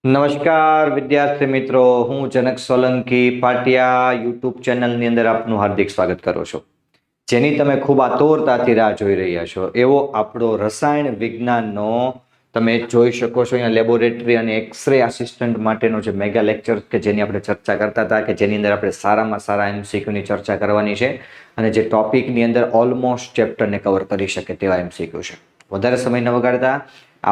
નમસ્કાર વિદ્યાર્થી મિત્રો, હું જનક સોલંકી પાટિયા યુટ્યુબ ચેનલની અંદર આપનું હાર્દિક સ્વાગત કરું છું. જેની તમે ખૂબ આતુરતાથી રાહ જોઈ રહ્યા છો એવો આપણો રસાયણ વિજ્ઞાનનો તમે જોઈ શકો છો અહીંયા લેબોરેટરી અને એક્સરે આસિસ્ટન્ટ માટેનો જે મેગા લેક્ચર કે જેની આપણે ચર્ચા કરતા હતા કે જેની અંદર આપણે સારામાં સારા એમસીક્યુની ચર્ચા કરવાની છે અને જે ટોપિકની અંદર ઓલમોસ્ટ ચેપ્ટરને કવર કરી શકે તેવા એમસીક્યુ છે. વધારે સમય ન બગાડતા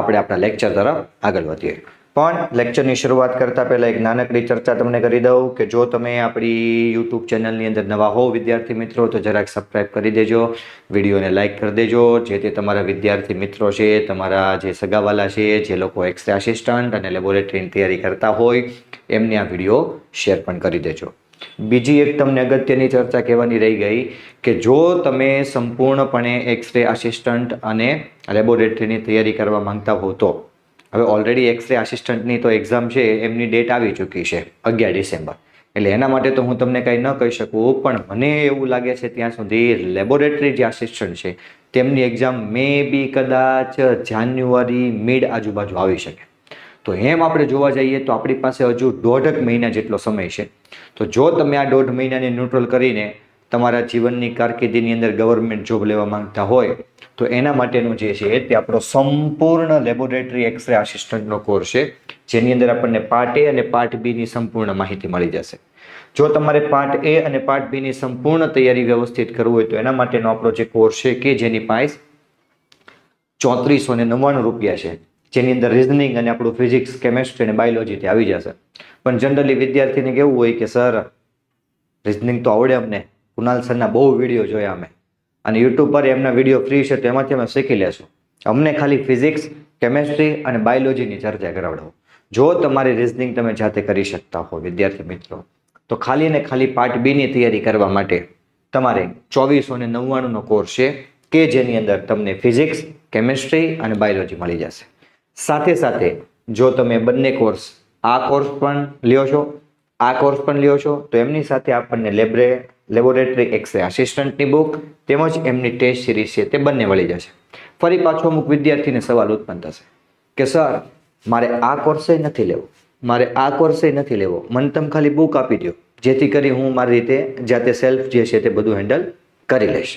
આપણે આપણા લેક્ચર તરફ આગળ વધીએ. પણ લેક્ચરની શરૂઆત કરતા પહેલા એક નાનકડી ચર્ચા તમને કરી દઉં કે જો તમે આપણી યુટ્યુબ ચેનલની અંદર નવા હો વિદ્યાર્થી મિત્રો તો જરાક સબસ્ક્રાઇબ કરી દેજો, વિડીયોને લાઇક કરી દેજો, જેથી તમારા વિદ્યાર્થી મિત્રો છે, તમારા જે સગાવાલા છે, જે લોકો એક્સરે આસિસ્ટન્ટ અને લેબોરેટરીની તૈયારી કરતા હોય એમને આ વિડીયો શેર પણ કરી દેજો. બીજી એક તમને અગત્યની ચર્ચા કહેવાની રહી ગઈ કે જો તમે સંપૂર્ણપણે એક્સરે આસિસ્ટન્ટ અને લેબોરેટરીની તૈયારી કરવા માંગતા હો તો હવે ઓલરેડી એક્સરે આસિસ્ટન્ટની તો એક્ઝામ છે એમની ડેટ આવી ચૂકી છે 11 ડિસેમ્બર. એટલે એના માટે તો હું તમને કંઈ ન કહી શકું, પણ મને એવું લાગે છે ત્યાં સુધી લેબોરેટરી જે આસિસ્ટન્ટ છે તેમની એક્ઝામ મે બી કદાચ જાન્યુઆરી મિડ આજુબાજુ આવી શકે. તો એમ આપણે જોવા જઈએ તો આપણી પાસે હજુ 1.5 મહિના જેટલો સમય છે. તો જો તમે આ 1.5 મહિનાને ન્યુટ્રલ કરીને તમારા જીવનની કારકિર્દીની અંદર ગવર્મેન્ટ જોબ લેવા માંગતા હોય તો એના માટેનું જે છે તે આપણો સંપૂર્ણ લેબોરેટરી એક્સરે આસિસ્ટન્ટનો કોર્સ છે, જેની અંદર આપણને પાર્ટ એ અને પાર્ટ બીની સંપૂર્ણ માહિતી મળી જશે. જો તમારે પાર્ટ એ અને પાર્ટ બીની સંપૂર્ણ તૈયારી વ્યવસ્થિત કરવું હોય તો એના માટેનો આપણો જે કોર્સ છે કે જેની પ્રાઇસ 3499 રૂપિયા છે, જેની અંદર રિઝનિંગ અને આપણું ફિઝિક્સ, કેમેસ્ટ્રી અને બાયોલોજીથી આવી જશે. પણ જનરલી વિદ્યાર્થીને કેવું હોય કે સર રિઝનિંગ તો આવડે અમને, કુનાલ સરના બહુ વિડીયો જોયા અમે અને યુટ્યુબ પર એમના વિડીયો ફ્રી છે તો એમાંથી અમે શીખી લેશું, અમને ખાલી ફિઝિક્સ, કેમેસ્ટ્રી અને બાયોલોજીની ચર્ચા કરાવડાવો. જો તમારી રિઝનિંગ તમે જાતે કરી શકતા હો વિદ્યાર્થી મિત્રો તો ખાલી ને ખાલી પાર્ટ બીની તૈયારી કરવા માટે તમારે 2499નો કોર્સ છે કે જેની અંદર તમને ફિઝિક્સ, કેમેસ્ટ્રી અને બાયોલોજી મળી જશે. સાથે સાથે જો તમે બંને કોર્સ આ કોર્સ પણ લ્યો છો, આ કોર્સ પણ લ્યો છો તો એમની સાથે આપણને લેબોરેટરી એક્સરે આસિસ્ટન્ટની બુક તેમજ એમની ટેસ્ટ સિરીઝ છે તે બંને મળી જશે. ફરી પાછો અમુક વિદ્યાર્થીને સવાલ ઉત્પન્ન થશે કે સર મારે આ કોર્સે નથી લેવો, મારે આ કોર્સે નથી લેવો, મને તમે ખાલી બુક આપી દો જેથી કરી હું મારી રીતે જાતે સેલ્ફ જે છે તે બધું હેન્ડલ કરી લઈશ.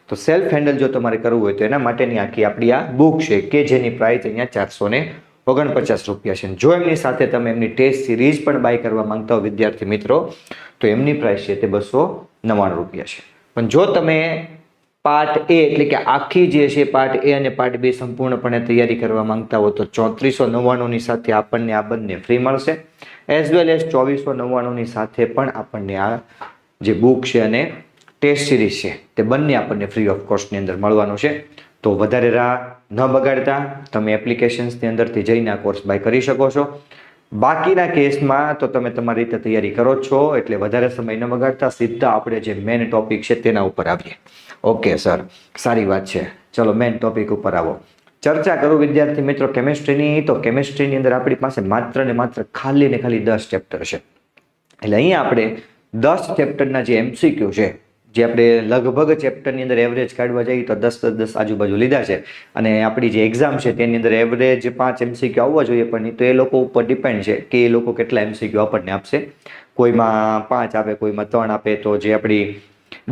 તો સેલ્ફ હેન્ડલ જો તમારે કરવું હોય તો એના માટેની આખી આપણી આ બુક છે કે જેની પ્રાઇસ અહીંયા 449 રૂપિયા છે. જો એમની સાથે તમે એમની ટેસ્ટ સિરીઝ પણ બાય કરવા માંગતા હો વિદ્યાર્થી મિત્રો તો એમની પ્રાઇસ છે તે 299 રૂપિયા છે. પણ જો તમે પાર્ટ એ એટલે કે આખી જે છે પાર્ટ એ અને પાર્ટ બી સંપૂર્ણપણે તૈયારી કરવા માંગતા હો તો 3499ની સાથે આપણને આ બંને ફ્રી મળશે, એઝ વેલ એઝ 2499ની સાથે પણ આપણને આ જે બુક છે અને ટેસ્ટ સિરીઝ છે તે બંને આપણને ફ્રી ઓફ કોસ્ટની અંદર મળવાનું છે. તો વધારે રાહ ન બગાડતા તમે એપ્લિકેશન્સની અંદરથી જઈને આ કોર્સ બાય કરી શકો છો. બાકીના કેસમાં તો તમે તમારી રીતે તૈયારી કરો છો, એટલે વધારે સમય ન બગાડતા સીધા આપણે જે મેઇન ટોપિક છે તેના ઉપર આવીએ. ઓકે સર, સારી વાત છે, ચલો મેઇન ટોપિક ઉપર આવો. ચર્ચા કરું વિદ્યાર્થી મિત્રો કેમેસ્ટ્રીની, તો કેમેસ્ટ્રીની અંદર આપણી પાસે માત્ર ને માત્ર ખાલી ને ખાલી 10 ચેપ્ટર છે. એટલે અહીંયા આપણે 10 ચેપ્ટરના જે એમસીક્યુ છે જે આપણે લગભગ ચેપ્ટરની અંદર એવરેજ કાઢવા જઈએ તો 10 આજુબાજુ લીધા છે અને આપણી જે એક્ઝામ છે તેની અંદર એવરેજ 5 એમસીક્યુ આવવા જોઈએ, પણ તો એ લોકો ઉપર ડિપેન્ડ છે કે એ લોકો કેટલા એમસીક્યુ આપણને આપશે. કોઈમાં 5 આપે, કોઈમાં 3 આપે. તો જે આપણી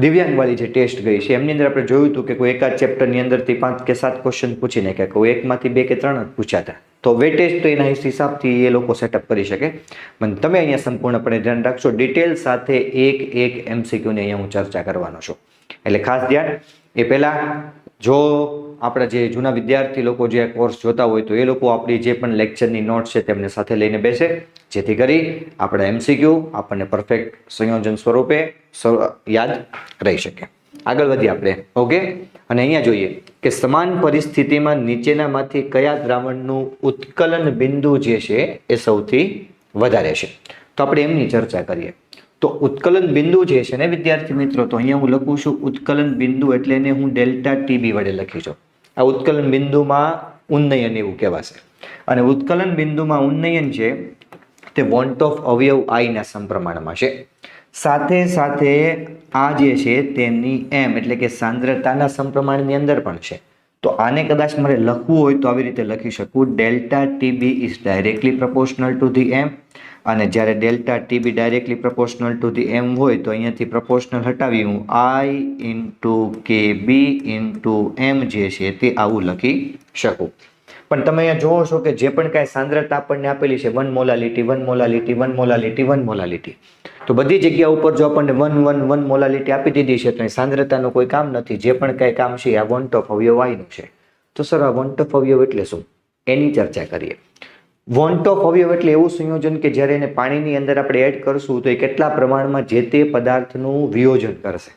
દિવ્યાંગવાળી જે ટેસ્ટ ગઈ છે એમની અંદર આપણે જોયું હતું કે કોઈ એકાદ ચેપ્ટરની અંદરથી 5 કે 7 ક્વેશ્ચન પૂછી નાખ્યા, કોઈ એકમાંથી 2 કે 3 જ પૂછ્યા હતા. તો વેટેજ તો એના હિસાબથી એ લોકો સેટઅપ કરી શકે. પણ તમે અહીંયા સંપૂર્ણપણે ધ્યાન રાખશો, ડિટેલ સાથે એક એમસીક્યુની અહીંયા હું ચર્ચા કરવાનો છું, એટલે ખાસ ધ્યાન. એ પહેલાં જો આપણા જે જૂના વિદ્યાર્થી લોકો જે કોર્સ જોતા હોય તો એ લોકો આપણી જે પણ લેક્ચરની નોટ્સ છે તેમને સાથે લઈને બેસે, જેથી કરી આપણા એમસીક્યુ આપણને પરફેક્ટ સંયોજન સ્વરૂપે યાદ રહી શકે. આગળ વધીએ આપણે. ઓકે, અને અહીંયા જોઈએ કે સમાન પરિસ્થિતિમાં નીચેનામાંથી કયા દ્રાવણનું ઉત્કલન બિંદુ જે છે એ સૌથી વધારે છે. તો આપણે એમની ચર્ચા કરીએ. તો ઉત્કલન બિંદુ જે છે ને વિદ્યાર્થી મિત્રો, તો અહીંયા હું લખું છું ઉત્કલન બિંદુ એટલે એને હું ડેલ્ટા ટીબી વડે લખી છું. આ ઉત્કલન બિંદુમાં ઉન્નયન એવું કહેવાશે. અને ઉત્કલન બિંદુમાં ઉન્નયન છે તે વોન્ટ ઓફ અવયવ આઈના સમપ્રમાણમાં છે. સાથે સાથે આ જે છે તેમની એમ એટલે કે સાંદ્રતાના સમપ્રમાણની અંદર પણ છે. તો આને કદાચ મારે લખવું હોય તો આવી રીતે લખી શકું, delta TB is directly proportional to the M, અને જ્યારે delta TB directly proportional to the M હોય તો અહીંયાથી પ્રપોર્શનલ હટાવી હું આઈ ઇન્ટુ કે બી ઇન્ટુ એમ જે છે તે આવું લખી શકું. પણ તમે અહીંયા જોવો છો કે જે પણ કાંઈ સાંદ્રતા આપણને આપેલી છે 1 મોલાલિટી 1 મોલાલિટી 1 મોલાલિટી 1 મોલાલિટી, તો બધી જગ્યા ઉપર જો આપણને 1 મોલાલિટી આપી દીધી છે તો અહીં સાંદ્રતાનું કોઈ કામ નથી. જે પણ કાંઈ કામ છે આ વોન્ટ ઓફ અવયવ આઈનું છે. તો સર આ વોન્ટ ઓફ અવયવ એટલે શું, એની ચર્ચા કરીએ. વોન્ટ ઓફ અવયવ એટલે એવું સંયોજન કે જ્યારે એને પાણીની અંદર આપણે એડ કરશું તો એ કેટલા પ્રમાણમાં જે તે પદાર્થનું વિયોજન કરશે.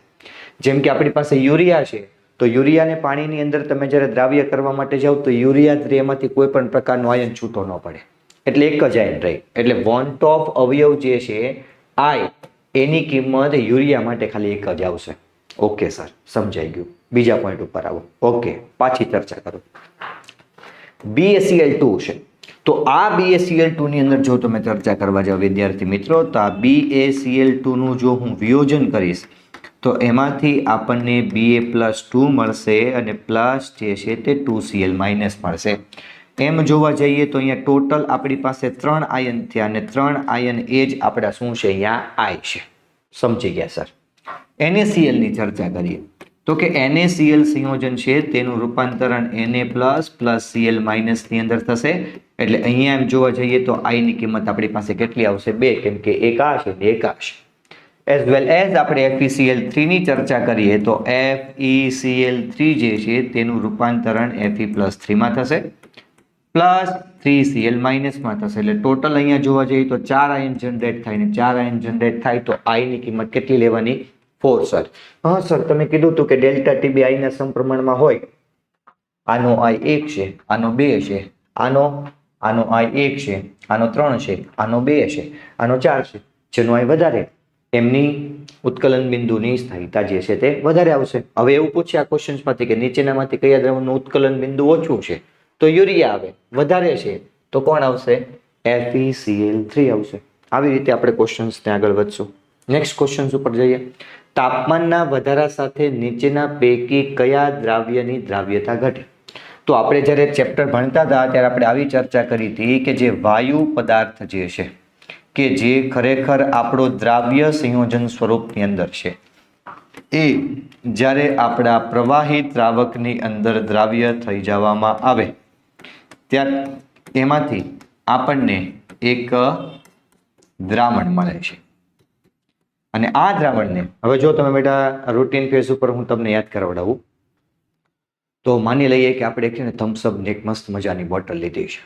જેમ કે આપણી પાસે યુરિયા છે, તો યુરિયાને પાણીની અંદર તમે જ્યારે દ્રાવ્ય કરવા માટે જાઓ તો યુરિયા એમાંથી કોઈ પણ પ્રકારનો આયન છૂટો ન પડે, એટલે એક જ આયન રહે. એટલે વોન્ટ ઓફ અવયવ જે છે આઈ, એની કિંમત યુરિયા માટે ખાલી એક જ આવશે. ઓકે સર, સમજાઈ ગયું. બીજા પોઈન્ટ ઉપર આવો. ઓકે, પાછી ચર્ચા કરો. BaCl2 છે, તો આ BaCl2 ની અંદર જો તમે ચર્ચા કરવા જાઓ વિદ્યાર્થી મિત્રો, તો આ BaCl2 નું જો હું વિયોજન કરીશ તો એમાંથી આપણને Ba+2 મળશે અને પ્લસ જે છે તે 2Cl- મળશે. એમ જોવા જઈએ તો અહીંયા ટોટલ આપણી પાસે 3 આયન થયા અને 3 આયન એ જ આપણા શું છે, અહીંયા આઈ છે. સમજી ગયા સર? NaCl ની ચર્ચા કરીએ તો કે NaCl સંયોજન છે તેનું રૂપાંતરણ Na++ Cl- ની અંદર થશે. એટલે અહીંયા એમ જોવા જઈએ તો I ની કિંમત આપણી પાસે કેટલી આવશે? 2, કેમ કે એક આ છે ને એક આ છે. એઝ વેલ એઝ આપણે FeCl3 ની ચર્ચા કરીએ તો FeCl3 જે છે તેનું રૂપાંતરણ Fe+3 માં થશે, પ્લસ 3Cl- માં થશે. એટલે ટોટલ અહીંયા જોવા જઈએ તો 4 આયન જનરેટ થાય ને 4 આયન જનરેટ થાય તો I ની કિંમત કેટલી લેવાની? 4 સર. હા સર, તમે કીધું હતું કે ડેલ્ટા ટીબી I ના સમપ્રમાણમાં હોય. આનો I 1 છે, આનો 2 છે, આનો I 1 છે, આનો 3 છે, આનો 2 છે, આનો 4 છે. જેનો I વધારે એમની ઉત્કલન બિંદુની સ્થાયીતા જે છે તે વધારે આવશે. હવે એવું પૂછ્યા ક્વેશ્ચન્સમાંથી કે નીચેનામાંથી કયા દ્રવનું ઉત્કલન બિંદુ ઓછું છે, તો યુરિયા આવે. વધારે છે તો કોણ આવશે? FeCl3 આવશે. આવી રીતે આપણે ક્વેશ્ચન્સને આગળ વધશું. નેક્સ્ટ ક્વેશ્ચન્સ ઉપર જઈએ. તાપમાનના વધારા સાથે નીચેના પૈકી કયા દ્રાવ્યની દ્રાવ્યતા ઘટે? તો આપણે જ્યારે ચેપ્ટર ભણતા હતા ત્યારે આપણે આવી ચર્ચા કરી હતી કે જે વાયુ પદાર્થ જે છે કે જે ખરેખર આપણો દ્રાવ્ય સંયોજન સ્વરૂપની અંદર છે, એ જ્યારે આપણા પ્રવાહી દ્રાવકની અંદર દ્રાવ્ય થઈ જવામાં આવે ત્યારે એમાંથી આપણને એક દ્રાવણ મળે છે. અને આ દ્રાવણને હવે જો તમે બેટા રૂટીન ફેઝ ઉપર હું તમને યાદ કરાવડાવું તો માની લઈએ કે આપણે છે ને થમ્સઅપની એક મસ્ત મજાની બોટલ લીધી છે,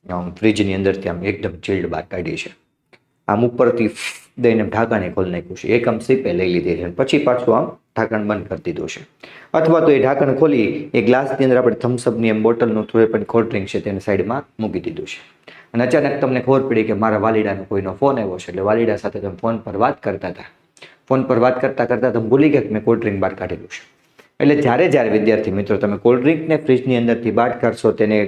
આમ ફ્રીજની અંદરથી આમ એકદમ ચિલ્ડ બહાર કાઢી છે, આમ ઉપરથી દઈને ઢાંકણે ખોલી નાખ્યું છે, એક આમ સીપે લઈ લીધી છે, પછી પાછું આમ ઢાંકણ બંધ કરી દીધું છે. અથવા તો એ ઢાંકણ ખોલી એ ગ્લાસની અંદર આપણે થમ્સઅપની એમ બોટલનું થોડું પણ કોલ્ડ ડ્રિંક છે તેને સાઈડમાં મૂકી દીધું છે. અને અચાનક તમને ખબર પડી કે મારા વાલીડાનો કોઈનો ફોન આવ્યો છે, એટલે વાલીડા સાથે તમે ફોન પર વાત કરતા હતા. ફોન પર વાત કરતા કરતા તમે ભૂલી ગયા કે મેં કોલ્ડ ડ્રિંક બહાર કાઢેલું છે. એટલે જ્યારે વિદ્યાર્થી મિત્રો તમે કોલ્ડ ડ્રિંકને ફ્રીજની અંદરથી બહાર કાઢશો, તેને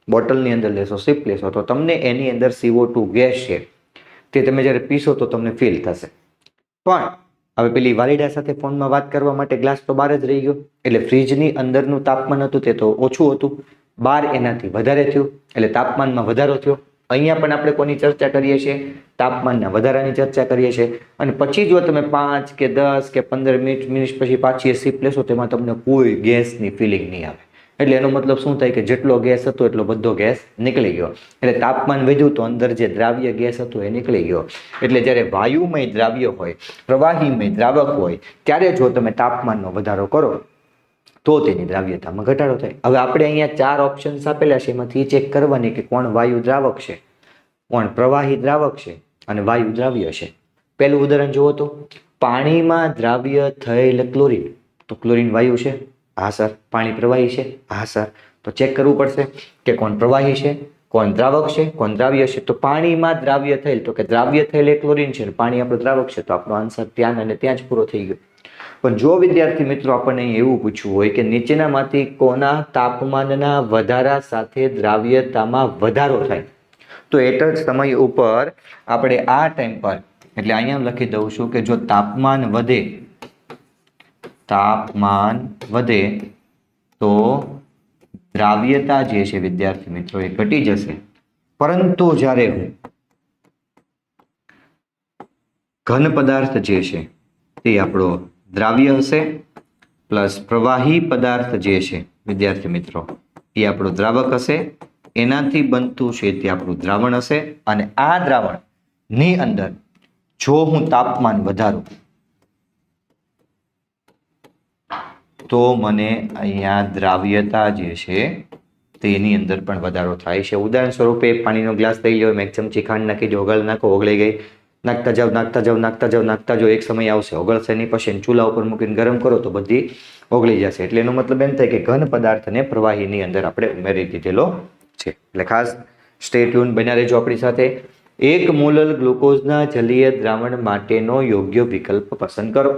બોટલની અંદર લેશો, સિપ લેશો, તો તમને એની અંદર CO2 ગેસ છે તે તમે જ્યારે પીશો તો તમને ફીલ થશે. પણ હવે પેલી વાલીડા સાથે ફોનમાં વાત કરવા માટે ગ્લાસ તો બહાર જ રહી ગયો, એટલે ફ્રીજની અંદરનું તાપમાન હતું તે તો ઓછું હતું, બહાર એનાથી વધારે થયું, એટલે તાપમાનમાં વધારો થયો. અહીંયા પણ આપણે કોની ચર્ચા કરીએ છીએ? તાપમાનના વધારાની ચર્ચા કરીએ છીએ. અને પછી જો તમે 5 કે 10 કે 15 મિનિટ પછી પાછી સીપ લેશો તેમાં તમને કોઈ ગેસની ફિલિંગ નહીં આવે. એટલે એનો મતલબ શું થાય કે જેટલો ગેસ હતો એટલો બધો ગેસ નીકળી ગયો. એટલે તાપમાન વધ્યું તો અંદર જે દ્રાવ્ય ગેસ હતો એ નીકળી ગયો. એટલે જ્યારે વાયુમય દ્રાવ્ય હોય, પ્રવાહીમય દ્રાવક હોય, ત્યારે જો તમે તાપમાનનો વધારો કરો તો તેની દ્રાવ્યતામાં ઘટાડો થાય. હવે આપણે અહીંયા 4 ઓપ્શન્સ આપેલા છે, એમાંથી ચેક કરવાની કે કોણ વાયુ દ્રાવક છે, કોણ પ્રવાહી દ્રાવક છે અને વાયુ દ્રાવ્ય છે. પહેલું ઉદાહરણ જુઓ તો પાણીમાં દ્રાવ્ય થયેલ ક્લોરીન, તો ક્લોરીન વાયુ છે? હા સર. પાણી પ્રવાહી છે? હા સર. તો ચેક કરવું પડશે કે કોણ પ્રવાહી છે, કોણ દ્રાવક છે, કોણ દ્રાવ્ય છે. તો પાણીમાં દ્રાવ્ય થયેલ, તો કે દ્રાવ્ય થયેલ એ ક્લોરીન છે, પાણી આપણું દ્રાવક છે, તો આપણો આન્સર ત્યાં અને ત્યાં જ પૂરો થઈ ગયો. પણ જો વિદ્યાર્થી મિત્રો આપણને એવું પૂછવું હોય કે નીચેનામાંથી કોના તાપમાનના વધારા સાથે દ્રાવ્યતામાં વધારો થાય, તો એટ જ સમય ઉપર આપણે આ ટાઈમ પર એટલે અહીંયા લખી દઉં છું કે જો તાપમાન વધે તો દ્રાવ્યતા જે છે વિદ્યાર્થી મિત્રો એ ઘટી જશે. પરંતુ જ્યારે હું ઘન પદાર્થ જે છે તે આપણો દ્રાવ્ય હશે પ્લસ પ્રવાહી પદાર્થ જે છે વિદ્યાર્થી મિત્રો એ આપણો દ્રાવક હશે, એનાથી બનતું છે તે આપણું દ્રાવણ હશે. અને આ દ્રાવણ ની અંદર જો હું તાપમાન વધારું તો મને અહીંયા દ્રાવ્યતા જે છે તેની અંદર પણ વધારો થાય છે. ઉદાહરણ સ્વરૂપે પાણીનો ગ્લાસ લઈ લો, એક ચમચી ખાંડ નાખી દો, ઓગળ નાખો, ઓગળી ગઈ. નાખતા જાવ નાખતા જાવ નાખતા જાવ નાખતા જાવ, એક સમય આવશે ઓગળશે નહીં, પછી ચૂલા ઉપર મૂકીને ગરમ કરો તો બધી ઓગળી જશે. એટલે એનો મતલબ એમ થાય કે ઘન પદાર્થને પ્રવાહીની અંદર આપણે ઉમેરી દીધેલો છે. એટલે ખાસ સ્ટે ટ્યુન બન્યા રહેજો આપણી સાથે. 1 મોલર ગ્લુકોઝના જલીય દ્રાવણ માટેનો યોગ્ય વિકલ્પ પસંદ કરો.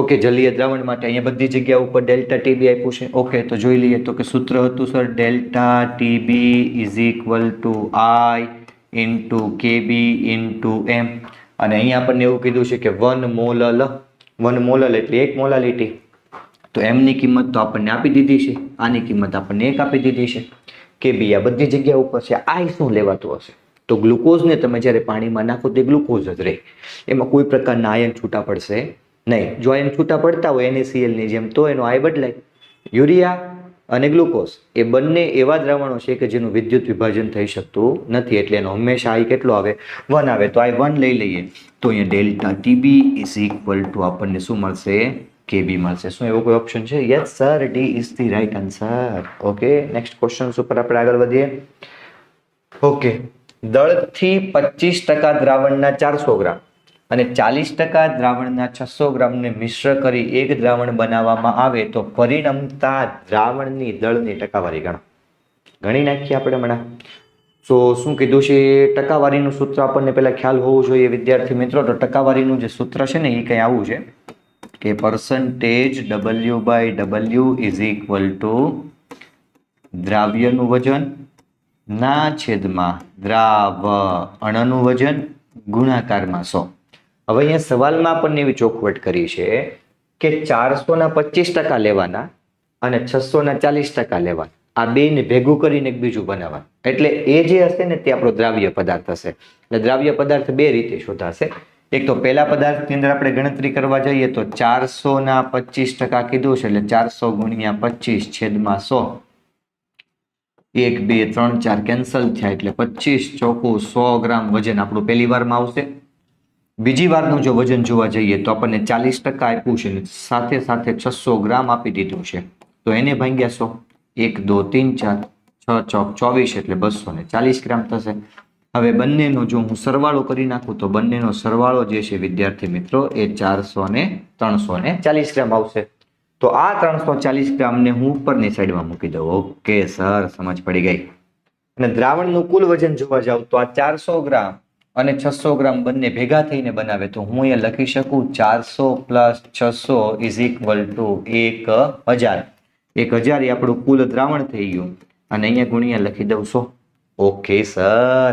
ઓકે, જલીય દ્રાવણ માટે અહીંયા બધી જગ્યા ઉપર ડેલ્ટા ટીબી આપ્યું છે. ઓકે, તો જોઈ લઈએ. તો કે સૂત્ર હતું sir delta TB is equal to I into KB into M. અને અહીંયા આપણને એવું કીધું છે કે 1 મોલલ એટલે 1 મોલાલિટી. તો એમની કિંમત તો આપણને આપી દીધી છે, આની કિંમત આપણને 1 આપી દીધી છે. કેબી આ બધી જગ્યા ઉપર છે. આઈ શું લેવાતું હશે? તો ગ્લુકોઝને તમે જ્યારે પાણીમાં નાખો તે ગ્લુકોઝ જ રહે, એમાં કોઈ પ્રકારના આયન છૂટા પડશે નહીં. જો આયન છૂટા પડતા હોય NaCl ની જેમ તો એનો આય બદલાય. યુરિયા અને ગ્લુકોઝ એ બંને એવા દ્રાવણો છે કે જેનું વિદ્યુત વિભાજન થઈ શકતું નથી, એટલે એનો હંમેશા આઈ કેટલો આવે? 1 આવે. તો આઈ 1 લઈ લઈએ તો અહીંયા delta TB is equal two આપણને શું મળશે? કેબી મળશે. શું એવો કોઈ ઓપ્શન છે? Yes sir, D is the right answer. Okay, next question ઉપર આપણે આગળ વધીએ. ઓકે, દળથી 25% દ્રાવણના 400 ગ્રામ અને 40% દ્રાવણના 600 ગ્રામને મિશ્ર કરી એક દ્રાવણ બનાવવામાં આવે તો પરિણમતા દ્રાવણની દળની ટકાવારી ગણો. ગણી નાખીએ આપણે હમણાં. તો શું કીધું છે? ટકાવારીનું સૂત્ર આપણને પહેલા ખ્યાલ હોવું જોઈએ વિદ્યાર્થી મિત્રો. તો ટકાવારીનું જે સૂત્ર છે ને એ કંઈ આવું છે કે percentage W/W is equal to દ્રાવ્યનું વજન ના છેદમાં દ્રાવણનું વજન ગુણાકારમાં 100. હવે અહીંયા સવાલમાં આપણને એવી ચોખવટ કરી છે કે 400ના 25% લેવાના અને 600ના 40% લેવાના. આ બેને ભેગું કરીને એક બીજું બનાવવાનું. એટલે એ જે હશે ને તે આપણો દ્રાવ્ય પદાર્થ હશે. એટલે દ્રાવ્ય પદાર્થ બે રીતે શોધાશે. એક તો પહેલા પદાર્થની અંદર આપણે ગણતરી કરવા જઈએ તો 400ના 25% કીધું છે, એટલે 400 ગુણ્યા 25 છેદમાં 100. 1 2 3 4 કેન્સલ થયા, એટલે 25 ચોખ્ખું 100 ગ્રામ વજન આપણું પહેલી વારમાં આવશે. બીજી વારનું જો વજન જોવા જઈએ તો આપણને 40% આપ્યું છે, સાથે સાથે 600 ગ્રામ આપી દીધું છે. તો એને ભાગ્યા 100. 1 2 3 4 6 ચોક 24 એટલે 240 ગ્રામ થશે. હવે બંનેનો જો હું સરવાળો કરી નાખું તો બંનેનો સરવાળો જે છે વિદ્યાર્થી મિત્રો એ 400 ને 340 ગ્રામ આવશે. તો આ 340 ગ્રામને હું ઉપરની સાઈડમાં મૂકી દઉં. ઓકે સર, સમજ પડી ગઈ. અને દ્રાવણનું કુલ વજન જોવા જાવ તો આ 400 ગ્રામ અને 600 ગ્રામ બંને ભેગા થઈને બનાવે તો હું અહીંયા લખી શકું 400 પ્લસ 600 ઇઝ ઇક્વલ ટુ 1000. 1000 એ આપણું કુલ દ્રાવણ થઈ ગયું અને અહીંયા ગુણ્યા લખી દઉં 100. ઓકે સર,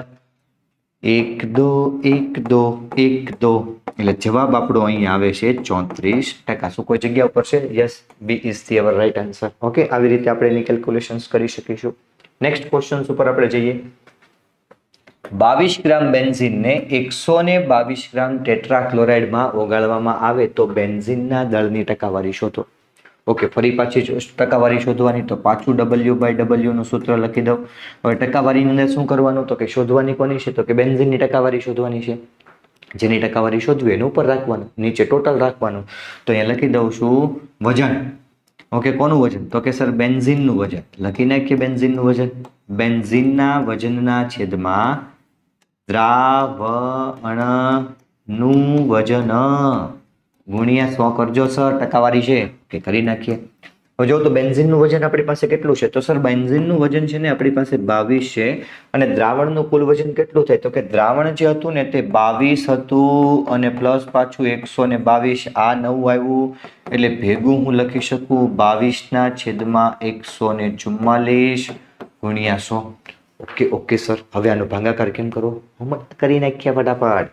1 2 1 2 1 2 એટલે જવાબ આપણો અહીંયા આવે છે 34%. શું કોઈ જગ્યા ઉપર છે? Yes, B is the our right answer. Okay, આવી રીતે આપણે એની કેલ્ક્યુલેશન્સ કરી શકીશું. નેક્સ્ટ ક્વેશ્ચન ઉપર આપણે જઈએ. 22 ગ્રામ બેન્ઝીનને 122 ગ્રામ ટેટ્રાક્લોરાઇડમાં ઓગાળવામાં આવે તો બેન્ઝીનના દળની ટકાવારી શોધો. ઓકે, ફરી પાછી ટકાવારી શોધવાની તો પાછું W/W નું સૂત્ર લખી દઉં. હવે ટકાવારીની અંદર શું કરવાનું? તો કે શોધવાની કોની છે? તો કે બેન્ઝીનની ટકાવારી શોધવાની છે. જેની ટકાવારી શોધવી એનું ઉપર રાખવાનું, નીચે ટોટલ રાખવાનું. તો અહીંયા લખી દઉં છું વજન. ઓકે, કોનું વજન? તો કે સર બેન્ઝીનનું વજન. લખી નાખીએ બેન્ઝીનનું વજન. બેન્ઝીનના વજનના છેદમાં દ્રાવણનું વજન ગુણ્યા 100 કરજો સર, ટકાવારી છે કે કરી નાખીએ. હવે જો તો બેન્ઝીનનું વજન આપણી પાસે કેટલું છે? તો સર બેન્ઝીનનું વજન છે ને આપણી પાસે 22 છે અને દ્રાવણનું કુલ વજન કેટલું થાય? તો કે દ્રાવણ જે હતું ને તે 22 હતું અને પ્લસ પાછું 122 આ નવું આવ્યું, એટલે ભેગું હું લખી શકું 22ના છેદમાં 144 ગુણ્યા 100. ઓકે ઓકે સર, હવે આનો ભાગાકાર કેમ કરો? હોમવર્ક કરી નાખ્યા ફટાફટ.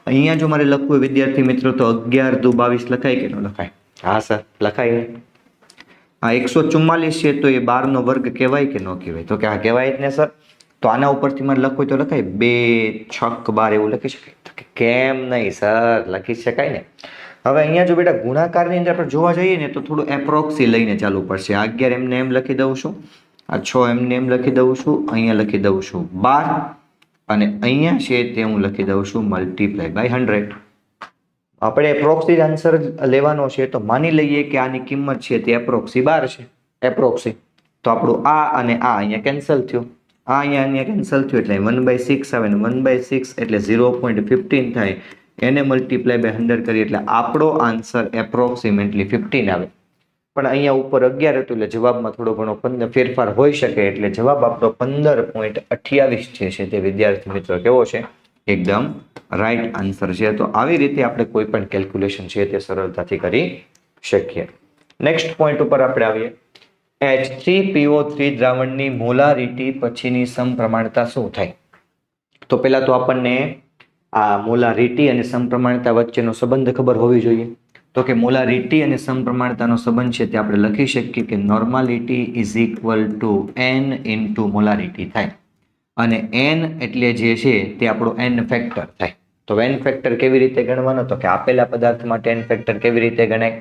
અહીંયા જો મારે લખવું વિદ્યાર્થી મિત્રો તો 11 દુ 22 લખાય કે ન લખાય? હા સર, લખાય ને. આ 144 છે તો એ 12 નો વર્ગ કહેવાય કે ન કહેવાય? તો કે આ કહેવાય જ ને સર. તો આના ઉપરથી મારે લખવું હોય તો લખાય 2 છક 12 એવું લખી શકાય? તો કે કેમ નહીં સર, લખી શકાય ને. હવે અહીંયા જો બેટા ગુણાકારની અંદર આપણે જોવા જઈએ ને તો થોડું એપ્રોક્સી લઈને ચાલવું પડશે. આ 11 એમને એમ લખી દઉં છું, આ 6 એમને એમ લખી દઉં છું, અહીંયા લખી દઉં છું 12 અને અહીંયા છે તે હું લખી દઉં છું મલ્ટીપ્લાય બાય 100. આપણે એપ્રોક્સી આન્સર લેવાનો છે તો માની લઈએ કે આની કિંમત છે તે એપ્રોક્સી 12 છે. એપ્રોક્સી તો આપણું આ અને આ અહીંયા કેન્સલ થયું, આ અહીંયા કેન્સલ થયું એટલે 1/6 આવે ને 1/6 એટલે 0.15 થાય. એને મલ્ટીપ્લાય બાય 100 કરીએ એટલે આપણો આન્સર એપ્રોક્સિમેટલી 15 આવે. પણ અહીંયા ઉપર 11 હતું એટલે જવાબમાં થોડો ઘણો ફેરફાર હોઈ શકે એટલે જવાબ આપણો 15.28 છે તે વિદ્યાર્થી મિત્રો કેવો છે? એકદમ રાઈટ આન્સર છે. તો આવી રીતે આપણે કોઈ પણ કેલ્ક્યુલેશન છે તે સરળતાથી કરી શકીએ. નેક્સ્ટ પોઈન્ટ ઉપર આપણે આવીએ. H3PO3 દ્રાવણની મોલારિટી પછીની સમપ્રમાણતા શું થાય? તો પહેલા તો આપણને આ મોલારિટી અને સમપ્રમાણતા વચ્ચેનો સંબંધ ખબર હોવી જોઈએ. તો કે મોલારિટી અને સમપ્રમાણતાનો સંબંધ છે તે આપણે લખી શકીએ કે normality is equal two n into molarity થાય. અને n એટલે જે છે તે આપણો n ફેક્ટર થાય. તો n ફેક્ટર કેવી રીતે ગણવાનો? તો કે આપેલા પદાર્થ માટે n ફેક્ટર કેવી રીતે ગણાય?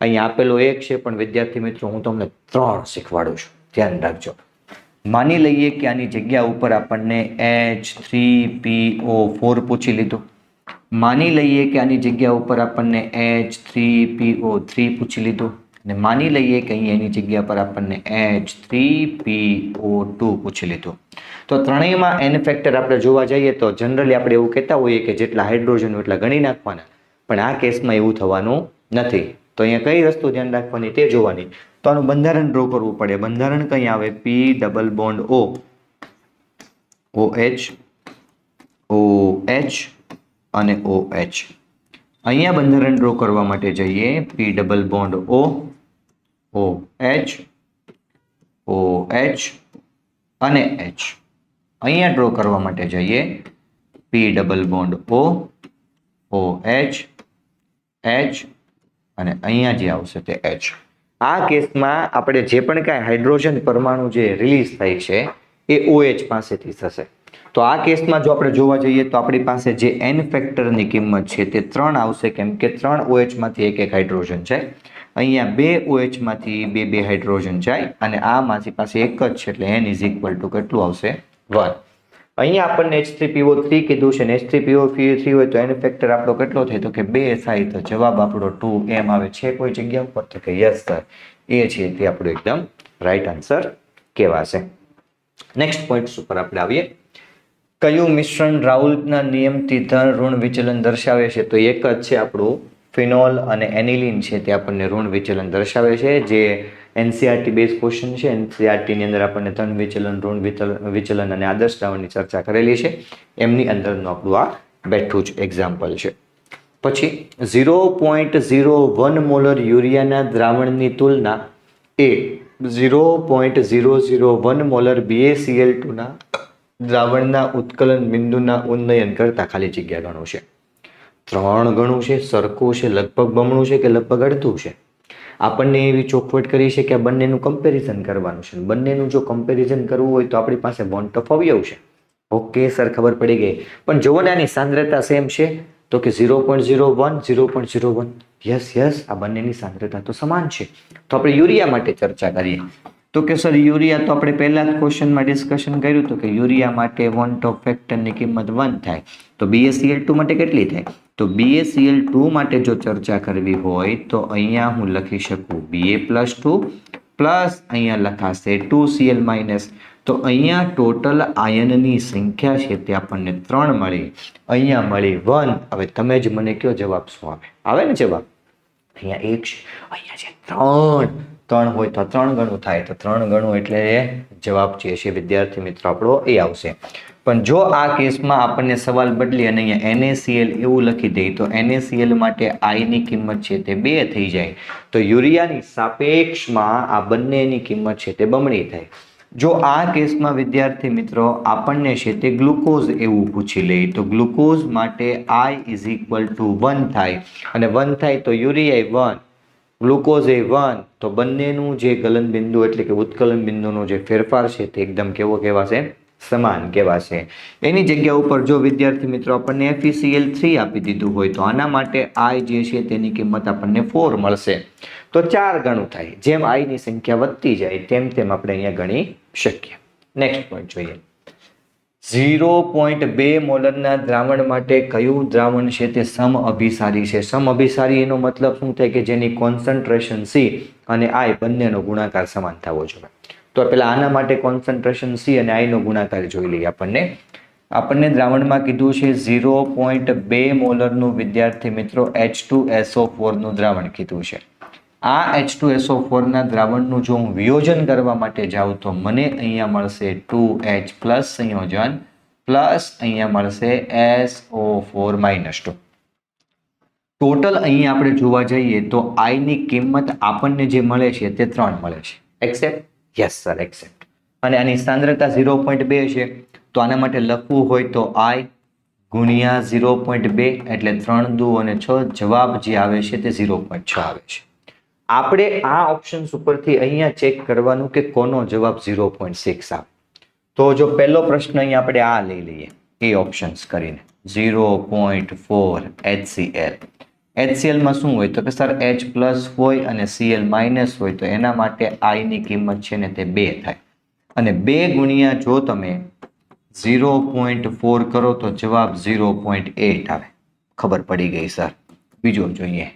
અહીંયા આપેલો 1 છે પણ વિદ્યાર્થી મિત્રો હું તમને 3 શીખવાડું છું, ધ્યાન રાખજો. માની લઈએ કે આની જગ્યા ઉપર આપણને H3PO4 પૂછી લીધું. માની લઈએ કે આની જગ્યા ઉપર આપણને H3PO3 પૂછી લીધું અને માની લઈએ કે અહીંયા એની જગ્યા પર આપણને H3PO2 પૂછી લીધું. તો ત્રણેયમાં n ફેક્ટર આપણે જોવા જઈએ તો જનરલી આપણે એવું કહેતા હોઈએ કે જેટલા હાઇડ્રોજન એટલા ગણી નાખવાના, પણ આ કેસમાં એવું થવાનું નથી. તો અહીંયા કઈ વસ્તુ ધ્યાન રાખવાની તે જોવાની. તો આનું બંધારણ ડ્રો કરવું પડે. બંધારણ કઈ આવે? P double bond O, OH, OH અને OH. અહીંયા બંધારણ ડ્રો કરવા માટે જઈએ P double bond O, OH, OH અને H. અહીંયા ડ્રો કરવા માટે જઈએ P double bond O, OH, H અને અહીંયા જે આવશે તે H. આ કેસમાં આપણે જે પણ કાંઈ હાઇડ્રોજન પરમાણુ જે રિલીઝ થાય છે એ OH પાસેથી થશે. તો આ કેસમાં જો આપણે જોવા જઈએ તો આપણી પાસે જે n ફેક્ટરની કિંમત છે તે 3 આવશે, કેમ કે 3 OH માંથી એક હાઇડ્રોજન છે. અહીંયા 2 OH માંથી 2 હાઇડ્રોજન જાય અને આમાંથી પાસે એક જ છે એટલે n ઇઝ ઇક્વલ ટુ કેટલું આવશે? 1. અહીંયા આપણને H3PO3 કીધું છે ને H3PO3 હોય તો n ફેક્ટર આપણો કેટલો થાય? તો કે 2 થાય. તો જવાબ આપણો 2m આવે છે કોઈ જગ્યા ઉપર? તો કે યસ સર, એ છે તે આપણો એકદમ રાઈટ આન્સર કહેવાશે. નેક્સ્ટ પોઈન્ટ ઉપર આપણે આવીએ. કયું મિશ્રણ રાઉલ્ટના નિયમથી ધન ઋણ વિચલન દર્શાવે છે? તો એક જ છે આપણું ફિનોલ અને એનિલિન છે તે આપણને ઋણ વિચલન દર્શાવે છે. જે NCERT બેઝ ક્વેશ્ચન છે. NCERT ની અંદર આપણને ધન વિચલન, ઋણ વિચલન અને આદર્શ દ્રાવણની ચર્ચા કરેલી છે. એમની અંદરનું આપણું આ બેઠું જ એક્ઝામ્પલ છે. પછી 0.01 મોલર યુરિયાના દ્રાવણની તુલના એ 0.001 મોલર BaCl2 ના દ્રાવણના ઉત્કલન બિંદુના ઉન્નયન કરતા ખાલી જગ્યા ગણું છે. 3 ગણું છે, સરખું છે, લગભગ બમણું છે કે લગભગ અડધું છે? આપણને એવી ચોખવટ કરી છે કે આ બંનેનું કમ્પેરિઝન કરવાનું છે. બંનેનું જો કમ્પેરિઝન કરવું હોય તો આપણી પાસે વોન્ટ ઓફ અવયવ છે. ઓકે સર, ખબર પડી ગઈ. પણ જુઓ ને આની સાંદ્રતા સેમ છે તો કે 0.01, 0.01. યસ, આ બંનેની સાંદ્રતા તો સમાન છે. તો આપણે યુરિયા માટે ચર્ચા કરીએ તો કે સર યુરિયા તો આપણે પહેલા જ ક્વેશ્ચનમાં ડિસ્કશન કર્યું હતું કે યુરિયા માટે વોન્ટ ઓફ ફેક્ટરની કિંમત 1 થાય. તો BaCl2 માટે કેટલી થાય? તો BaCl2 માટે જો ચર્ચા કરવી હોય તો અહીંયા હું લખી શકું Ba+2 પ્લસ અહીંયા લખાશે 2Cl માઇનસ. તો અહીંયા ટોટલ આયનની સંખ્યા છે તે આપણને 3 મળી, અહીંયા મળી 1. હવે તમે જ મને કયો જવાબ શું આવે? આવે ને જવાબ? અહીંયા 1 છે, અહીંયા છે 3 હોય તો 3 ગણું થાય. તો 3 ગણું એટલે જવાબ જે છે વિદ્યાર્થી મિત્રો આપણો એ આવશે. પણ જો આ કેસમાં આપણને સવાલ બદલી અને અહીંયા NaCl એવું લખી દઈએ તો NaCl માટે I ની કિંમત છે તે 2 થઈ જાય. તો યુરિયાની સાપેક્ષમાં આ બંનેની કિંમત છે તે બમણી થાય. જો આ કેસમાં વિદ્યાર્થી મિત્રો આપણને છે તે ગ્લુકોઝ એવું પૂછી લે તો ગ્લુકોઝ માટે I = 1 થાય અને 1 થાય તો યુરિયા 1 ગ્લુકોઝ એ 1, તો બંનેનું જે ગલન બિંદુ એટલે કે ઉત્કલન બિંદુનો જે ફેરફાર છે તે એકદમ કેવો કહેવાશે? સમાન કહેવાશે. એની જગ્યા ઉપર જો વિદ્યાર્થી મિત્રો આપણને FeCl3 આપી દીધું હોય તો આના માટે I જે છે તેની કિંમત આપણને 4 મળશે. તો 4 ગણું થાય. જેમ I ની સંખ્યા વધતી જાય તેમ તેમ આપણે અહીંયા ગણી શકીએ. નેક્સ્ટ પોઈન્ટ જોઈએ. 0.2 મોલરના દ્રાવણ માટે કયું દ્રાવણ છે તે સમઅભિસારી છે? સમઅભિસારી એનો મતલબ શું થાય કે જેની કોન્સન્ટ્રેશન C અને I બંનેનો ગુણાકાર સમાન થવો જોઈએ. તો પેલા આના માટે કોન્સન્ટ્રેશન C અને I નો ગુણાકાર જોઈ લઈએ. આપણને દ્રાવણમાં કીધું છે 0.2 મોલરનું વિદ્યાર્થી મિત્રો H2SO4 નું દ્રાવણ કીધું છે. આ H2SO4 ના દ્રાવણનું જો હું વિયોજન કરવા માટે જાઉં તો મને અહીંયા મળશે 2H પ્લસ સંયોજન પ્લસ અહીંયા મળશે SO4 માઇનસ 2. ટોટલ અહીંયા આપણે જોવા જઈએ તો I ની કિંમત આપણને જે મળે છે તે 3 મળે છે. એક્સેપ્ટ? Yes sir, accept. અને આની સાંદ્રતા 0.2 છે તો આના માટે લખવું હોય તો I ગુણ્યા 0.2 એટલે 3 દુ અને 6. જવાબ જે આવે છે તે 0.6 આવે છે. આપણે આ ઓપ્શન્સ ઉપરથી અહીંયા ચેક કરવાનું કે કોનો જવાબ 0.6 આવે. તો જો પહેલો પ્રશ્ન અહીંયા આપણે આ લઈ લઈએ એ ઓપ્શન્સ કરીને 0.4 HCl. HCl માં શું હોય તો કે સર H પ્લસ હોય અને Cl માઇનસ હોય તો એના માટે I ની કિંમત છે ને તે 2 થાય. અને 2 ગુણ્યા જો તમે 0.4 કરો તો જવાબ 0.8 આવે. ખબર પડી ગઈ સર. બીજો જોઈએ.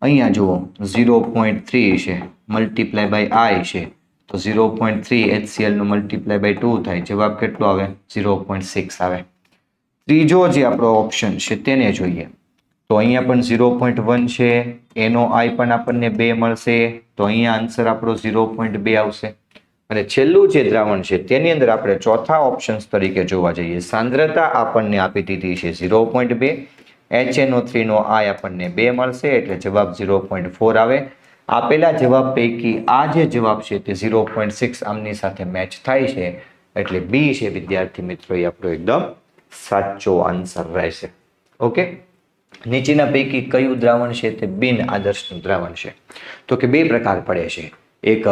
અહીંયા જુઓ 0.3 છે મલ્ટીપ્લાય બાય I છે તો 0.3 HCl નું મલ્ટીપ્લાય બાય 2 થાય. જવાબ કેટલો આવે? 0.6 આવે. ત્રીજો જે આપણો ઓપ્શન છે તેને જોઈએ તો અહીંયા પણ 0.1 છે, એનો I પણ આપણને 2 મળશે તો અહીંયા આન્સર આપણો 0.2 આવશે. અને છેલ્લું જે દ્રાવણ છે તેની અંદર આપણે ચોથા ઓપ્શન્સ તરીકે જોવા જઈએ. સાંદ્રતા આપણને આપી દીધી છે 0.2, HNO3 નો I આપણને 2 મળશે એટલે જવાબ 0.4 આવે. આપેલા જવાબ પૈકી આ જે જવાબ છે તે 0.6 આમની સાથે મેચ થાય છે એટલે B છે વિદ્યાર્થી મિત્રો એ આપણો એકદમ સાચો આન્સર રહેશે. ઓકે. નીચેના પૈકી કયું દ્રાવણ છે તે બિન આદર્શનું દ્રાવણ છે? તો કે બે પ્રકાર પડે છે. એક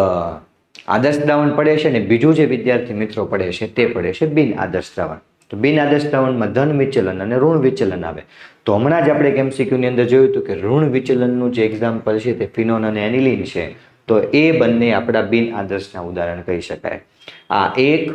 આદર્શ દ્રાવણ પડે છે અને બીજું જે વિદ્યાર્થી મિત્રો પડે છે તે પડે છે બિન આદર્શ દ્રાવણ. તો બિન આદર્શ દ્રાવણમાં ધન વિચલન અને ઋણ વિચલન આવે. તો હમણાં જ આપણે MCQ ની અંદર જોયું હતું કે ઋણ વિચલનનું જે એક્ઝામ્પલ છે તે ફિનોન અને એનિલિન છે. તો એ બંને આપણા બિન આદર્શના ઉદાહરણ કહી શકાય. આ 1,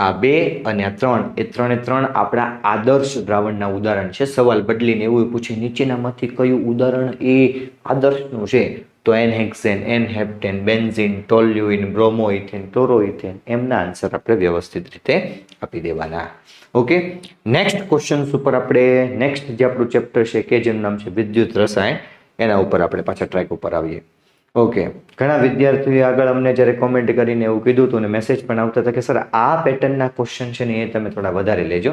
આ 2 અને આ 3 એ 3 આપણા આદર્શ દ્રાવણના ઉદાહરણ છે. સવાલ બદલીને એવું પૂછે નીચેનામાંથી કયું ઉદાહરણ એ આદર્શનું છે? તો એનહેક્સેન, એનહેપ્ટેન, બેન્ઝીન, ટોલ્યુઇન, બ્રોમોઇથેન, ક્લોરોઇથેન એમના આન્સર આપણે વ્યવસ્થિત રીતે આપી દેવાના. ઓકે. નેક્સ્ટ ક્વેશ્ચન ઉપર આપણે નેક્સ્ટ જે આપણું ચેપ્ટર છે કે જેનું નામ છે વિદ્યુત રસાયણ એના ઉપર આપણે પાછા ટ્રેક ઉપર આવીએ. ઓકે. ઘણા વિદ્યાર્થીઓએ આગળ અમને જ્યારે કોમેન્ટ કરીને એવું કીધું હતું અને મેસેજ પણ આવતા હતા કે સર આ પેટર્નના ક્વેશ્ચન છે ને એ તમે થોડા વધારે લેજો,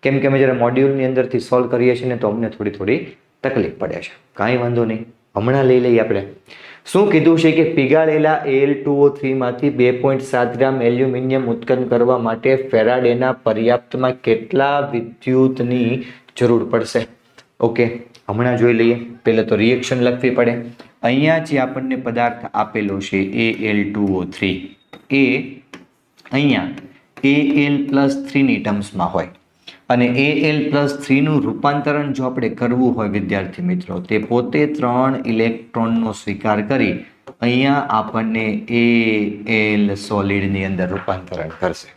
કેમ કે અમે જ્યારે મોડ્યુલની અંદરથી સોલ્વ કરીએ છીએ ને તો અમને થોડી તકલીફ પડે છે. કાંઈ વાંધો નહીં, હમણાં લઈ લઈએ આપણે. શું કીધું છે કે પીગાળેલા Al2O3 માંથી 2.7 ગ્રામ એલ્યુમિનિયમ ઉત્પન્ન કરવા માટે ફેરાડેના પર્યાપ્તમાં કેટલા વિદ્યુતની જરૂર પડશે? ઓકે, હમણાં જોઈ લઈએ. પહેલા તો રિએક્શન લખવી પડે. અહીંયા જે આપણને પદાર્થ આપેલો છે Al2O3 એ અહીંયા Al+3 ની ટર્મ્સમાં હોય અને Al+3 નું રૂપાંતરણ જો આપણે કરવું હોય વિદ્યાર્થી મિત્રો તે પોતે 3 ઇલેક્ટ્રોનનો સ્વીકાર કરી અહીંયા આપણને Al સોલિડની અંદર રૂપાંતરણ કરશે.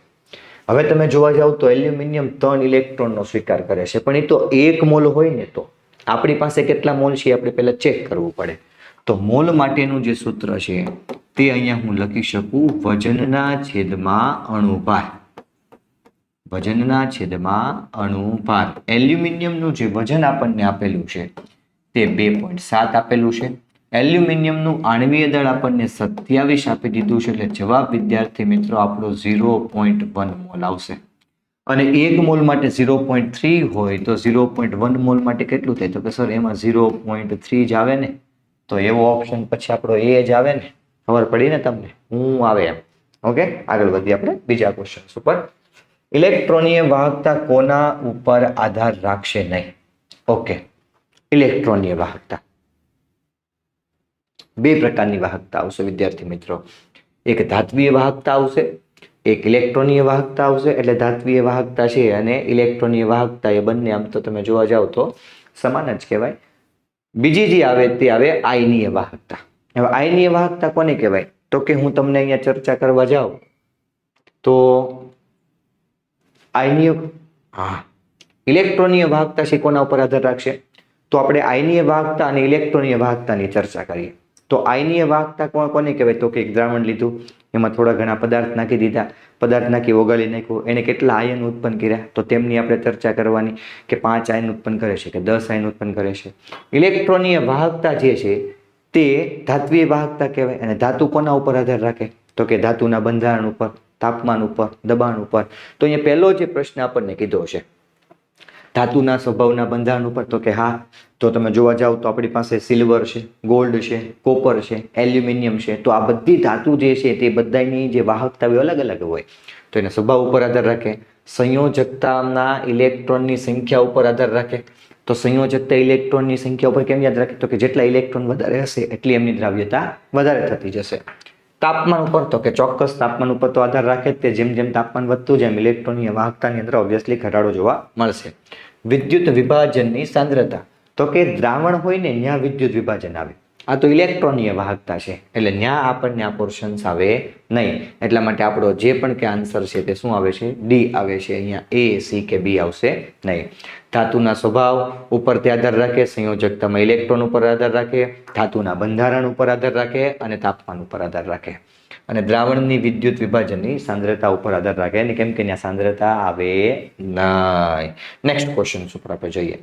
હવે તમે જોવા જાવ તો એલ્યુમિનિયમ 3 ઇલેક્ટ્રોનનો સ્વીકાર કરે છે પણ એ તો 1 મોલ હોય ને તો આપણી પાસે કેટલા મોલ છે આપણે પહેલા ચેક કરવું પડે. તો મોલ માટેનું જે સૂત્ર છે તે અહીંયા હું લખી શકું વજનના છેદમાં અણુભાર. વજનના છેદમાં અણુભાર. એલ્યુમિનિયમનું જે વજન આપણને આપેલું છે તે 2.7 આપેલું છે. એલ્યુમિનિયમનું આણ્વીય દળ આપણને 27 આપી દીધું છે એટલે જવાબ વિદ્યાર્થી મિત્રો આપણો 0.1 મોલ આવશે. અને 1 મોલ માટે 0.3 હોય તો 0.1 મોલ માટે કેટલું થાય? તો કે સર એમાં 0.3 જ આવે ને, તો એવો ઓપ્શન પછી આપણો એ જ આવે ને. ખબર પડી ને તમને હું આવે એમ. ઓકે, આગળ વધીએ આપણે બીજા ક્વેશ્ચન ઉપર. ઇલેક્ટ્રોનીય વાહકતા કોના ઉપર આધાર રાખશે નહીં? ઓકે, ઇલેક્ટ્રોનીય વાહકતા બે પ્રકારની વાહકતા આવશે વિદ્યાર્થી મિત્રો. એક ધાત્વીય વાહકતા આવશે, એક ઇલેક્ટ્રોનીય વાહકતા આવશે. એટલે ધાત્વીય વાહકતા છે અને ઇલેક્ટ્રોનીય વાહકતા એ બંને આમ તો તમે જોવા જાવ તો સમાન જ કહેવાય. બીજી જે આવે તે આવે આયનીય વાહકતા. હવે આયનીય વાહકતા કોને કહેવાય? તો કે હું તમને અહીંયા ચર્ચા કરવા જાઉં તો ઇલેક્ટ્રોનીય વાહકતા છે કોના ઉપર આધાર રાખશે? તો આપણે આયનીય વાહકતા અને ઇલેક્ટ્રોનીય વાહકતાની ચર્ચા કરીએ તો આયનીય વાહકતા કોને કહેવાય? તો કે એક દ્રાવણ લીધું, એમાં થોડા ઘણા પદાર્થ નાખી દીધા, પદાર્થ નાખી ઓગાળી નાખ્યું, એને કેટલા આયન ઉત્પન્ન કર્યા તો તેમની આપણે ચર્ચા કરવાની કે 5 આયન ઉત્પન્ન કરે છે કે 10 આયન ઉત્પન્ન કરે છે. ઇલેક્ટ્રોનીય વાહકતા જે છે તે ધાત્વીય વાહકતા કહેવાય. અને ધાતુ કોના ઉપર આધાર રાખે? તો કે ધાતુના બંધારણ ઉપર, તાપમાન ઉપર, દબાણ ઉપર. તો અહીંયા પહેલો જે પ્રશ્ન આપણને કીધો છે ધાતુના સ્વભાવના બંધારણ ઉપર, તો કે હા. તો તમે જોવા જાવ તો આપણી પાસે સિલ્વર છે, ગોલ્ડ છે, કોપર છે, એલ્યુમિનિયમ છે. તો આ બધી ધાતુ જે છે તે બધાની જે વાહકતા હોય અલગ અલગ હોય. તો એના સ્વભાવ ઉપર આધાર રાખે. સંયોજકતાના ઇલેક્ટ્રોનની સંખ્યા ઉપર આધાર રાખે. તો સંયોજકતા ઇલેક્ટ્રોનની સંખ્યા ઉપર કેમ યાદ રાખે? તો કે જેટલા ઇલેક્ટ્રોન વધારે હશે એટલી એમની દ્રાવ્યતા વધારે થતી જશે. તાપમાન ઉપર, તો કે ચોક્કસ તાપમાન ઉપર તો આધાર રાખે જ તે. જેમ જેમ તાપમાન વધતું જાય ઇલેક્ટ્રોનની વાહકતાની અંદર ઓબ્વિયસલી ઘટાડો જોવા મળશે. વિદ્યુત વિભાજનની સાંદ્રતા, તો કે દ્રાવણ હોય ને ત્યાં વિદ્યુત વિભાજન આવે. આ તો ઇલેક્ટ્રોનીય વાહકતા છે એટલે ત્યાં આપણને આ પોર્શન્સ આવે નહીં. એટલા માટે આપણો જે પણ કે આન્સર છે તે શું આવે છે? ડી આવે છે. અહીંયા એ, સી કે બી આવશે નહીં. ધાતુના સ્વભાવ ઉપર તે આધાર રાખે, સંયોજકતામાં ઇલેક્ટ્રોન ઉપર આધાર રાખે, ધાતુના બંધારણ ઉપર આધાર રાખે અને તાપમાન ઉપર આધાર રાખે. અને દ્રાવણની વિદ્યુત વિભાજનની સાંદ્રતા ઉપર આધાર રાખે. અને કેમ કે ત્યાં સાંદ્રતા આવે નહીં. નેક્સ્ટ ક્વેશ્ચન ઉપર આપણે જોઈએ.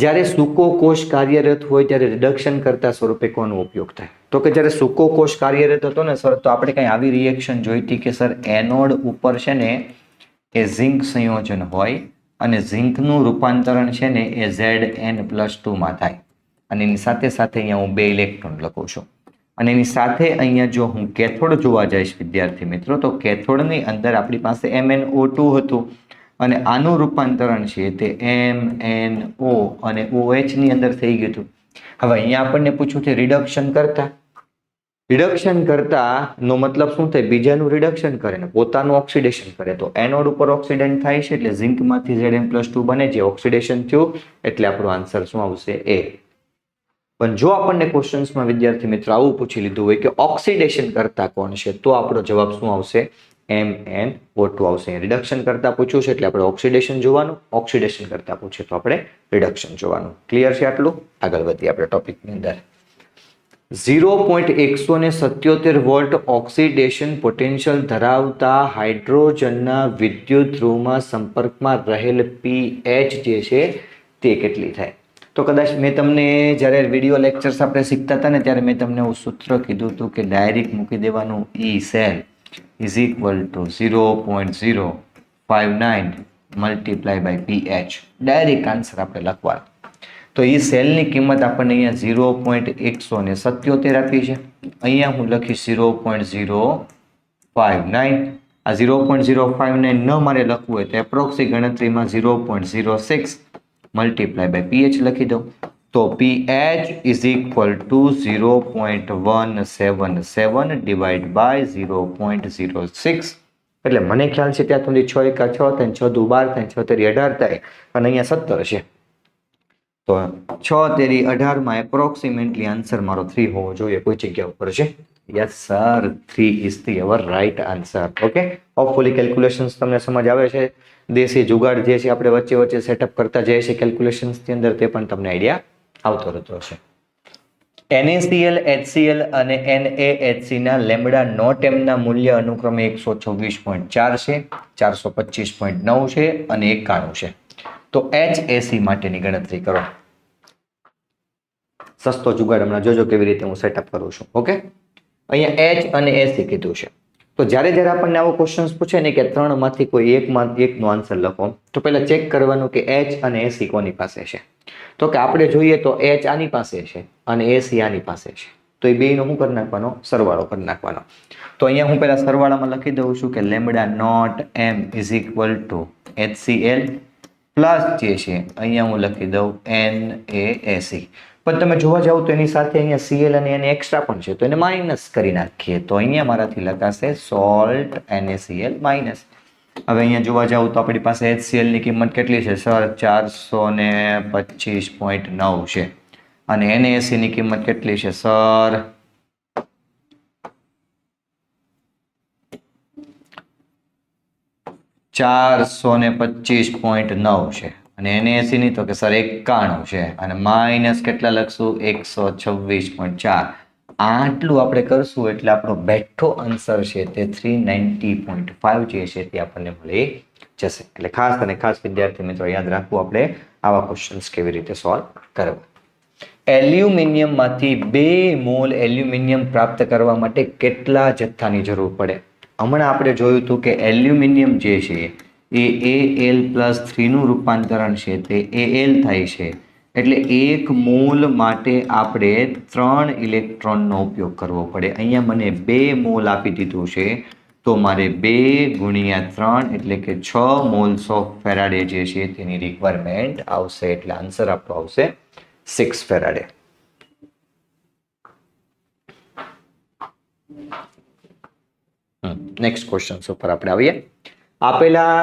જ્યારે સૂકો કોષ કાર્યરત હોય ત્યારે રિડક્શન કરતા સ્વરૂપે કોનો ઉપયોગ થાય? તો કે જ્યારે સૂકો કોષ કાર્યરત હતો ને સર, તો આપણે કઈ આવી રિએક્શન જોઈતી કે સર એનોડ ઉપર છે ને એ ઝિંક સંયોજન હોય અને ઝિંકનું રૂપાંતરણ છે ને એ Zn+2 માં થાય. અને એની સાથે સાથે અહીંયા હું 2 ઇલેક્ટ્રોન લખું છું. અને એની સાથે અહીંયા જો હું કેથોડ જોવા જઈશ વિદ્યાર્થી મિત્રો, તો કેથોડની અંદર આપણી પાસે MnO2 હતું અને આનું રૂપાંતરણ છે તે MnO અને OH ની અંદર થઈ ગયું હતું. હવે અહીંયા આપણને પૂછ્યું છે રિડક્શન કરતા. રિડક્શન કરતા નો મતલબ શું થાય? બીજાનું રિડક્શન કરે ને પોતાનું ઓક્સિડેશન કરે. તો એનોડ ઉપર ઓક્સિડન્ટ થાય છે એટલે ઝિંકમાંથી Zn+2 બને, જે ઓક્સિડેશન થયું એટલે આપણો આન્સર શું આવશે? એ. પણ જો આપણને ક્વેશ્ચન્સમાં વિદ્યાર્થી મિત્રો આવું પૂછી લીધું હોય કે ઓક્સિડેશન કરતા કોણ છે, તો આપણો જવાબ શું આવશે? MnO2 આવશે. રિડક્શન કરતા પૂછ્યું છે એટલે આપણે ઓક્સિડેશન જોવાનું, ઓક્સિડેશન કરતા પૂછે તો આપણે રિડક્શન જોવાનું. ક્લિયર છે આટલું? આગળ વધીએ આપણે ટોપિકની અંદર. 0.177 વોલ્ટ ઓક્સિડેશન પોટેન્શિયલ ધરાવતા હાઇડ્રોજનના વિદ્યુત ધ્રુવમાં સંપર્કમાં રહેલ pH જે છે તે કેટલી થાય? તો કદાચ મેં તમને જ્યારે વિડીયો લેક્ચર્સ આપણે શીખતા હતા ને ત્યારે મેં તમને એવું સૂત્ર કીધું હતું કે ડાયરેક્ટ મૂકી દેવાનું E cell is equal to 0.059 multiply by pH. Direct answer આપણે લખવાનો. તો એ સેલની કિંમત આપણને અહીંયા 0.177 આપી છે. અહીંયા હું લખીશ 0.059. આ 0.059 ન મારે લખવું હોય તો એપ્રોક્સી ગણતરીમાં 0.06 મલ્ટીપ્લાય બાય pH લખી દઉં. તો pH is equal to 0.177 divided by 0.06. એટલે મને ખ્યાલ છે ત્યાં સુધી 6 એકા 6 થાય, 6 દુ 12 થાય, 6 તેરી 18 થાય અને અહીંયા 17 છે. તો 6 તેરી 18 માં એપ્રોક્સિમેટલી આન્સર મારો 3 હોવો જોઈએ કોઈ જગ્યા ઉપર છે. Yes sir, 3 is the our right answer. Okay, hopefully calculations તમને સમજ આવે છે. દેશી જુગાડ જે છે આપણે વચ્ચે વચ્ચે સેટઅપ કરતા જઈએ છીએ કેલ્ક્યુલેશન્સની અંદર, તે પણ તમને આઈડિયા આવતો રહેતો હશે. NaCl, HCl અને NaHC ના લેમ્બડા નોટ એમના મૂલ્ય અનુક્રમે 126.4 છે, 425.9 છે અને 91 છે. તો HAC માટેની ગણતરી કરો. સસ્તો જુગાડ હમણાં જોજો કેવી રીતે હું સેટઅપ કરું છું. ઓકે, અહીંયા H અને AC કીધું છે. તો જ્યારે આપણને આવો ક્વેશ્ચન્સ પૂછે ને કે 3 માંથી કોઈ એકનો આન્સર લખો, તો પહેલા ચેક કરવાનું કે H અને AC કોની પાસે છે. તો કે આપણે જોઈએ તો H આની પાસે છે અને AC આની પાસે છે. તો એ બેયનો શું કરી નાખવાનો? સરવાળો કરી નાખવાનો. તો અહીંયા હું પહેલા સરવાળામાં લખી દઉં છું કે lambda naught M is equal to HCl plus જે છે અહીંયા હું લખી દઉં NaAC. પણ તમે જોવા જાવ તો એની સાથે અહીંયા Cl અને એને એક્સ્ટ્રા પણ છે, તો એને માઇનસ કરી નાખીએ તો અહીંયા મારાથી લખાશે સોલ્ટ NaCl માઇનસ. હવે અહીંયા જોવા જાવ તો આપણી પાસે HCl ની કિંમત કેટલી છે સર? 425.9 છે. અને NaC ની કિંમત કેટલી છે સર? 425.9 છે. અને NaC ની તો કે સર 91 છે. અને માઇનસ કેટલા લખશું? 126.4. આટલું આપણે કરશું એટલે આપણો બેઠો આન્સર છે તે 390.5 જે છે તે આપણને મળી જશે. એટલે ખાસ અને ખાસ વિદ્યાર્થી મિત્રો યાદ રાખવું આપણે આવા ક્વેશ્ચન્સ કેવી રીતે સોલ્વ કરવા. એલ્યુમિનિયમમાંથી 2 મોલ એલ્યુમિનિયમ પ્રાપ્ત કરવા માટે કેટલા જથ્થાની જરૂર પડે? હમણાં આપણે જોયું હતું કે એલ્યુમિનિયમ જે છે એ Al+3 નું રૂપાંતરણ છે તે Al થાય છે. એટલે 1 મોલ માટે આપણે 3 ઇલેક્ટ્રોનનો ઉપયોગ કરવો પડે. અહીંયા મને 2 મોલ આપી દીધું છે તો મારે 2 ગુણ્યા 3 એટલે કે 6 મોલ્સ ઓફ ફેરાડે જે છે તેની રિક્વાયરમેન્ટ આવશે. એટલે આન્સર આપણો આવશે 6 ફેરાડે. નેક્સ્ટ ક્વેશ્ચન ઉપર આપણે આવીએ. આપેલા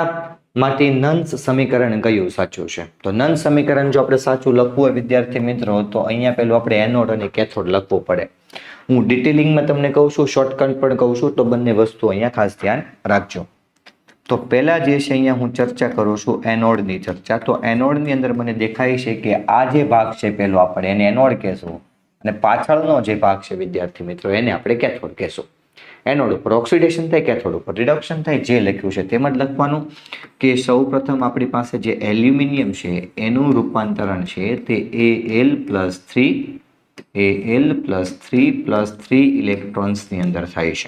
માંથી નન્સ સમીકરણ કયું સાચું છે? તો નન્સ સમીકરણ જો આપણે સાચું લખવું હોય વિદ્યાર્થી મિત્રો તો અહીંયા પેલું આપણે એનોડ અને કેથોડ લખવું પડે. હું ડિટેલિંગમાં તમને કહું છું, શોર્ટકટ પણ કહું છું, તો બંને વસ્તુ અહીંયા ખાસ ધ્યાન રાખજો. તો પહેલા જે છે અહીંયા હું ચર્ચા કરું છું એનોડની ચર્ચા. તો એનોડની અંદર મને દેખાય છે કે આ જે ભાગ છે પેલો આપણે એને એનોડ કહેશું અને પાછળનો જે ભાગ છે વિદ્યાર્થી મિત્રો એને આપણે કેથોડ કહેશું. એનોડ ઉપર ઓક્સિડેશન થાય, કેથોડ ઉપર રિડક્શન થાય, જે લખ્યું છે તેમ જ લખવાનું. કે સૌ પ્રથમ આપણી પાસે જે એલ્યુમિનિયમ છે એનું રૂપાંતરણ છે તે Al+3 ઇલેક્ટ્રોન્સની અંદર થાય છે.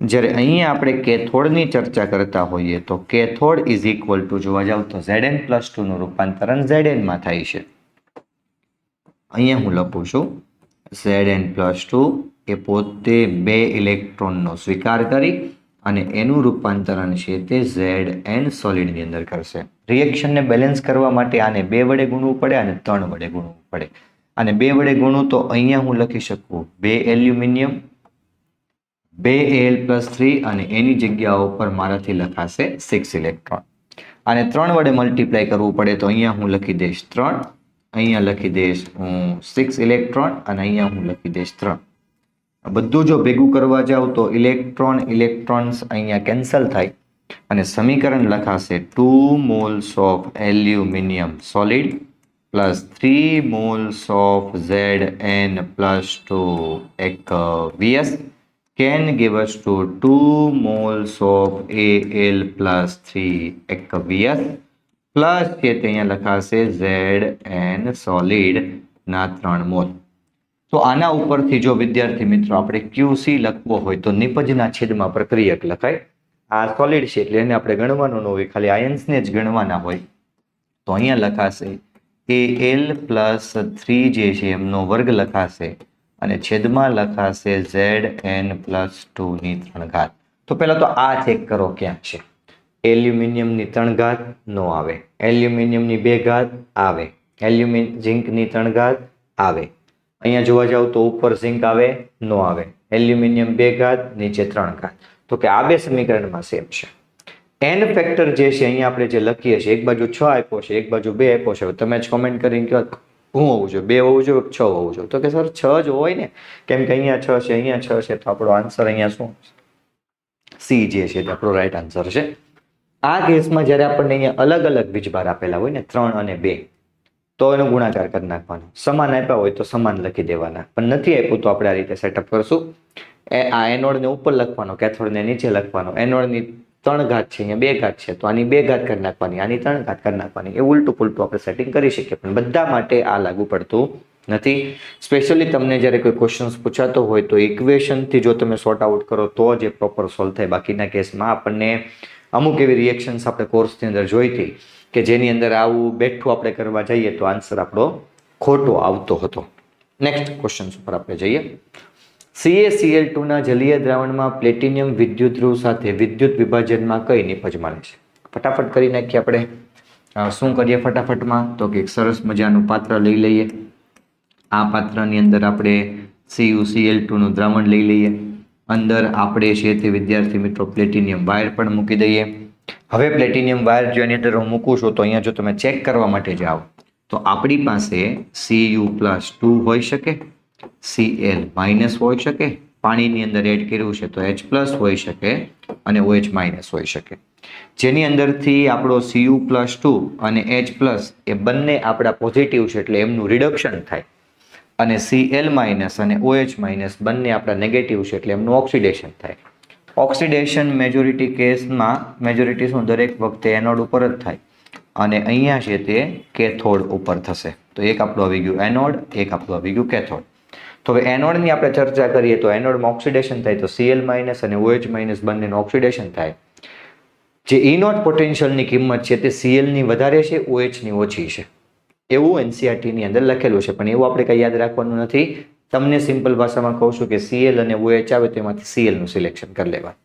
જ્યારે અહીંયા આપણે કેથોડની ચર્ચા કરતા હોઈએ તો કેથોડ ઇઝ ઇક્વલ ટુ જોવા જાવ તો Zn+2 નું રૂપાંતરણ Zn માં થાય છે. અહીંયા હું લખું છું Zn+2 એ પોતે 2 ઇલેક્ટ્રોનનો સ્વીકાર કરી અને એનું રૂપાંતરણ છે તે Zn સોલિડની અંદર કરશે. રિએક્શનને બેલેન્સ કરવા માટે આને 2 વડે ગુણવું પડે અને 3 વડે ગુણવું પડે. અને 2 વડે ગુણું તો અહીંયા હું લખી શકું 2 એલ્યુમિનિયમ 2 Al+3 અને એની જગ્યા ઉપર મારાથી લખાશે 6 ઇલેક્ટ્રોન. અને 3 વડે મલ્ટીપ્લાય કરવું પડે તો અહીંયા હું લખી દઈશ 3, અહીંયા લખી દઈશ હું 6 ઇલેક્ટ્રોન અને અહીંયા હું લખી દઈશ 3. બધું જો ભેગું કરવા જાવ તો ઇલેક્ટ્રોન્સ અહીંયા કેન્સલ થાય અને સમીકરણ લખાશે 2 moles of aluminium solid plus 3 moles of Zn+2 aqueous can give us to 2 moles of Al+3 aqueous plus છે તે અહીંયા લખાશે Zn સોલિડ ના 3 મોલ. તો આના ઉપરથી જો વિદ્યાર્થી મિત્રો આપણે QC લખવો હોય તો નિપજના છેદમાં પ્રક્રિયક લખાય. આ સોલિડ છે એટલે એને આપણે ગણવાનું ન હોય, ખાલી આયન્સને જ ગણવાના હોય. તો અહીંયા લખાશે Al+3 જે છે એમનો વર્ગ લખાશે અને છેદમાં લખાશે Zn+2 ની 3 ઘાત. તો પહેલા તો આ ચેક કરો ક્યાં છે. એલ્યુમિનિયમની 3 ઘાત નો આવે, એલ્યુમિનિયમની 2 ઘાત આવે, ઝિંકની 3 ઘાત આવે. અહીંયા જોવા જાવ તો ઉપર ઝિંક આવે નો આવે, એલ્યુમિનિયમ 2 ઘાત નીચે 3 ઘાત. તો કે આ બે સમીકરણમાં સેમ છે. એન ફેક્ટર જે છે અહીંયા આપણે જે લખીએ છીએ એક બાજુ 6 આપ્યો છે એક બાજુ 2 આપ્યો છે. તમે જ કોમેન્ટ કરીને કહો શું હોવું જોઈએ, 2 હોવું જોઈએ 6 હોવું જોઈએ? તો કે સર 6 જ હોય ને, કેમ કે અહીંયા 6 છે અહીંયા 6 છે, તો આપણો આન્સર અહીંયા શું સી જે છે તે આપણો રાઈટ આન્સર છે. આ કેસમાં જ્યારે આપણને અહીંયા અલગ અલગ વીજભાર આપેલા હોય ને 3 અને 2 તો એનો ગુણાકાર કરી નાખવાનો. સમાન આપ્યા હોય તો સમાન લખી દેવાના, પણ નથી આપ્યું તો આપણે આ રીતે સેટઅપ કરશું. આ એનોડને ઉપર લખવાનો, કેથોડને નીચે લખવાનો. એનોડની 3 ઘાત છે, અહીંયા 2 ઘાત છે, તો આની 2 ઘાત કરી નાખવાની, આની 3 ઘાત કરી નાખવાની. એ ઉલટું પુલટું આપણે સેટિંગ કરી શકીએ, પણ બધા માટે આ લાગુ પડતું નથી. સ્પેશિયલી તમને જ્યારે કોઈ ક્વેશ્ચન્સ પૂછાતો હોય તો ઇક્વેશનથી જો તમે સોર્ટ આઉટ કરો તો જ એ પ્રોપર સોલ્વ થાય. બાકીના કેસમાં આપણને અમુક એવી રિએક્શન્સ આપણે કોર્સની અંદર જોઈ હતી કે જેની અંદર આવું બેઠું આપણે કરવા જઈએ તો આન્સર આપણો ખોટો આવતો હતો. નેક્સ્ટ ક્વેશ્ચન ઉપર આપણે જઈએ. CaCl2 ના જલીય દ્રાવણમાં પ્લેટિનિયમ વિદ્યુત ધ્રુવ સાથે વિદ્યુત વિભાજનમાં કઈ નિપજ મળે છે? ફટાફટ કરી નાખીએ આપણે. શું કરીએ ફટાફટમાં? તો કે એક સરસ મજાનું પાત્ર લઈ લઈએ. આ પાત્રની અંદર આપણે CuCl2 નું દ્રાવણ લઈ લઈએ. અંદર આપણે છે તે વિદ્યાર્થી મિત્રો પ્લેટિનિયમ વાયર પણ મૂકી દઈએ. હવે પ્લેટિનિયમ વાયર જેની અંદર હું મૂકું છું તો અહીંયા જો તમે ચેક કરવા માટે જાઓ તો આપણી પાસે Cu+2 હોઈ શકે, Cl- હોઈ શકે, પાણીની અંદર એડ કર્યું છે તો H+ હોઈ શકે અને OH- હોઈ શકે. જેની અંદરથી આપણો Cu+2 અને H+ એ બંને આપણા પોઝિટિવ છે એટલે એમનું રિડક્શન થાય અને Cl- અને OH- બંને આપણા નેગેટિવ છે એટલે એમનું ઓક્સિડેશન થાય. ઓક્સિડેશન મેજોરિટી કેસમાં મેજોરિટી શું દરેક વખતે એનોડ ઉપર જ થાય અને અહીંયા છે તે કેથોડ ઉપર થશે. તો એક આપણું આવી ગયું એનોડ, એક આપણું આવી ગયું કેથોડ. તો હવે એનોડની આપણે ચર્ચા કરીએ તો એનોડમાં ઓક્સિડેશન થાય તો Cl- અને OH- બંનેનું ઓક્સિડેશન થાય. જે E0 પોટેન્શિયલની કિંમત છે તે Cl-ની વધારે છે, OH-ની ઓછી છે. એવું NCERT-ની અંદર લખેલું છે પણ એવું આપણે કંઈ યાદ રાખવાનું નથી. તમને સિમ્પલ ભાષામાં કહું છું કે Cl અને OH આવે તો એમાંથી Cl નું સિલેક્શન કરી લેવાનું.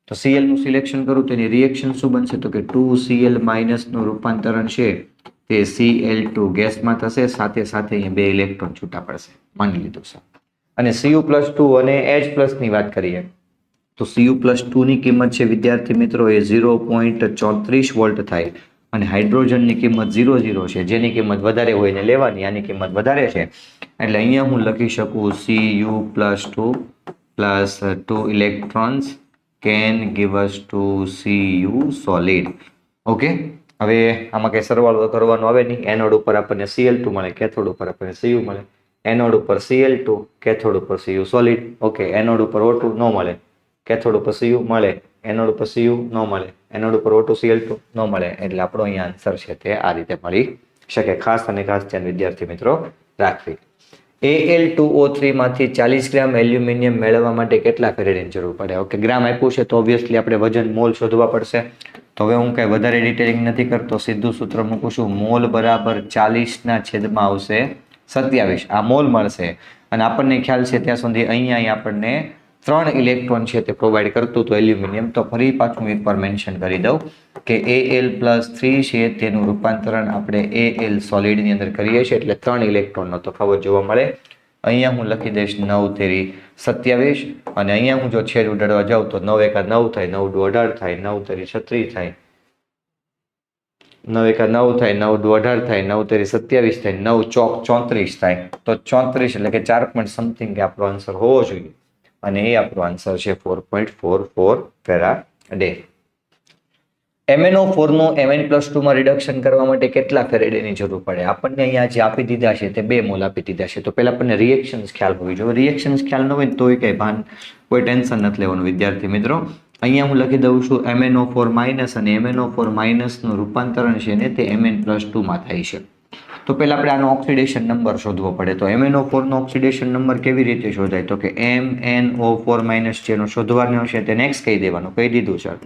તો Cl નું સિલેક્શન કરું તો એની રિએક્શન શું બનશે તો કે 2Cl- નું રૂપાંતરણ છે તે Cl2 ગેસમાં થશે, સાથે સાથે અહીંયા 2 ઇલેક્ટ્રોન છૂટા પડશે. માની લીધું સર. અને Cu+2 અને H+ ની વાત કરીએ તો Cu+2 ની કિંમત છે વિદ્યાર્થી મિત્રો એ 0.34 વોલ્ટ થાય અને હાઇડ્રોજનની કિંમત 0.0 છે. જેની કિંમત વધારે હોય એને લેવાની, આની કિંમત વધારે છે એટલે અહીંયા હું લખી શકું Cu+2 plus 2 electrons can give us to Cu solid. Okay, હવે આમાં કઈ સરવાળો કરવાનો આવે નહીં. એનોડ ઉપર આપણને Cl2 મળે, કેથોડ ઉપર આપણને Cu મળે. એનોડ ઉપર Cl2, કેથોડ ઉપર Cu સોલિડ. ઓકે, એનોડ ઉપર O2 ન મળે, કેથોડ ઉપર Cu મળે, એનોડ ઉપર Cu ન મળે, એનોડ ઉપર O2 Cl2 ન મળે એટલે આપણો અહીંયા આન્સર છે તે આ રીતે મળી શકે. ખાસ અને ખાસ ધ્યાન વિદ્યાર્થી મિત્રો રાખવી. Al2O3 માંથી 40 ગ્રામ એલ્યુમિનિયમ મેળવવા માટે કેટલા ફેરેડની જરૂર પડે? ઓકે, ગ્રામ આપ્યું છે તો ઓબ્વિયસલી આપણે વજન મોલ શોધવા પડશે. તો હવે હું કઈ વધારે ડિટેલિંગ નથી કરતો, સીધું સૂત્ર મૂકું છું. મોલ બરાબર 40/છેદમાં આવશે 27. આ મોલ મળશે અને આપણને ખ્યાલ છે ત્યાં સુધી અહીંયા આપણને 3 ઇલેક્ટ્રોન છે તે પ્રોવાઈડ કરતું હતું એલ્યુમિનિયમ. તો ફરી પાછું એકવાર મેન્શન કરી દઉં કે Al+3 છે તેનું રૂપાંતરણ આપણે Al સોલિડની અંદર કરીએ છીએ એટલે 3 ઇલેક્ટ્રોનનો તફાવત જોવા મળે. અહીંયા હું લખી દઈશ 9 તેરી 27 અને અહીંયા હું જો છેદ ઉડાડવા જાઉં તો 9 એકા 9 થાય, 9 દુ 18 થાય, 9 તેરી 36 થાય, 9 એકા 9 થાય, 9 દુ 18 થાય, 9 તેરી 27 થાય, 9 ચોક 34 થાય. તો 34 એટલે કે 4 પોઈન્ટ સમથિંગ કે આપણો આન્સર હોવો જોઈએ અને એ આપણો આન્સર છે 4.44 ફેરાડે. MnO4 નું Mn+2 માં રિડક્શન કરવા માટે કેટલા ફેરેડેની જરૂર પડે? આપણને અહીંયા જે આપી દીધા છે તે 2 મોલ આપી દીધા છે. તો પહેલા આપણને રિએક્શન્સ ખ્યાલ હોવી જોઈએ. રિએક્શન્સ ખ્યાલ ન હોય તો કઈ ભાન, કોઈ ટેન્શન નથી લેવાનું વિદ્યાર્થી મિત્રો. અહીંયા હું લખી દઉં છું MnO4- અને MnO4- નું રૂપાંતરણ છે ને તે Mn+2 માં થાય છે. તો પહેલા આપણે આનો ઓક્સિડેશન નંબર શોધવો પડે. તો MnO4 નો ઓક્સિડેશન નંબર કેવી રીતે શોધાય? તો કે MnO4- જેનો શોધવાનો છે તે નેક્સ્ટ કહી દેવાનું. કહી દીધું સર.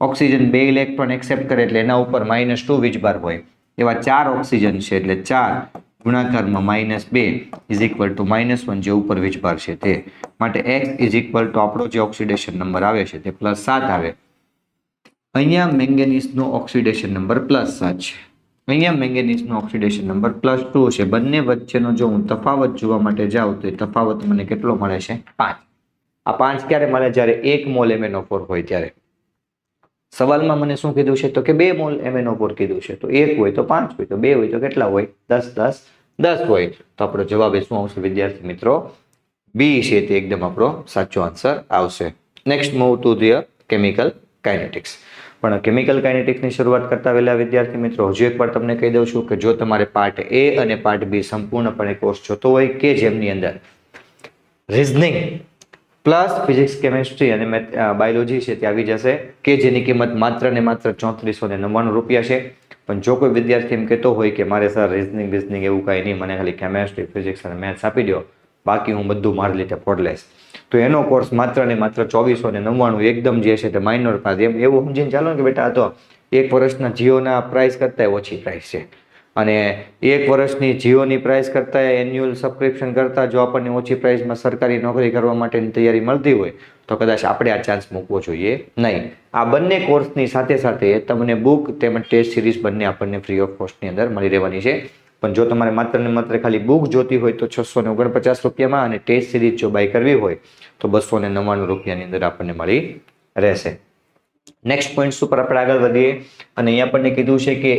ઓક્સિજન 2 ઇલેક્ટ્રોન એક્સેપ્ટ કરે એટલે એના ઉપર -2 વીજભાર હોય. એવા 4 ઓક્સિજન છે એટલે 4 ગુણાકારમાં -2 ઇઝ ઇક્વલ ટુ -1 જે ઉપર વીજભાર છે તે. માટે x ઇઝ ઇક્વલ ટુ આપણો જે ઓક્સિડેશન નંબર આવે છે તે +7 આવે. અહીંયા મેંગેનીઝનો ઓક્સિડેશન નંબર +7 છે. અહીંયા મેંગેનીઝનો ઓક્સિડેશન નંબર +2 છે. બંને વચ્ચેનો જો હું તફાવત જોવા માટે જાઉં તો એ તફાવત મને કેટલો મળે છે? 5. આ 5 ક્યારે મળે? જ્યારે 1 મોલ MnO4 હોય ત્યારે. સવાલમાં મને શું કીધું છે તો કે 2 મોલ MnO4 કીધું છે. તો 1 હોય તો 5 હોય, તો 2 હોય તો કેટલા હોય? 10, 10, 10 હોય. તો આપણો જવાબ એ શું આવશે વિદ્યાર્થી મિત્રો? બી છે તે એકદમ આપણો સાચો આન્સર આવશે. Next move to the chemical kinetics. પણ કેમિકલ કાઇનેટિક્સની શરૂઆત કરતા પહેલા વિદ્યાર્થી મિત્રો હજુ એકવાર તમને કહી દઉં છું કે જો તમારે પાર્ટ એ અને પાર્ટ બી સંપૂર્ણપણે કોર્સ જોતો હોય કે જેમની અંદર રિઝનિંગ પ્લસ ફિઝિક્સ, કેમેસ્ટ્રી અને બાયોલોજી છે તે આવી જશે કે જેની કિંમત માત્ર ને માત્ર 3499 રૂપિયા છે. પણ જો કોઈ વિદ્યાર્થી એમ કહેતો હોય કે મારે સર રિઝનિંગ એવું કાંઈ નહીં, મને ખાલી કેમેસ્ટ્રી, ફિઝિક્સ અને મેથ્સ આપી દો, બાકી હું બધું મારી રીતે ફોડ લઈશ, તો એનો કોર્સ માત્ર ને માત્ર 2499 એકદમ જે છે તે માઇનર પ્રાઇસ. એમ એવું સમજીને ચાલો ને કે બેટા આ તો 1 વર્ષના જીઓના પ્રાઇસ કરતાં ઓછી પ્રાઇસ છે અને 1 વર્ષની જીઓની પ્રાઇસ કરતાં એન્યુઅલ સબસ્ક્રિપ્શન કરતાં જો આપણને ઓછી પ્રાઇસમાં સરકારી નોકરી કરવા માટેની તૈયારી મળતી હોય તો કદાચ આપણે આ ચાન્સ મૂકવો જોઈએ નહીં. આ બંને કોર્સની સાથે સાથે તમને બુક તેમજ ટેસ્ટ સિરીઝ બંને આપણને ફ્રી ઓફ કોસ્ટની અંદર મળી રહેવાની છે. પણ જો તમારે માત્ર ને માત્ર ખાલી બુક જોતી હોય તો 649 રૂપિયામાં, અને ટેસ્ટ સિરીઝ જો બાય કરવી હોય તો 299 રૂપિયાની અંદર આપણને મળી રહેશે. નેક્સ્ટ પોઈન્ટ ઉપર આપણે આગળ વધીએ, અને અહીંયા આપણને કીધું છે કે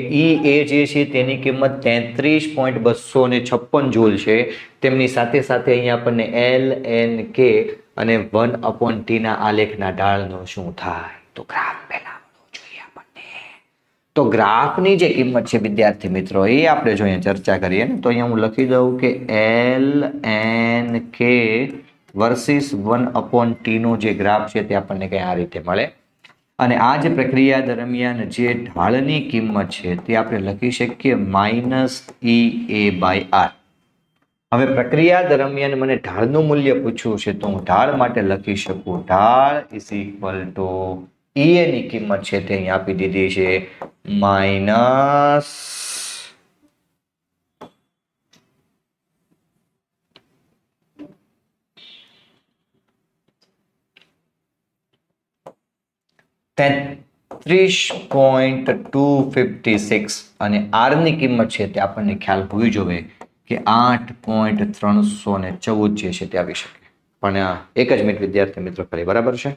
એ જે છે તેની કિંમત 33.256 જૂલ છે. તેમની સાથે સાથે અહીંયા આપણને એલ, એન, કે અને 1/t ના આલેખના ઢાળનો શું થાય, તો ગ્રાફ પહેલા જોઈએ આપણને. તો ગ્રાફની જે કિંમત છે વિદ્યાર્થી મિત્રો, એ આપણે જો અહીંયા ચર્ચા કરીએ ને, તો અહીંયા હું લખી દઉં કે એલ, એન, કે વર્સિસ 1/t નો જે ગ્રાફ છે તે આપણને કંઈ આ રીતે મળે. અને આ જે પ્રક્રિયા દરમિયાન જે ઢાળની કિંમત છે તે આપણે લખી શકીએ -EA/R. હવે પ્રક્રિયા દરમિયાન મને ઢાળનું મૂલ્ય પૂછ્યું છે, તો હું ઢાળ માટે લખી શકું ઢાળ EA ની કિંમત છે તે અહીં આપી દીધી છે -33.256, અને R ની કિંમત છે તે આપણને ખ્યાલ હોવી જોઈએ કે 8.314 જે છે તે આવી શકે. પણ એક જ મિનિટ વિદ્યાર્થી મિત્રો, ખરી બરાબર છે.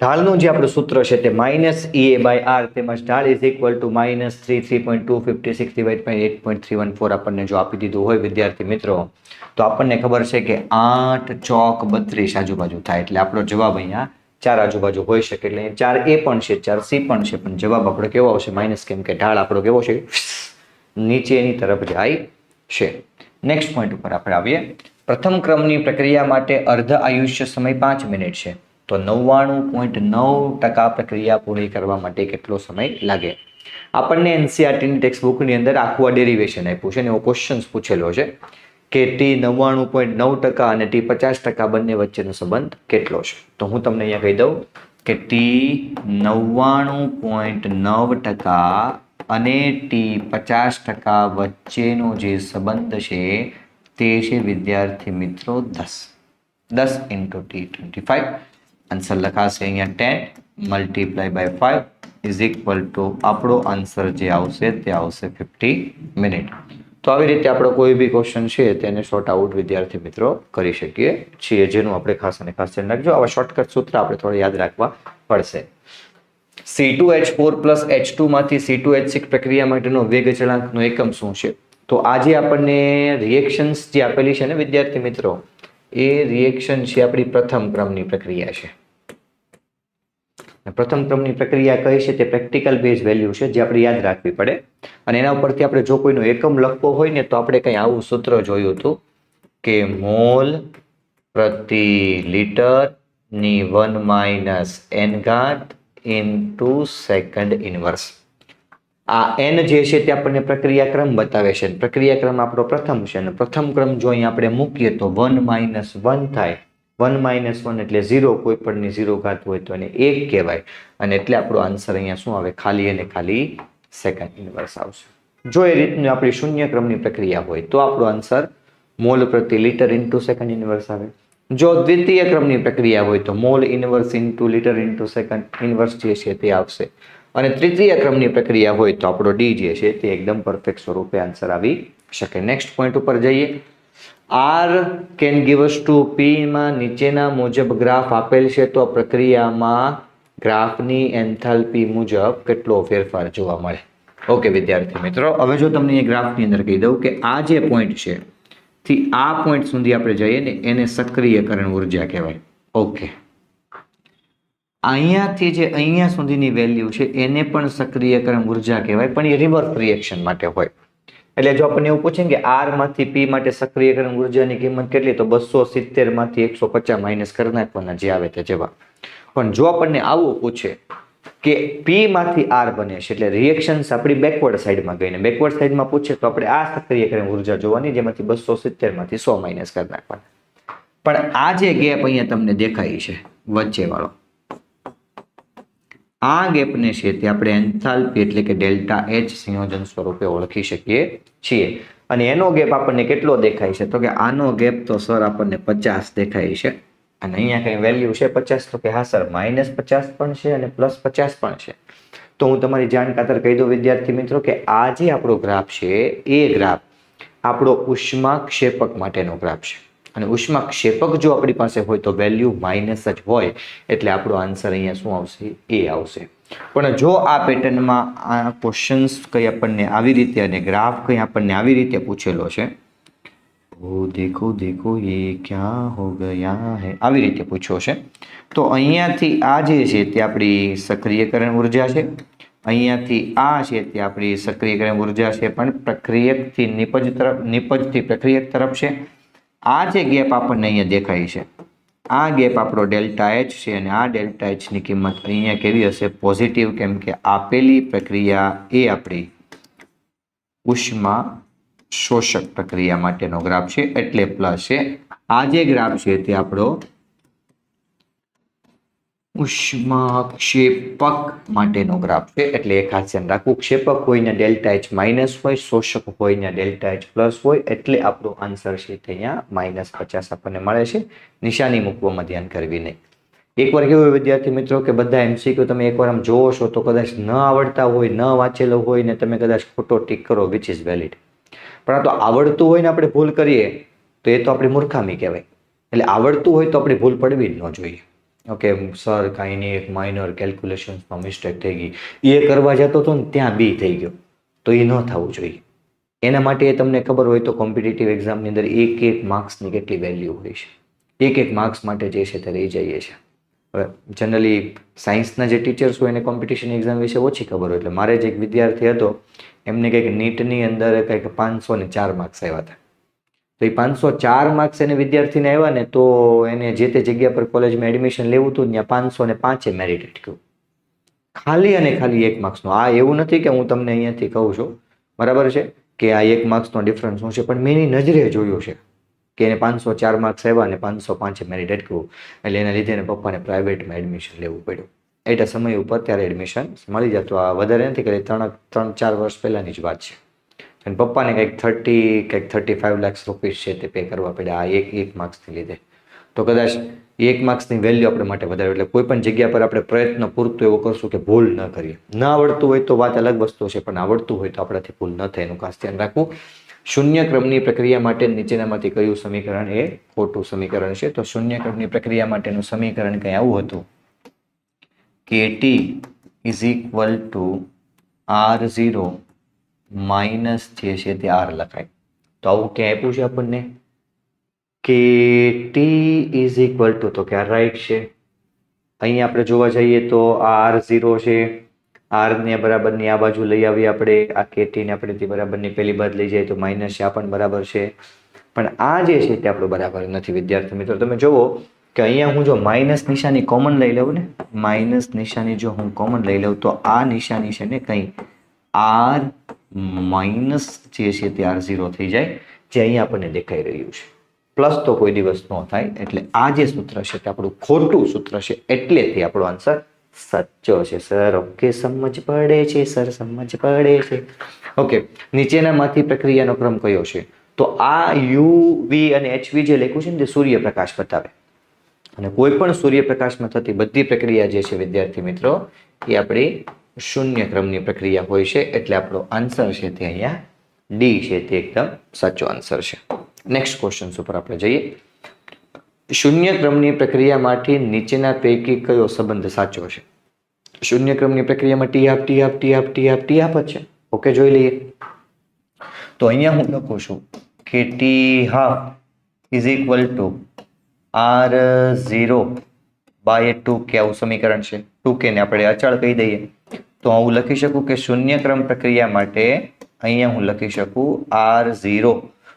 ઢાળનું જે આપણું સૂત્ર છે તે -EA/R, તેમજ ઢાળ -33.256 / 8.314 આપણને જો આપી દીધું હોય વિદ્યાર્થી મિત્રો, તો આપણને ખબર છે કે 8 ચોક 32 આજુબાજુ થાય. એટલે આપણો જવાબ અહીંયા 4 આજુબાજુ હોઈ શકે. એટલે 4A પણ છે, 4C પણ છે, પણ જવાબ આપણો કેવો આવશે? માઇનસ, કેમ કે ઢાળ આપણો કેવો છે? નીચેની તરફ જાય છે. નેક્સ્ટ પોઈન્ટ ઉપર આપણે આવીએ. પ્રથમ ક્રમની પ્રક્રિયા માટે અર્ધ આયુષ્ય સમય 5 મિનિટ છે, તો 99.9% પ્રક્રિયા પૂરી કરવા માટે કેટલો સમય લાગે? આપણને એનસીઆરટીની ટેક્સ્ટ બુકની અંદર આખું આ ડેરિવેશન આપ્યું છે, અને એવો ક્વેશ્ચન પૂછેલો છે કે ટી 99.9% અને ટી 50% બંને વચ્ચેનો સંબંધ કેટલો છે. તો હું તમને અહીંયા કહી દઉં કે ટી 99.9% અને ટી 50% વચ્ચેનો જે સંબંધ છે તે છે વિદ્યાર્થી મિત્રો 10. 10 × T25. આન્સર લખાશે અહીંયા 10 × 5 આપણો આન્સર જે આવશે તે આવશે 50 મિનિટ. તો આવી રીતે આપણો કોઈ બી ક્વેશ્ચન છે તેને શોર્ટ આઉટ વિદ્યાર્થી મિત્રો કરી શકીએ છીએ, જેનું આપણે ખાસ અને ખાસ ધ્યાન રાખજો. આવા શોર્ટકટ સૂત્ર આપણે થોડા યાદ રાખવા પડશે. C2H4 + H2 માંથી C2H6 પ્રક્રિયા માટેનો વેગ અચળાંકનો એકમ શું છે? તો આજે આપણને રિએક્શન્સ જે આપેલી છે ને વિદ્યાર્થી મિત્રો, એ રિએક્શન છે આપણી પ્રથમ ક્રમની પ્રક્રિયા છે. પ્રથમ ક્રમની પ્રક્રિયા કઈ છે તે પ્રેક્ટિકલ બેઝ વેલ્યુ છે, જે આપણે યાદ રાખવી પડે. અને એના ઉપરથી આપણે જો કોઈનો એકમ લખવો હોય ને, તો આપણે કંઈ આવું સૂત્ર જોયું હતું કે મોલ પ્રતિ લિટર ની 1 - n ઘાત ઇન્ટુ સેકન્ડ ઇનવર્સ. આ n જે છે તે આપણને પ્રક્રિયાક્રમ બતાવે છે. પ્રક્રિયાક્રમ આપણો પ્રથમ છે, અને પ્રથમ ક્રમ જો અહીં આપણે મૂકીએ તો 1 - 1 થાય. 1 - 1 એટલે 0, કોઈ પણની 0 ઘાત હોય તો એને 1 કહેવાય. અને એટલે આપણો આન્સર અહીંયા શું આવે? ખાલી અને ખાલી સેકન્ડ ઇનવર્સ આવશે. જો એ રીતની આપણી શૂન્ય ક્રમની પ્રક્રિયા હોય તો આપણો આન્સર મોલ પ્રતિ લિટર ઇન્ટુ સેકન્ડ ઇનવર્સ આવે. જો દ્વિતીય ક્રમની પ્રક્રિયા હોય તો mall inverse into litre into second inverse જે છે તે આવશે. અને તૃતીય ક્રમની પ્રક્રિયા હોય તો આપણો ડી જે છે તે એકદમ પરફેક્ટ સ્વરૂપે આન્સર આવી શકે. નેક્સ્ટ પોઈન્ટ ઉપર જઈએ. R can give us to P માં નીચેના મુજબ ગ્રાફ આપેલ છે, તો પ્રક્રિયામાં ગ્રાફની એન્થાલ્પી મુજબ કેટલો ફેરફાર જોવા મળે? ઓકે વિદ્યાર્થી મિત્રો, હવે જો તમને એ ગ્રાફની અંદર કહી દઉં કે આ જે પોઈન્ટ છે થી આ પોઈન્ટ સુધી આપણે જઈએ ને, એને સક્રિયકરણ ઉર્જા કહેવાય. ઓકે, અહીંયાથી જે અહીંયા સુધીની વેલ્યુ છે એને પણ સક્રિયકરણ ઉર્જા કહેવાય, પણ એ રિવર્સ રિએક્શન માટે હોય. એટલે જો આપણને એવું પૂછે કે આર માંથી પી માટે સક્રિયકરણ ઉર્જાની કિંમત કેટલી, તો 270 માંથી 150 માઇનસ કરી નાખવાના, જે આવે તે જવાબ. પણ જો આપણને આવું પૂછે કે પી માંથી આર બને છે એટલે રિએક્શન્સ આપણી બેકવર્ડ સાઈડમાં ગઈ ને બેકવર્ડ સાઈડમાં પૂછે તો આપણે આ સક્રિયકરણ ઉર્જા જોવાની, જેમાંથી 270 માંથી 100 માઇનસ કરી નાખવાના. પણ આ જે ગેપ અહીંયા તમને દેખાય છે વચ્ચે વાળો, આ ગેપને છે તે આપણે એન્થાલ્પી એટલે કે ડેલ્ટા એચ સંયોજન સ્વરૂપે ઓળખી શકીએ છીએ. અને એનો ગેપ આપણને કેટલો દેખાય છે? તો કે આનો ગેપ તો સર આપણને 50 દેખાય છે. અને અહીંયા કઈ વેલ્યુ છે 50? તો કે હા સર, -50 પણ છે અને +50 પણ છે. તો હું તમારી જાણ ખાતર કહી દઉં વિદ્યાર્થી મિત્રો કે આ જે આપણો ગ્રાફ છે એ ગ્રાફ આપણો ઉષ્માક્ષેપક માટેનો ગ્રાફ છે. અને ઉષ્માક્ષેપક જો આપણી પાસે હોય તો વેલ્યુ માઇનસ જ હોય, એટલે આપણો આન્સર અહીંયા શું આવશે? એ આવશે. પણ જો આ પેટર્નમાં આ ક્વેશ્ચન્સ કઈ આપણને આવી રીતે અને ગ્રાફ કઈ આપણને આવી રીતે પૂછેલો છે, ઓ દેખો દેખો ये क्या हो गया है, આવી રીતે પૂછ્યો છે, તો અહીંયાથી આ જે છે તે આપણી સક્રિયકરણ ઉર્જા છે, અહીંયાથી આ છે તે આપણી સક્રિયકરણ ઉર્જા છે, પણ પ્રક્રિયકથી નિપજ તરફ, નિપજથી પ્રક્રિયક તરફ છે. આ જે ગેપ આપણને અહીંયા દેખાય છે, આ ગેપ આપણો ડેલ્ટા એચ છે અને આ ડેલ્ટા એચ ની કિંમત અહીંયા કેવી હશે? પોઝિટિવ, કેમ કે આપેલી પ્રક્રિયા એ આપણી ઉષ્મા શોષક પ્રક્રિયા માટેનો ગ્રાફ છે એટલે પ્લસ છે. આ જે ગ્રાફ છે તે આપણો ઉષ્માક્ષેપક માટેનો ગ્રાફ છે એટલે એ ખાસ ધ્યાન રાખવું. ક્ષેપક હોય ને ડેલ્ટા એચ માઇનસ હોય, શોષક હોય ને ડેલ્ટા એચ પ્લસ હોય, એટલે આપણો આન્સર છે તે અહીંયા -50 આપણને મળે છે. નિશાની મૂકવામાં ધ્યાન કરવી નહીં. એકવાર કેવું હોય વિદ્યાર્થી મિત્રો કે બધા MCQ તમે એકવાર આમ જોવો છો તો કદાચ ન આવડતા હોય, ન વાંચેલો હોય ને તમે કદાચ ખોટો ટીક કરો, વિચ ઇઝ વેલિડ. પણ આ તો આવડતું હોય ને આપણે ભૂલ કરીએ તો એ તો આપણી મૂર્ખામી કહેવાય. એટલે આવડતું હોય તો આપણે ભૂલ પડવી જ ન જોઈએ. ઓકે સર કાંઈ નહીં, એક માઇનર કેલ્ક્યુલેશન્સમાં મિસ્ટેક થઈ ગઈ, એ કરવા જતો હતો ને ત્યાં બી થઈ ગયો, તો એ ન થવું જોઈએ. એના માટે તમને ખબર હોય તો કોમ્પિટિટિવ એક્ઝામની અંદર એક માર્ક્સની કેટલી વેલ્યુ હોય છે, એક માર્ક્સ માટે જે છે તે રહી જઈએ છે. હવે જનરલી સાયન્સના જે ટીચર્સ હોય એને કોમ્પિટિશન એક્ઝામ વિશે ઓછી ખબર હોય. એટલે મારે જે એક વિદ્યાર્થી હતો એમને કંઈક નીટની અંદર કંઈક 504 માર્ક્સ આવ્યા હતા. તો એ 504 માર્ક્સ એને વિદ્યાર્થીને આવ્યા ને તો એને જે તે જગ્યા પર કોલેજમાં એડમિશન લેવું હતું ત્યાં 505 મેરિટ અટક્યું, ખાલી અને ખાલી 1 માર્ક્સનો. આ એવું નથી કે હું તમને અહીંયાથી કહું છું, બરાબર છે, કે આ 1 માર્ક્સનો ડિફરન્સ શું છે, પણ મેં એની નજરે જોયું છે કે એને 504 માર્ક્સ આવ્યા અને 505 મેરિટ અટક્યું, એટલે એના લીધે એને પપ્પાને પ્રાઇવેટમાં એડમિશન લેવું પડ્યું. એટલા સમય ઉપર ત્યારે એડમિશન મળી જતું. આ વધારે નથી કે 3-4 વર્ષ પહેલાની જ વાત છે. અને પપ્પાને કંઈક 35 લાખ રૂપીસ છે તે પે કરવા પડ્યા આ એક માર્ક્સની લીધે. તો કદાચ 1 માર્ક્સની વેલ્યુ આપણે માટે વધારે. એટલે કોઈ પણ જગ્યા પર આપણે પ્રયત્ન પૂરતો એવો કરશું કે ભૂલ ન કરીએ. ન આવડતું હોય તો વાત અલગ વસ્તુ છે, પણ આવડતું હોય તો આપણાથી ભૂલ ન થાય એનું ખાસ ધ્યાન રાખવું. શૂન્ય ક્રમની પ્રક્રિયા માટે નીચેનામાંથી કયું સમીકરણ એ ખોટું સમીકરણ છે? તો શૂન્ય ક્રમની પ્રક્રિયા માટેનું સમીકરણ કંઈ આવું હતું કે T is equal to R0 minus જે છે તે R લખાય. તો આવું ક્યાં આપ્યું છે આપણને કે T ઇઝ ઇક્વલ ટુ, તો કે આ રાઈટ છે. અહીંયા આપણે જોવા જઈએ તો આ R0 છે, R ને બરાબરની આ બાજુ લઈ આવીએ આપણે, આ KT ને આપણે તે બરાબરની પેલી બાજુ લઈ જઈએ તો માઇનસ છે, આ પણ બરાબર છે. પણ આ જે છે તે આપણું બરાબર નથી વિદ્યાર્થી મિત્રો. તમે જુઓ કે અહીંયા હું જો માઇનસ નિશાની કોમન લઈ લઉં ને, માઇનસ નિશાની જો હું કોમન લઈ લઉં તો આ નિશાની છે ને કંઈ R માઇનસ જે છે તે R0 થઈ જાય, જે અહીંયા આપણને દેખાઈ રહ્યું છે. પ્લસ તો કોઈ દિવસ ન થાય. એટલે આ જે સૂત્ર છે તે આપણું ખોટું સૂત્ર છે, એટલેથી આપણો આન્સર સાચો છે. સર ઓકે, સમજ પડે છે સર, સમજ પડે છે. ઓકે, નીચેનામાંથી પ્રક્રિયાનો ક્રમ કયો છે? તો આ UV અને HV જે લખ્યું છે ને તે સૂર્યપ્રકાશ બતાવે. અને કોઈ પણ સૂર્યપ્રકાશમાં થતી બધી પ્રક્રિયા જે છે વિદ્યાર્થી મિત્રો એ આપણી શૂન્ય ક્રમની પ્રક્રિયા હોય છે. એટલે આપણો આન્સર છે તે અહીંયા D છે તે એકદમ સાચો આન્સર છે. નેક્સ્ટ ક્વેશ્ચન ઉપર આપણે જઈએ. શૂન્ય ક્રમની પ્રક્રિયામાંથી નીચેના પૈકી કયો સંબંધ સાચો છે? શૂન્ય ક્રમની પ્રક્રિયામાં T હાફ જ છે. ઓકે, જોઈ લઈએ. તો અહીંયા હું લખું છું કે T half is equal to R0 by 2K, આવું સમીકરણ છે. 2K ને આપણે અચળ કહી દઈએ તો હું લખી શકું કે શૂન્ય ક્રમ પ્રક્રિયા માટે અહીંયા હું લખી શકું R0,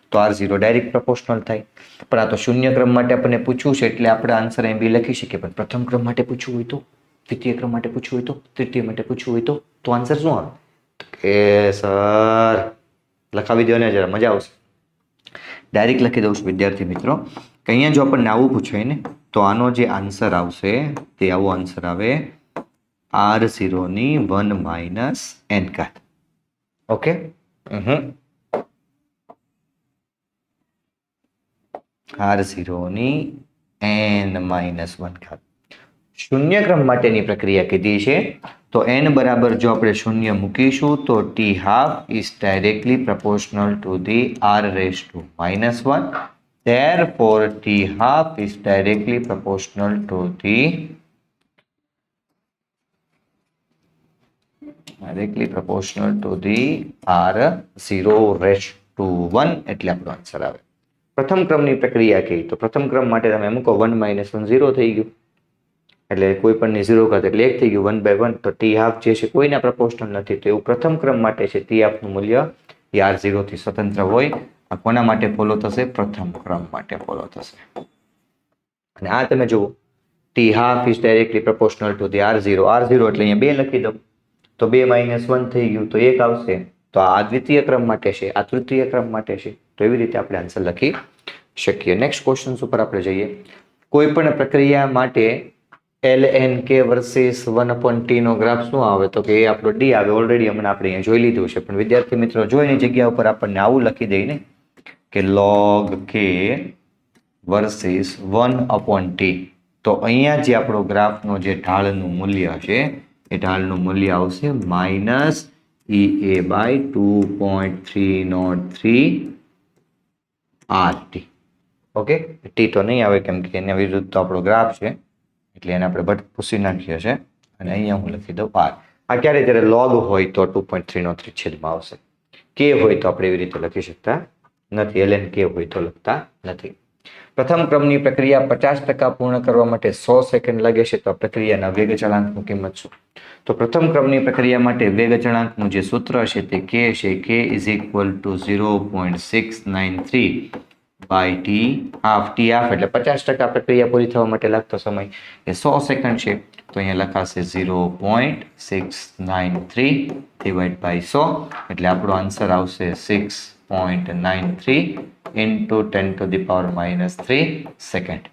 તો R0 ડાયરેક્ટ પ્રપોર્શનલ થાય. પણ આ તો શૂન્ય ક્રમ માટે આપણને પૂછવું છે એટલે આપણે આન્સર અહીં બી લખી શકીએ, પણ પ્રથમ ક્રમ માટે પૂછવું હોય તો દ્વિતીય ક્રમ માટે પૂછવું હોય તો, તૃતીય માટે પૂછવું હોય તો આન્સર શું આવે? કે સર લખાવી દો ને જરા, મજા આવશે. ડાયરેક્ટ લખી દઉં છું વિદ્યાર્થી મિત્રો કે અહીંયા જો આપણને આવું પૂછાય ને તો આનો જે આન્સર આવશે તે આવો આન્સર આવે R0 ની 1 માઇનસ n ઘાત. ઓકે, R0 ની n માઇનસ 1 ઘાત. શૂન્ય ક્રમ માટેની પ્રક્રિયા કીધી છે તો n બરાબર જો આપણે શૂન્ય મૂકીશું તો t half is directly proportional to the r raised to minus 1. Therefore, t half is directly proportional to the r0 raised to 1 એટલે આપણો આન્સર આવે. પ્રથમ ક્રમની પ્રક્રિયા કહી તો પ્રથમ ક્રમ માટે તમે મૂકો 1 માઇનસ 1 0 થઈ ગયું એટલે કોઈ પણ ની 0 ઘાત એટલે 1 થઈ ગયું 1 by 1. તો ટી હાફ જે છે કોઈના પ્રપોર્શનલ નથી તો એવું પ્રથમ ક્રમ માટે છે ટી હાફનું મૂલ્ય એ R0 થી સ્વતંત્ર હોય. આ કોના માટે ફોલો થશે? પ્રથમ ક્રમ માટે ફોલો થશે. અને આ તમે જુઓ T half is directly proportional to the R0 એટલે અહીંયા 2 લખી દઉં તો 2 માઇનસ 1 થઈ ગયું તો 1 આવશે. તો આ દ્વિતીય ક્રમ માટે છે, આ તૃતીય ક્રમ માટે છે. તો એવી રીતે આપણે આન્સર લખી શકીએ. નેક્સ્ટ ક્વેશ્ચન ઉપર આપણે જઈએ. કોઈ પણ પ્રક્રિયા માટે lnk વર્સિસ 1/t નો ગ્રાફ શું આવે? તો કે એ આપણો d આવે. ઓલરેડી હમણાં આપણે અહીંયા જોઈ લીધું છે. પણ વિદ્યાર્થી મિત્રો જો એની જગ્યા ઉપર આપણને આવું લખી દઈએ ને કે log k વર્સિસ 1/t તો અહીંયા જે આપણો ગ્રાફનો જે ઢાળનું મૂલ્ય છે એ ઢાળનું મૂલ્ય આવશે minus EA by 2.303 RT. Okay, T તો નહીં આવે કેમ કે એના વિરુદ્ધ તો આપણો ગ્રાફ છે એટલે એને આપણે બટ પૂછી નાખીએ છે અને અહીંયા હું લખી દઉં R. આ ક્યારે જ્યારે લોગ હોય તો 2.303 છેદમાં આવશે. કે હોય તો આપણે એવી રીતે લખી શકતા નથી. ln કે હોય તો લખતા નથી. પ્રથમ ક્રમની પ્રક્રિયા 50% પૂર્ણ કરવા માટે 100 સેકન્ડ લાગે છે તો આ પ્રક્રિયાના વેગ અચળાંકની કિંમત શું? તો પ્રથમ ક્રમની પ્રક્રિયા માટે વેગ અચળાંકનું જે સૂત્ર છે તે k છે. k is equal to 0.693 by t half. t half એટલે 50% પ્રક્રિયા પૂરી થવા માટે લાગતો સમય એ 100 સેકન્ડ છે તો અહીંયા લખાશે 0.693 divided by 100 એટલે આપણો આન્સર આવશે 6.93 into 10 to the power minus 3 second.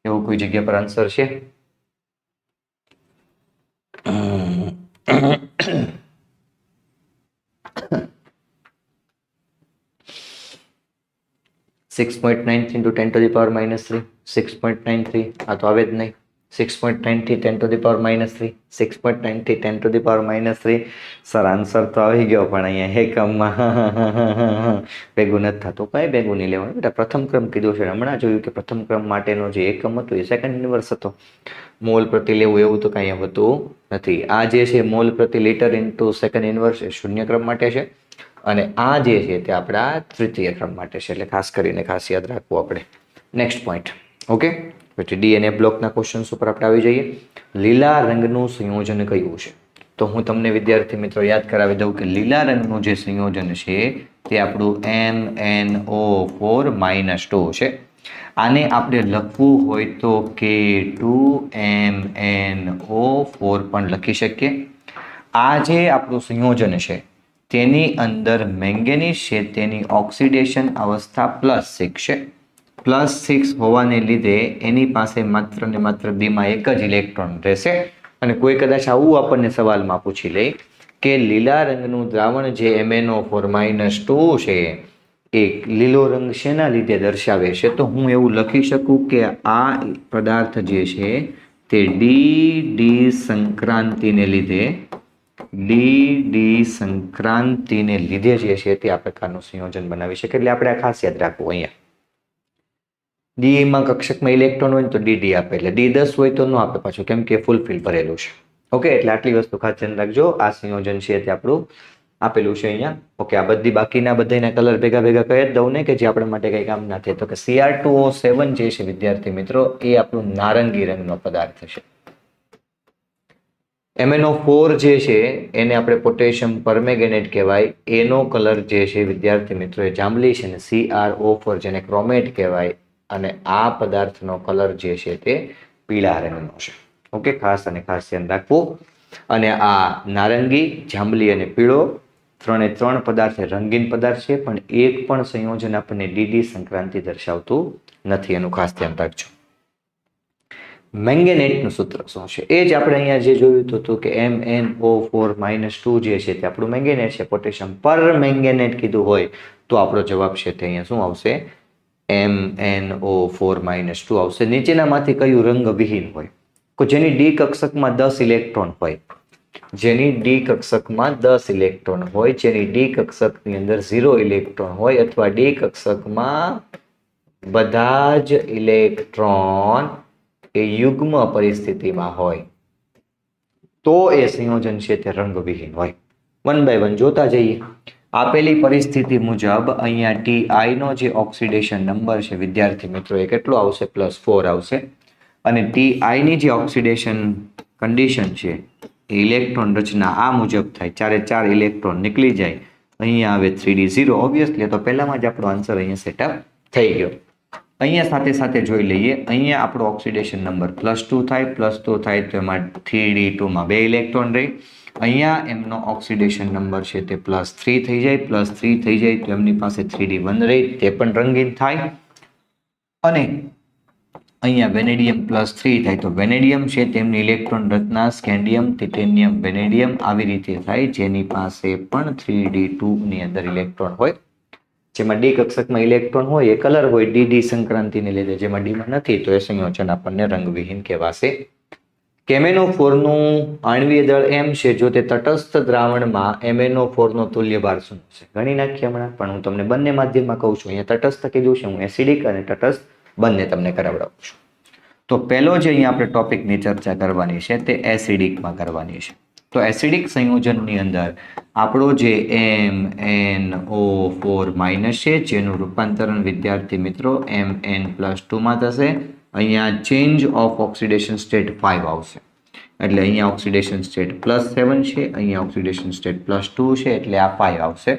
એવું કોઈ જગ્યા પર આન્સર છે? 6.93 into 10 to the power minus 3. 6.93 આ તો આવે જ નહીં. 6.93 10 to the power minus 3. 6.93 10 to the power minus 3. Sir answer તો આવી ગયો પણ અહીંયા એકમમાં ભેગું નથી થતું. કઈ ભેગું નહીં લેવાનું બેટા. પ્રથમ ક્રમ કીધું છે. હમણાં જોયું કે પ્રથમ ક્રમ માટેનો જે એકમ હતો એ સેકન્ડ ઇન્વર્સ હતો. મોલ પ્રતિ લેવું એવું તો કાંઈ હોતું નથી. આ જે છે મોલ પ્રતિ લીટર ઇન્ટુ સેકન્ડ ઇન્વર્સ એ શૂન્ય ક્રમ માટે છે અને આ જે છે તે આપણા તૃતીય ક્રમ માટે છે. એટલે ખાસ કરીને ખાસ યાદ રાખવું આપણે. Next point. ઓકે, પછી ડીએનએ બ્લોકના ક્વેશ્ચન્સ ઉપર આપણે આવી જઈએ. લીલા રંગનું સંયોજન કયું છે? તો હું તમને વિદ્યાર્થી મિત્રો યાદ કરાવી દઉં કે લીલા રંગનું જે સંયોજન છે તે આપણું MnO4-2 છે. આને આપણે લખવું હોય તો K2MnO4 પણ લખી શકીએ. આ જે આપણું સંયોજન છે તેની અંદર મેંગેનીઝ છે તેની ઓક્સિડેશન અવસ્થા +6 છે. +6 હોવાને લીધે એની પાસે માત્ર ને માત્ર બીમાં એક જ ઇલેક્ટ્રોન રહેશે. અને કોઈ કદાચ આવું આપણને સવાલમાં પૂછી લે કે લીલા રંગનું દ્રાવણ જે MnO4-2 છે એ લીલો રંગ શેના લીધે દર્શાવે છે? તો હું એવું લખી શકું કે આ પદાર્થ જે છે તે ડી સંક્રાંતિને લીધે જે છે તે આ પ્રકારનું સંયોજન બનાવી શકે. એટલે આપણે આ ખાસ યાદ રાખવું. અહીંયા ડી માં કક્ષકમાં ઇલેક્ટ્રોન હોય તો ડી આપે એટલે D10 હોય તો ન આપે પાછું કેમ કે ફૂલફિલ ભરેલું છે. ઓકે, એટલે આટલી વસ્તુ ખાસ ધ્યાન રાખજો. આ સંયોજન છે તે આપણું આપેલું છે અહીંયા. ઓકે, આ બધી બાકીના બધાના કલર ભેગા કહી જ દઉં ને કે જે આપણા માટે કંઈ કામ ના થાય. તો કે Cr2O7 જે છે વિદ્યાર્થી મિત્રો એ આપણું નારંગી રંગનો પદાર્થ છે. MnO4 જે છે એને આપણે પોટેશિયમ પરમેંગેનેટ કહેવાય. એનો કલર જે છે વિદ્યાર્થી મિત્રો એ જાંબલી છે ને CrO4 જેને ક્રોમેટ કહેવાય અને આ પદાર્થનો કલર જે છે તે પીળા રંગનો છે. ઓકે, ખાસ અને ખાસ ધ્યાન રાખવું. અને આ નારંગી, જાંબલી અને પીળો 3 પદાર્થ એ રંગીન પદાર્થ છે, પણ એક પણ સંયોજન આપણને ડીડી સંક્રાંતિ દર્શાવતું નથી, એનું ખાસ ધ્યાન રાખજો. મેંગેનેટનું સૂત્ર શું છે? એ જ આપણે અહીંયા જે જોયું હતું કે MnO4 - 2 જે છે તે આપણું મેંગેનેટ છે. પોટેશિયમ પર મેંગેનેટ કીધું હોય તો આપણો જવાબ છે તે અહીંયા શું આવશે? MnO4 - 2 આવશે. નીચેનામાંથી કયું રંગવિહીન હોય? જેની ડી કક્ષકમાં 10 ઇલેક્ટ્રોન હોય, જેની ડી કક્ષકમાં 10 ઇલેક્ટ્રોન હોય, જેની ડી કક્ષકની અંદર 0 ઇલેક્ટ્રોન હોય, અથવા ડી કક્ષકમાં બધા જ ઇલેક્ટ્રોન એ યુગ્મ પરિસ્થિતિમાં હોય, તો એ સંયોજન છે તે રંગવિહીન હોય. 1 by 1 જોતા જઈએ. આપેલી પરિસ્થિતિ મુજબ અહીંયા Ti નો જે ઓક્સિડેશન નંબર છે વિદ્યાર્થી મિત્રો એ કેટલો આવશે? +4 આવશે. અને Ti ની જે ઓક્સિડેશન કન્ડિશન છે એ ઇલેક્ટ્રોન રચના આ મુજબ થાય. 4 ઇલેક્ટ્રોન નીકળી જાય, અહીંયા આવે 3d0. ઓબ્વિયસલી તો પહેલામાં જ આપણો આન્સર અહીંયા સેટઅપ થઈ ગયો. અહીંયા સાથે સાથે જોઈ લઈએ, અહીંયા આપણો ઓક્સિડેશન નંબર +2 થાય. +2 થાય તો એમાં 3d2 માં 2 ઇલેક્ટ્રોન રહી. અહીંયા એમનો ઓક્સિડેશન નંબર છે તે +3 થઈ જાય. +3 થઈ જાય તો એમની પાસે 3d1 રહી, તે પણ રંગીન થાય. અને અહીંયા વેનેડિયમ +3 થાય તો વેનેડિયમ છે તેમની ઇલેક્ટ્રોન રચના સ્કેન્ડિયમ, ટિટેનિયમ, વેનેડિયમ આવી રીતે થાય, જેની પાસે પણ 3d2 ની અંદર ઇલેક્ટ્રોન હોય. જેમાં ડી કક્ષકમાં ઇલેક્ટ્રોન હોય એ કલર હોય ડીડી સંક્રાંતિને લીધે, જેમાં ડીમાં નથી તો એ સંયોજન આપણને રંગવિહીન કહેવાશે. MnO4 નું આણ્વીય દળ M છે. જો તે તટસ્થ દ્રાવણમાં MnO4 નો તુલ્ય ભાર શું છે? ગણી નાખીએ હમણાં, પણ હું તમને બંને માધ્યમમાં કહું છું. અહીંયા તટસ્થ કીધું છે, હું એસિડિક અને તટસ્થ બંને તમને કરાવડાવું છું. તો પહેલો જે અહીંયા આપણે ટોપિકની ચર્ચા કરવાની છે તે એસિડિકમાં કરવાની છે. તો એસિડિક સંયોજનની અંદર આપણો જે MnO4- છે, જેનું રૂપાંતરણ વિદ્યાર્થી મિત્રો Mn+2 માં થશે. અહીંયા ચેન્જ ઓફ ઓક્સિડેશન સ્ટેટ 5 આવશે. એટલે અહીંયા ઓક્સિડેશન સ્ટેટ +7 છે, અહીંયા ઓક્સિડેશન સ્ટેટ +2 છે, એટલે આ 5 આવશે.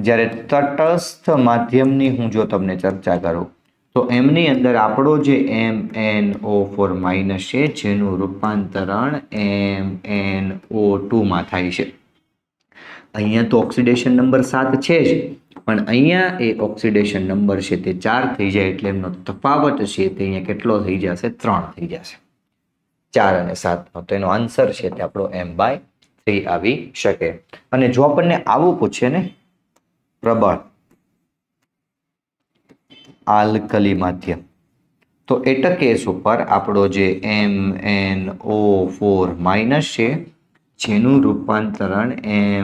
જ્યારે તટસ્થ માધ્યમની હું જો તમને ચર્ચા કરું તો એમની અંદર આપણો જે MnO4- છે, જેનું રૂપાંતરણ MnO2 માં થાય છે. અહીંયા તો ઓક્સિડેશન નંબર 7 છે જ, પણ અહીંયા એ ઓક્સિડેશન નંબર છે તે 4 થઈ જાય, એટલે એમનો તફાવત છે તે અહીંયા કેટલો થઈ જશે? 3 થઈ જશે. 4 અને 7 નો. તો એનો આન્સર છે તે આપણો M/3 આવી શકે. અને જો આપણને આવું પૂછે ને, પ્રબળ આલ્કલી માધ્યમ, તો એટ કેસ ઉપર આપણો જે MnO4- છે, જેનું રૂપાંતરણ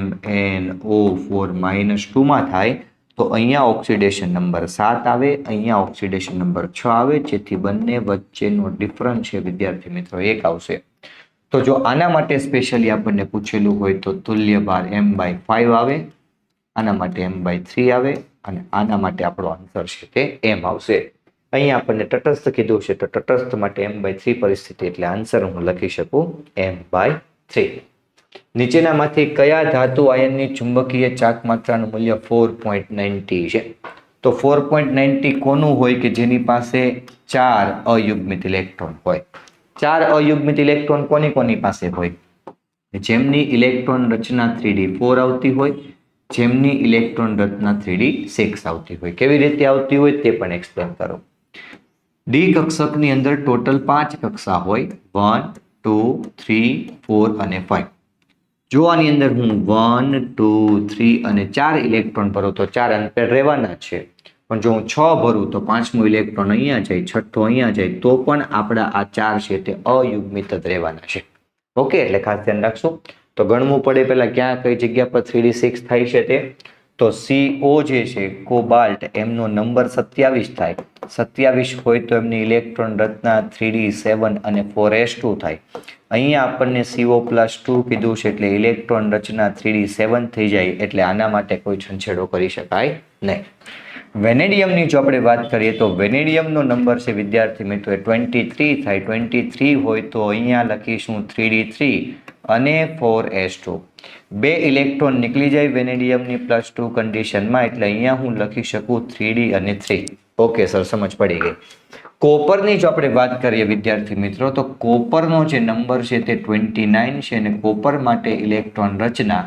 MnO4- માં થાય, તો અહીંયા ઓક્સિડેશન નંબર 7 આવે, અહીંયા ઓક્સિડેશન નંબર 6 આવે, જેથી બંને વચ્ચેનો ડિફરન્સ છે વિદ્યાર્થી મિત્રો 1 આવશે. તો જો આના માટે સ્પેશિયલી આપણને પૂછેલું હોય તો તુલ્ય ભાર M/5 આવે, આના માટે M/3 આવે, અને આના માટે આપણો આન્સર છે તે M આવશે. અહીંયા આપણને તટસ્થ કીધું છે, તો તટસ્થ માટે M/3 પરિસ્થિતિ, એટલે આન્સર હું લખી શકું M/3. નીચેનામાંથી કયા ધાતુ આયનની ચુંબકીય ચાક માત્રાનું મૂલ્ય 4.90 છે? તો 4.90 કોનું હોય કે જેની પાસે 4 અયુગ્મિત ઇલેક્ટ્રોન હોય? 4 અયુગ્મિત ઇલેક્ટ્રોન કોની પાસે હોય? જેમની ઇલેક્ટ્રોન રચના 3d4 આવતી હોય, જેમની ઇલેક્ટ્રોન રચના 3d6 આવતી હોય. કેવી રીતે આવતી હોય તે પણ એક્સપ્લેન કરો. ડી કક્ષકની અંદર ટોટલ 5 કક્ષા હોય, 1, 2, 3, 4 અને 5. જો આની અંદર હું 1, 2, 3 અને 4 ઇલેક્ટ્રોન ભરું તો 4 અનપેર રહેવાના છે, પણ જો હું 6 ભરું તો 5મો ઇલેક્ટ્રોન અહીંયા જાય, 6થો અહીંયા જાય, તો પણ આપણા આ 4 છે તે અયુગ્મિત જ રહેવાના છે. ઓકે, એટલે ખાસ ધ્યાન રાખશું. તો ગણવું પડે પહેલા ક્યાં કઈ જગ્યા પર 3d6 થાય છે તે. તો CO જે છે કોબાલ્ટ, એમનો નંબર 27 થાય. 27 હોય તો એમની ઇલેક્ટ્રોન રચના 3d7 અને 4s2 થાય. અહીંયા આપણને CO+2 કીધું છે, એટલે ઇલેક્ટ્રોન રચના 3d7 થઈ જાય, એટલે આના માટે કોઈ છંછેડો કરી શકાય નહીં. વેનેડિયમની જો આપણે વાત કરીએ તો વેનેડિયમનો નંબર છે વિદ્યાર્થી મિત્રો 23 થાય. 23 હોય તો અહીંયા લખીશું 3d3 અને 4s2. 2 ઇલેક્ટ્રોન નીકળી જાય વેનેડિયમની +2 કન્ડિશનમાં, એટલે અહીંયા હું લખી શકું 3d અને 3. ઓકે સર, સમજ પડી ગઈ. કોપરની જો આપણે વાત કરીએ વિદ્યાર્થી મિત્રો, તો કોપરનો જે નંબર છે તે 29 છે અને કોપર માટે ઇલેક્ટ્રોન રચના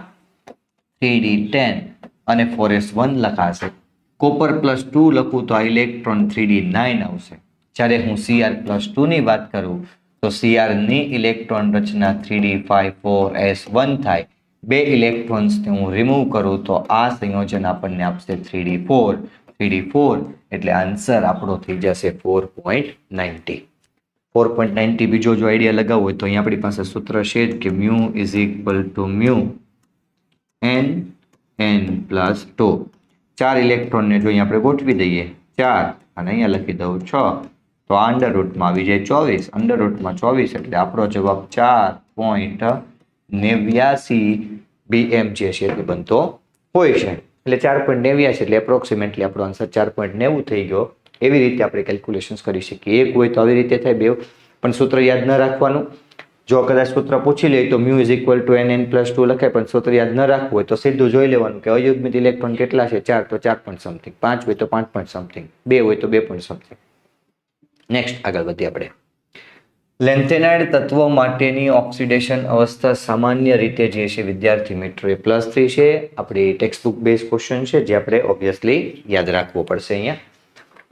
3d10 અને 4s1 લખાશે. કોપર +2 લખું તો આ ઇલેક્ટ્રોન 3d9 આવશે. જ્યારે હું Cr+2 ની વાત કરું તો Cr ની ઇલેક્ટ્રોન રચના 3d5 4s1 થાય. બે ઇલેક્ટ્રોન્સને હું રિમૂવ કરું તો આ સંયોજન આપણને આપશે 3d4 એટલે આન્સર આપણો થઈ જશે 4.90. 4.90 બીજો જો આઈડિયા લગાવવો હોય તો અહીંયા આપણી પાસે સૂત્ર છે કે μ=n+2. 4 ઇલેક્ટ્રોનને જો અહીંયા આપણે ગોઠવી દઈએ 4 અને અહીંયા લખી દઉં 6 તો આ અંડરરૂટમાં આવી જાય 24. અંડરરૂટમાં 24 એટલે આપણો જવાબ 4.89 BM જે છે તે બનતો હોય છે. એટલે 4.89 એટલે એપ્રોક્સિમેટલી આપણો આન્સર 4.90 થઈ ગયો. એવી રીતે આપણે કેલ્ક્યુલેશન્સ કરી શકીએ. એક હોય તો આવી રીતે થાય, બે પણ સૂત્ર યાદ ન રાખવાનું. જો કદાચ સૂત્ર પૂછી લે તો μ=nn+2 લખાય, પણ સૂત્ર યાદ ન રાખવું હોય તો સીધું જોઈ લેવાનું કે અયુગ્મિત ઇલેક્ટ્રોન કેટલા છે, 4 તો 4 પોઈન્ટ સમથિંગ, 5 હોય તો 5 પોઈન્ટ સમથિંગ, 2 હોય તો 2 પોઈન્ટ સમથિંગ. નેક્સ્ટ આગળ વધીએ આપણે. લેન્થેનાઇડ તત્વ માટેની ઓક્સિડેશન અવસ્થા સામાન્ય રીતે જે છે વિદ્યાર્થી મિત્રો એ +3 છે. આપણી ટેક્સ્ટબુક બેઝ ક્વેશ્ચન છે જે આપણે ઓબ્વિયસલી યાદ રાખવો પડશે અહીંયા.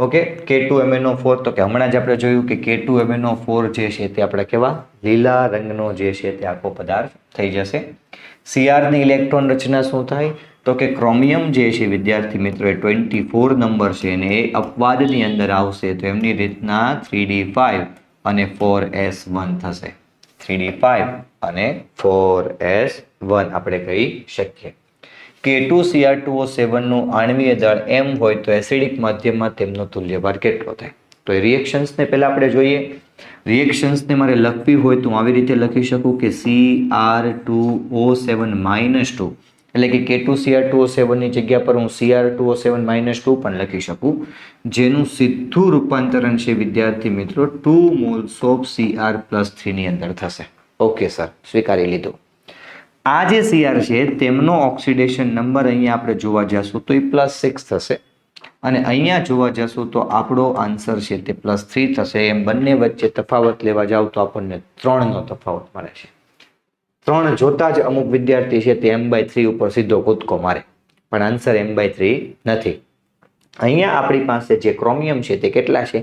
ઓકે, K2MnO4 તો કે હમણાં જ આપણે જોયું કે K2MnO4 જે છે તે આપણે કેવા લીલા રંગનો જે છે તે આખો પદાર્થ થઈ જશે. Cr ની ઇલેક્ટ્રોન રચના શું થાય તો કે ક્રોમિયમ જે છે વિદ્યાર્થી મિત્રો એ 24 નંબર છે અને એ અપવાદની અંદર આવશે તો એમની રીતના 3d5 અને 4s1 થશે. 3d5 અને 4s1 આપણે કહી શકીએ. K2Cr2O7 નું આણ્વીય દળ m હોય તો એસિડિક માધ્યમમાં તેમનો તુલ્યભાર કેટલો થાય? તો એ રિએક્શન્સને પહેલા આપણે જોઈએ. રિએક્શન્સને મારે લખવી હોય તો હું આવી રીતે લખી શકું કે Cr2O7-2 એટલે કે K2Cr2O7 ની જગ્યા પર હું Cr2O7-2 પણ લખી શકું, જેનું સીધું રૂપાંતરણ છે વિદ્યાર્થી મિત્રો 2 moles of Cr+3 ની અંદર થશે. ઓકે સર, સ્વીકારી લીધું. આ જે Cr છે તેમનો ઓક્સિડેશન નંબર અહીંયા આપણે જોવા જશું તો એ +6 થશે અને અહીંયા જોવા જશું તો આપણો આન્સર છે તે +3 થશે. એમ બંને વચ્ચે તફાવત લેવા જાવ તો આપણને 3 નો તફાવત મળે છે. 3 જોતા જ અમુક વિદ્યાર્થી છે તે m/3 ઉપર સીધો કૂદકો મારે, પણ આન્સર m/3 નથી. અહીંયા આપણી પાસે જે ક્રોમિયમ છે તે કેટલા છે?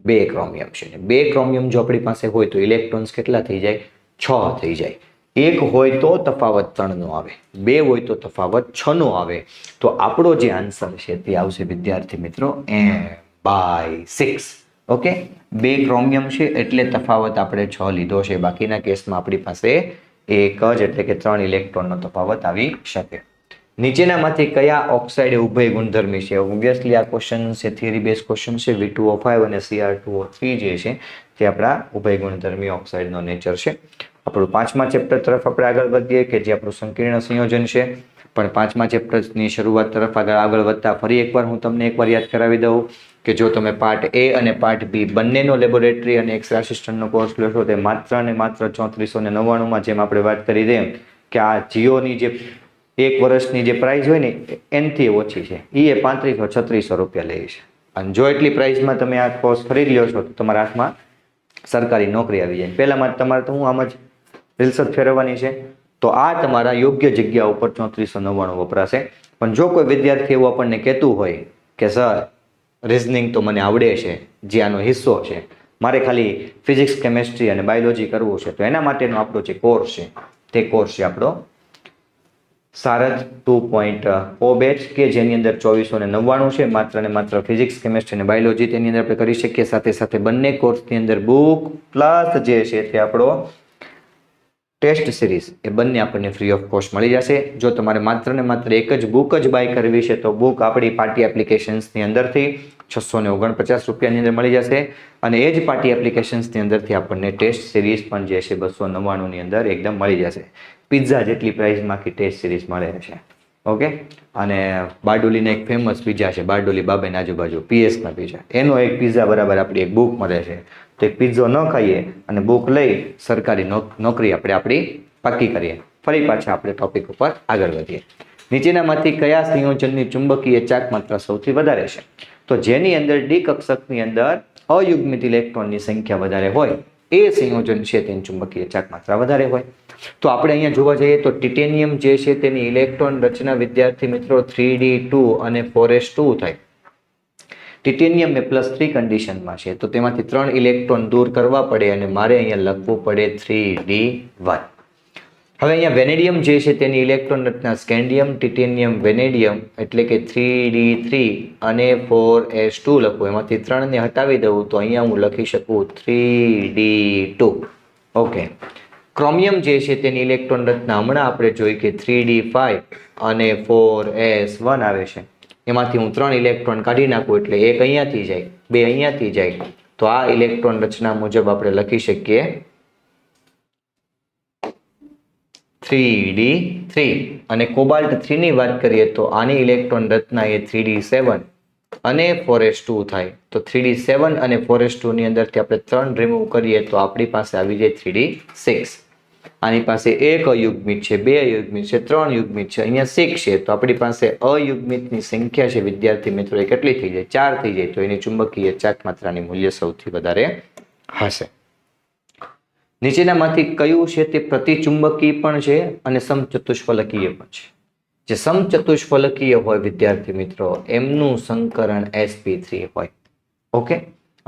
2 ક્રોમિયમ છે. 2 ક્રોમિયમ જો આપણી પાસે હોય તો ઇલેક્ટ્રોન્સ કેટલા થઈ જાય? 6 થઈ જાય. 1 હોય તો તફાવત 3 નો આવે, 2 હોય તો તફાવત 6 નો આવે. તો આપણો જે આન્સર છે તે આવશે વિદ્યાર્થી મિત્રો m/6. ઓકે, 2 ક્રોમિયમ છે એટલે તફાવત આપણે 6 લીધો છે. બાકીના કેસમાં આપણી પાસે 1 જ એટલે કે 3 ઇલેક્ટ્રોનનો તફાવત આવી શકે. નીચેનામાંથી કયા ઓક્સાઇડ ઉભય ગુણધર્મી છે? ઓબ્વિયસલી આ ક્વેશ્ચન છે થિયરી બેઝ ક્વેશ્ચન છે. V2O5 અને Cr2O3 જે છે તે આપણા ઉભય ગુણધર્મી ઓક્સાઇડનો નેચર છે. આપણું 5મા ચેપ્ટર તરફ આપણે આગળ વધીએ કે જે આપણું સંકીર્ણ સંયોજન છે. પણ 5મા ચેપ્ટરની શરૂઆત તરફ આગળ વધતા ફરી એકવાર હું તમને એકવાર યાદ કરાવી દઉં કે જો તમે પાર્ટ A અને પાર્ટ B બંનેનો લેબોરેટરી અને એક્સ-રે આસિસ્ટન્ટનો કોર્સ લેશો તે માત્ર ને માત્ર 3499માં જેમ આપણે વાત કરી તેમ કે આ જીઓની જે 1 વર્ષની જે પ્રાઇસ હોય ને એનથી ઓછી છે, એ 3500-3600 રૂપિયા લે છે. અને જો એટલી પ્રાઇસમાં તમે આ કોર્સ ખરીદ લ્યો છો તો તમારા હાથમાં સરકારી નોકરી આવી જાય. પહેલામાં તમારે તો હું આમ જ રીલ્સ જ ફેરવવાની છે. તો આ તમારા યોગ્ય જગ્યા ઉપર 3499 વપરાશે. પણ જો કોઈ વિદ્યાર્થી એવું આપણને કહેતું હોય કે સર રિઝનિંગ તો મને આવડે છે, જે આનો હિસ્સો છે, મારે ખાલી ફિઝિક્સ, કેમેસ્ટ્રી અને બાયોલોજી કરવું છે, તો એના માટેનો આપણો જે કોર્સ છે તે કોર્સ છે આપણો સારથ 2.0 બેચ કે જેની અંદર 2499 છે. માત્ર ને માત્ર ફિઝિક્સ, કેમેસ્ટ્રી અને બાયોલોજી તેની અંદર આપણે કરી શકીએ. સાથે સાથે બંને કોર્સની અંદર બુક પ્લસ જે છે તે આપણો ટેસ્ટ સિરીઝ એ બંને આપણને ફ્રી ઓફ કોસ્ટ મળી જશે. જો તમારે માત્ર ને માત્ર એક જ બુક જ બાય કરવી છે તો બુક આપણી પાર્ટી એપ્લિકેશન્સની અંદરથી 649 રૂપિયાની અંદર મળી જશે અને એ જ પાર્ટી એપ્લિકેશન્સની અંદરથી આપણને ટેસ્ટ સિરીઝ પણ જે છે 299ની અંદર એકદમ મળી જશે. પિઝા જેટલી પ્રાઇસમાં આખી ટેસ્ટ સિરીઝ મળે છે. ઓકે, અને બારડોલીના એક ફેમસ પિઝા છે, બારડોલી બાબાની આજુબાજુ પીએસના પિઝા, એનો એક પિઝા બરાબર આપણી એક બુક મળે છે. તો એક પિઝો ન ખાઈએ અને બુક લઈ સરકારી નોકરી આપણે આપણી પાકી કરીએ. ફરી પાછા આપણે ટોપિક ઉપર આગળ વધીએ. નીચેનામાંથી કયા સંયોજનની ચુંબકીય ચાક માત્રા સૌથી વધારે છે? તો જેની અંદર ડી કક્ષકની અંદર અયુગ્મિત ઇલેક્ટ્રોનની સંખ્યા વધારે હોય એ સંયોજન છે તેની ચુંબકીય ચાક માત્રા વધારે હોય. તો આપણે અહીંયા જોવા જઈએ તો ટિટેનિયમ જે છે તેની ઇલેક્ટ્રોન રચના વિદ્યાર્થી મિત્રો 3d2 અને 4s2 થાય. ટિટેનિયમ એ +3 કન્ડિશનમાં છે તો તેમાંથી 3 ઇલેક્ટ્રોન દૂર કરવા પડે અને મારે અહીંયા લખવું પડે 3d1. હવે અહીંયા વેનેડિયમ જે છે તેની ઇલેક્ટ્રોન રચના સ્કેન્ડિયમ, ટિટેનિયમ, વેનેડિયમ એટલે કે 3d3 અને 4s2 લખું. એમાંથી 3 ને હટાવી દઉં તો અહીંયા હું લખી શકું 3d2. ઓકે. ક્રોમિયમ જે છે તેની ઇલેક્ટ્રોન રચના હમણાં આપણે જોઈ કે 3d5 અને 4s1 આવે છે. એમાંથી હું 3 ઇલેક્ટ્રોન કાઢી નાખું એટલે એક અહીંયાથી જાય, 2 અહીંયાથી જાય. તો આ ઇલેક્ટ્રોન રચના મુજબ આપણે લખી શકીએ 3d3. અને કોબાલ્ટ 3 ની વાત કરીએ તો આની ઇલેક્ટ્રોન રચના એ 3d7 અને 4s2 થાય. તો 3d7 અને 4s2 ની અંદરથી આપણે 3 રિમૂવ કરીએ તો આપણી પાસે આવી જાય 3d6. આની પાસે એક અયુગ્મિત છે, 2 અયુગ્મિત છે, 3 યુગ્મિત છે, અહીંયા 6 છે. તો આપણી પાસે અયુગ્મિતની સંખ્યા છે વિદ્યાર્થી મિત્રો એ કેટલી થઈ જાય? 4 થઈ જાય. તો એની ચુંબકીય ચાક માત્રાની મૂલ્ય સૌથી વધારે હશે. નીચેનામાંથી કયું છે તે પ્રતિચુંબકીય પણ છે અને સમચતુષ્ફલકીય પણ છે. જે સમચતુષ્ફલકીય હોય વિદ્યાર્થી મિત્રો એમનું સંકરણ sp3 હોય. ઓકે.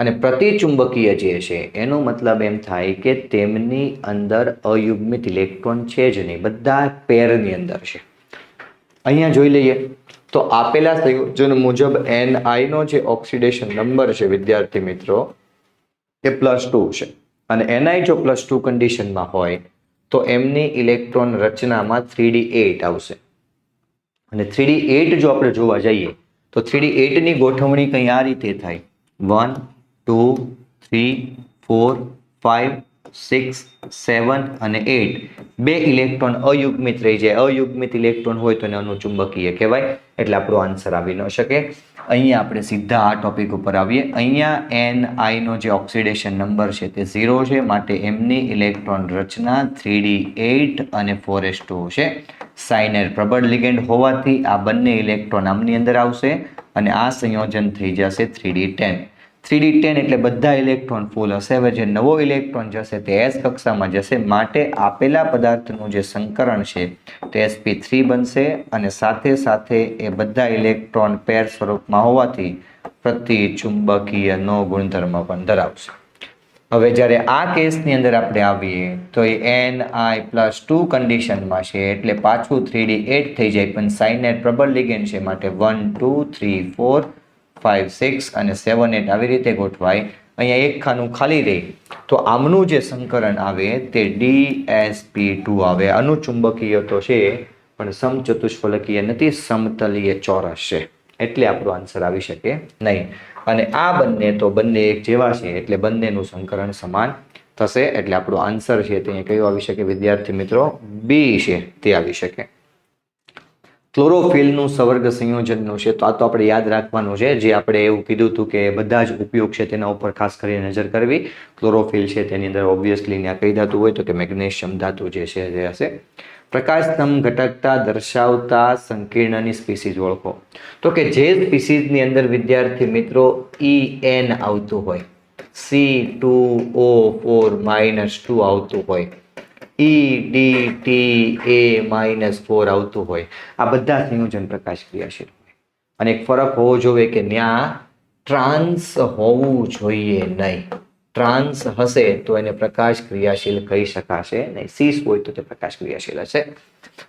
અને પ્રતિચુંબકીય જે છે એનો મતલબ એમ થાય કે તેમની અંદર અયુગ્મિત ઇલેક્ટ્રોન છે જ નહીં, બધા પેરની અંદર છે. અહીંયા જોઈ લઈએ તો આપેલા સંયોજન મુજબ ni નો જે ઓક્સિડેશન નંબર છે વિદ્યાર્થી મિત્રો એ +2 છે. અને ni જો +2 કન્ડિશનમાં હોય તો એમની ઇલેક્ટ્રોન રચનામાં 3d8 આવશે. અને 3d8 જો આપણે જોવા જઈએ તો 3d8 ની ગોઠવણી કંઈ આ રીતે થાય 1 2 3 4 5 6 7 અને 8. 2 ઇલેક્ટ્રોન અયુગ્મિત રહી જાય. અયુગ્મિત ઇલેક્ટ્રોન હોય તો એને અનુચુંબકીય કહેવાય. એટલે આપણો આન્સર આવી ન શકે. અહીંયા આપણે સીધા આ ટોપિક ઉપર આવીએ. અહીંયા ni નો જે ઓક્સિડેશન નંબર છે તે 0 છે, માટે એમની ઇલેક્ટ્રોન રચના 3d8 અને 4s2 છે. સાઇનાઇડ પ્રબળ લિગેન્ડ હોવાથી આ બંને ઇલેક્ટ્રોન આમની અંદર આવશે અને આ સંયોજન થઈ જશે 3d10. 3d10 એટલે બધા ઇલેક્ટ્રોન ફૂલ હશે. હવે જે નવો ઇલેક્ટ્રોન જશે તે s કક્ષામાં જશે, માટે આપેલા પદાર્થનું જે સંકરણ છે તે sp3 બનશે અને સાથે સાથે એ બધા ઇલેક્ટ્રોન પેર સ્વરૂપમાં હોવાથી પ્રતિચુંબકીયનો ગુણધર્મ પણ ધરાવશે. હવે જ્યારે આ કેસની અંદર આપણે આવીએ તો એ ni+2 કન્ડિશનમાં છે એટલે પાછું 3d8 થઈ જાય, પણ સાઇનાઇડ પ્રબળ લિગેન્ડ છે માટે 1 2 3 4 5 6 અને 7 8 આવી રીતે ગોઠવાય. અહીંયા એક ખાનું ખાલી રહે તો આમનું જે સંકરણ આવે તે dsp2 આવે. અનુચુંબકીય તો છે પણ સમચતુષ્ફલકીય નથી, સમતલીય ચોરસ છે. એટલે આપણો આન્સર આવી શકે નહીં. અને આ બંને તો બંને એક જેવા છે એટલે બંનેનું સંકરણ સમાન થશે. એટલે આપણો આન્સર છે તે કયો આવી શકે વિદ્યાર્થી મિત્રો? બી છે તે આવી શકે. ક્લોરોફિલનું સવર્ગ સંયોજનનું છે તો આ તો આપણે યાદ રાખવાનું છે. જે આપણે એવું કીધું હતું કે બધા જ ઉપયોગ છે તેના ઉપર ખાસ કરીને નજર કરવી. ક્લોરોફિલ છે તેની અંદર ઓબ્વિયસલી ત્યાં કઈ ધાતુ હોય તો કે મેગ્નેશિયમ ધાતુ જે છે તે હશે. પ્રકાશસ્તંભ ઘટકતા દર્શાવતા સંકીર્ણની સ્પીસીઝ ઓળખો. તો કે જે સ્પીસીઝની અંદર વિદ્યાર્થી મિત્રો En આવતું હોય, C2O4 -2 આવતું હોય, EDTA-4 આવતું હોય, આ બધા સંયોજન પ્રકાશ ક્રિયાશીલ હોય. અને એક ફરક હોવો જોઈએ કે ત્યાં ટ્રાન્સ હોવું જોઈએ નહીં. ટ્રાન્સ હશે તો એને પ્રકાશ ક્રિયાશીલ કહી શકાશે નહીં. સીસ હોય તો તે પ્રકાશ ક્રિયાશીલ હશે.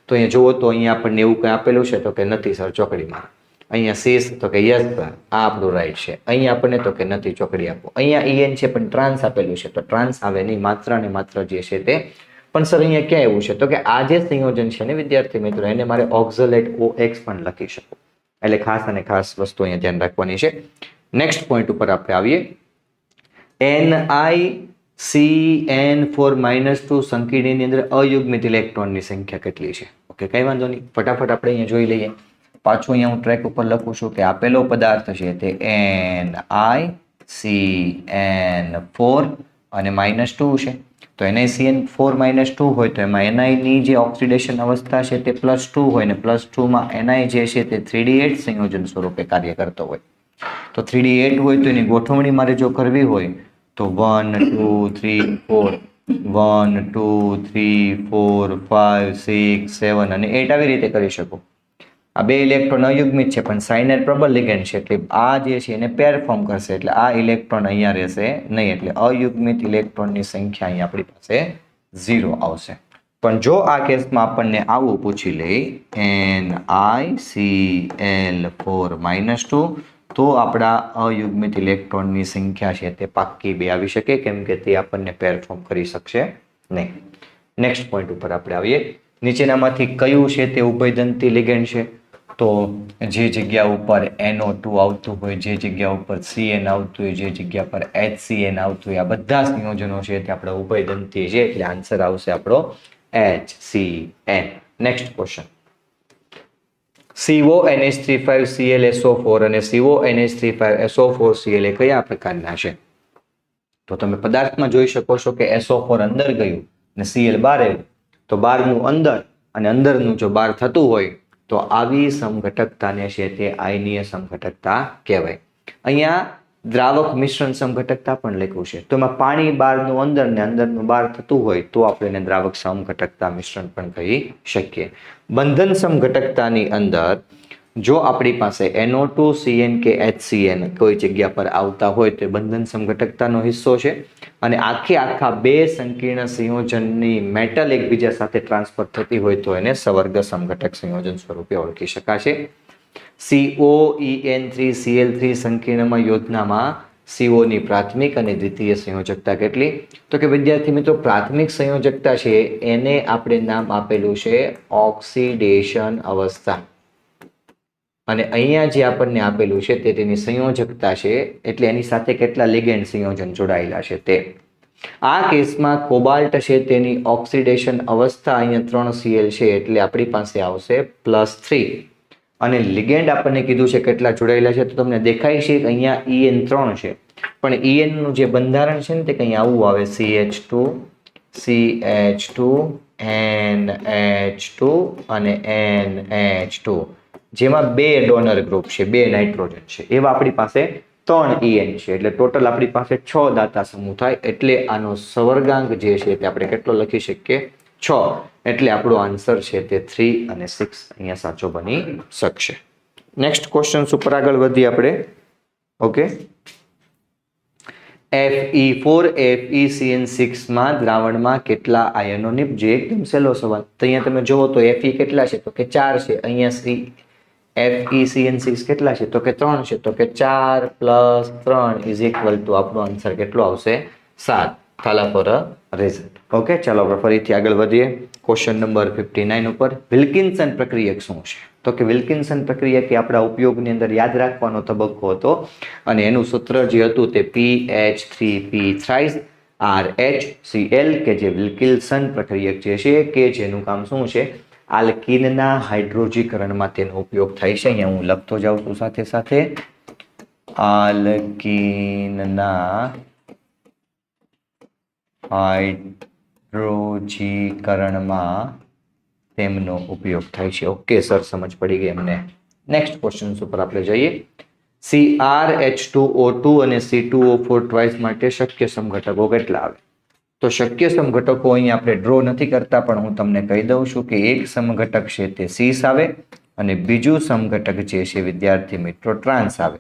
તો અહીંયા જુઓ તો અહીંયા આપણને એવું કંઈ આપેલું છે તો કે નથી સર, ચોકડીમાં. અહીંયા સીસ તો કે યસ સર, આ આપણું રાઈટ છે. અહીંયા આપણને તો કે નથી, ચોકડી આપો. અહીંયા En છે પણ ટ્રાન્સ આપેલું છે તો ટ્રાન્સ આવે નહીં, માત્ર ને માત્ર જે છે તે. પણ સર અહીંયા ક્યાં એવું છે તો કે આ જે સંયોજન છે ને વિદ્યાર્થી મિત્રો એને મારે ઓક્ઝલેટ OX પણ લખી શકું. એટલે ખાસ અને ખાસ વસ્તુ અહીંયા ધ્યાન રાખવાની છે. નેક્સ્ટ પોઈન્ટ ઉપર આપણે આવીએ. NiCN4-2 સંકીર્ણની અંદર અયુગ્મિત ઇલેક્ટ્રોનની સંખ્યા કેટલી છે? ઓકે, કઈ વાંધો નહીં, ફટાફટ આપણે અહીંયા જોઈ લઈએ. પાછું અહીંયા હું ટ્રેક ઉપર લખું છું કે આપેલો પદાર્થ છે તે NiCN4 અને -2 છે. તો NiCN4 - 2 હોય તો એમાં ni ની જે ઓક્સિડેશન અવસ્થા છે તે +2 હોય ને +2 માં ni જે છે તે 3d8 સંયોજન સ્વરૂપે કાર્ય કરતો હોય. તો 3D8 હોય તો એની ગોઠવણી મારે જો કરવી હોય તો 1 2 3 4 1 2 3 4 5 6 7 અને 8 આવી રીતે કરી શકું. આ બે ઇલેક્ટ્રોન અયુગ્મિત છે પણ સાયનાઇડ પ્રબળ લિગેન્ડ છે એટલે આ જે છે એને પેર ફોર્મ કરશે એટલે આ ઇલેક્ટ્રોન અહીંયા રહેશે નહીં એટલે અયુગ્મિત ઇલેક્ટ્રોનની સંખ્યા અહીંયા આપણી પાસે 0 આવશે. પણ જો આ કેસમાં આપણને આવું પૂછી લે NiCl4-2 તો આપણા અયુગ્મિત ઇલેક્ટ્રોનની સંખ્યા છે તે પાક્કી 2 આવી શકે કેમ કે તે આપણને પેર ફોર્મ કરી શકશે નહીં. નેક્સ્ટ પોઈન્ટ ઉપર આપણે આવીએ. નીચેનામાંથી કયું છે તે ઉભયદંતી લિગેન્ડ છે? તો જે જગ્યા ઉપર NO2 આવતું હોય, જે જગ્યા ઉપર CN આવતું હોય, જે જગ્યા પર HCN આવતું હોય, આ બધા સંયોજનો છે તે આપણા ઉભયદંતી છે એટલે આન્સર આવશે આપણો HCN. Next question. CONH35Cl અને CONH35SO4Cl એ કયા પ્રકારના છે? તો તમે પદાર્થમાં જોઈ શકો છો કે SO4 અંદર ગયું અને Cl બહાર આવ્યું તો બહારનું અંદર અને અંદરનું જો બહાર થતું હોય તો આવી સમઘટકતાને છે તે આયનીય સમઘટકતા કહેવાય. અહીંયા દ્રાવક મિશ્રણ સમઘટકતા પણ લખ્યું છે તો એમાં પાણી બહારનું અંદર ને અંદરનું બહાર થતું હોય તો આપણે એને દ્રાવક સમઘટકતા મિશ્રણ પણ કહી શકીએ. બંધન સમઘટકતાની અંદર જો આપણી પાસે NO2 CN કે HCN કોઈ જગ્યા પર આવતા હોય તો બંધન સમઘટકતાનો હિસ્સો છે અને આખા બે સંકીર્ણ સંયોજનની મેટલ એકબીજા સાથે ટ્રાન્સફર થતી હોય તો એને સવર્ગ સમઘટક સંયોજન સ્વરૂપે ઓળખી શકાશે. COEN3Cl3 સંકીર્ણમાં યોજનામાં CO ની પ્રાથમિક અને દ્વિતીય સંયોજકતા કેટલી? તો કે વિદ્યાર્થી મિત્રો પ્રાથમિક સંયોજકતા છે એને આપણે નામ આપેલું છે ઓક્સિડેશન અવસ્થા અને અહીંયા જે આપણને આપેલું છે તે તેની સંયોજકતા છે એટલે એની સાથે કેટલા લિગેન્ડ સંયોજન જોડાયેલા છે તે. આ કેસમાં કોબાલ્ટ છે તેની ઓક્સિડેશન અવસ્થા અહીંયા 3Cl છે એટલે આપણી પાસે આવશે +3 અને લિગેન્ડ આપણને કીધું છે કેટલા જોડાયેલા છે તો તમને દેખાય છે કે અહીંયા En3 છે પણ En નું જે બંધારણ છે ને તે કંઈ આવું આવે CH2 CH2 NH2 અને NH2 જેમાં બે ડોનર ગ્રુપ છે, બે નાઇટ્રોજન છે એવા આપણી પાસે 3 En છે એટલે ટોટલ આપણી પાસે 6 દાતા સમૂહ થાય એટલે આનો સવર્ગાંક જે છે તે આપણે કેટલો લખી શકીએ 6 એટલે આપણો આન્સર છે તે 3 અને 6 અહીંયા સાચો બની શકશે. નેક્સ્ટ ક્વેશ્ચન ઉપર આગળ વધીએ આપણે. ઓકે, Fe4FeCN6 માં દ્રાવણમાં કેટલા આયનો નીપજે? એકદમ સહેલો સવાલ. તો અહીંયા તમે જુઓ તો Fe કેટલા છે તો કે 4 છે. અહીંયા FeCN6 કેટલા છે તો કે 3 છે તો કે 4 + 3 આપણો આન્સર કેટલો આવશે 7. Thala for a result. Okay, ચાલો આપણે ફરીથી આગળ વધીએ. ક્વેશ્ચન નંબર 59 ઉપર. વિલ્કિન્સન પ્રક્રિયક શું છે? તો કે વિલ્કિન્સન પ્રક્રિયક એ આપણા ઉપયોગની અંદર યાદ રાખવાનો તબક્કો હતો અને એનું સૂત્ર જે હતું તે PH3P થ્રાઇસ RHCl કે જે વિલ્કિન્સન પ્રક્રિયક જે છે કે જેનું કામ શું છે આલ્કીનના હાઇડ્રોજીકરણમાં તેનો ઉપયોગ થાય છે. અહીંયા હું લખતો જાઉં છું સાથે સાથે આલ્કીનના હાઇડ્રોજીકરણમાં તેમનો ઉપયોગ થાય છે. ઓકે સર, સમજ પડી ગઈ અમને. નેક્સ્ટ ક્વેશ્ચન ઉપર આપણે જઈએ. CrH2O2 અને C2O4 ટ્વાઇસ માટે શક્ય સમઘટકો કેટલા આવે? તો શક્ય સમઘટકો અહીં આપણે ડ્રો નથી કરતા પણ હું તમને કહી દઉં છું કે એક સમઘટક છે તે સીસ આવે અને બીજું સમઘટક જે છે વિદ્યાર્થી મિત્રો ટ્રાન્સ આવે.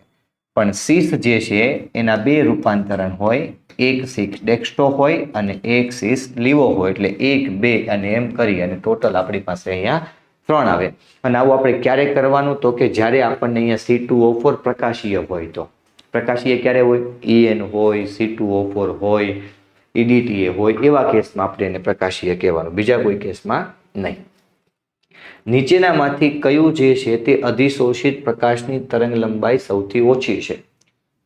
પણ સીસ જે છે એના બે રૂપાંતરણ હોય, એક સીસ ડેક્સ્ટો હોય અને એક સીસ લીવો હોય એટલે 1 2 અને એમ કરી અને ટોટલ આપણી પાસે અહીંયા 3 આવે. અને આવું આપણે ક્યારે કરવાનું તો કે જ્યારે આપણને અહીંયા C2O4 પ્રકાશીય હોય તો. પ્રકાશીય ક્યારે હોય? En હોય, C2O4 હોય, EDTA હોય એવા કેસમાં આપણે એને પ્રકાશીય કહેવાનું, બીજા કોઈ કેસમાં નહીં. નીચેનામાંથી કયું જે છે તે અધિશોષિત પ્રકાશની તરંગ લંબાઈ સૌથી ઓછી છે?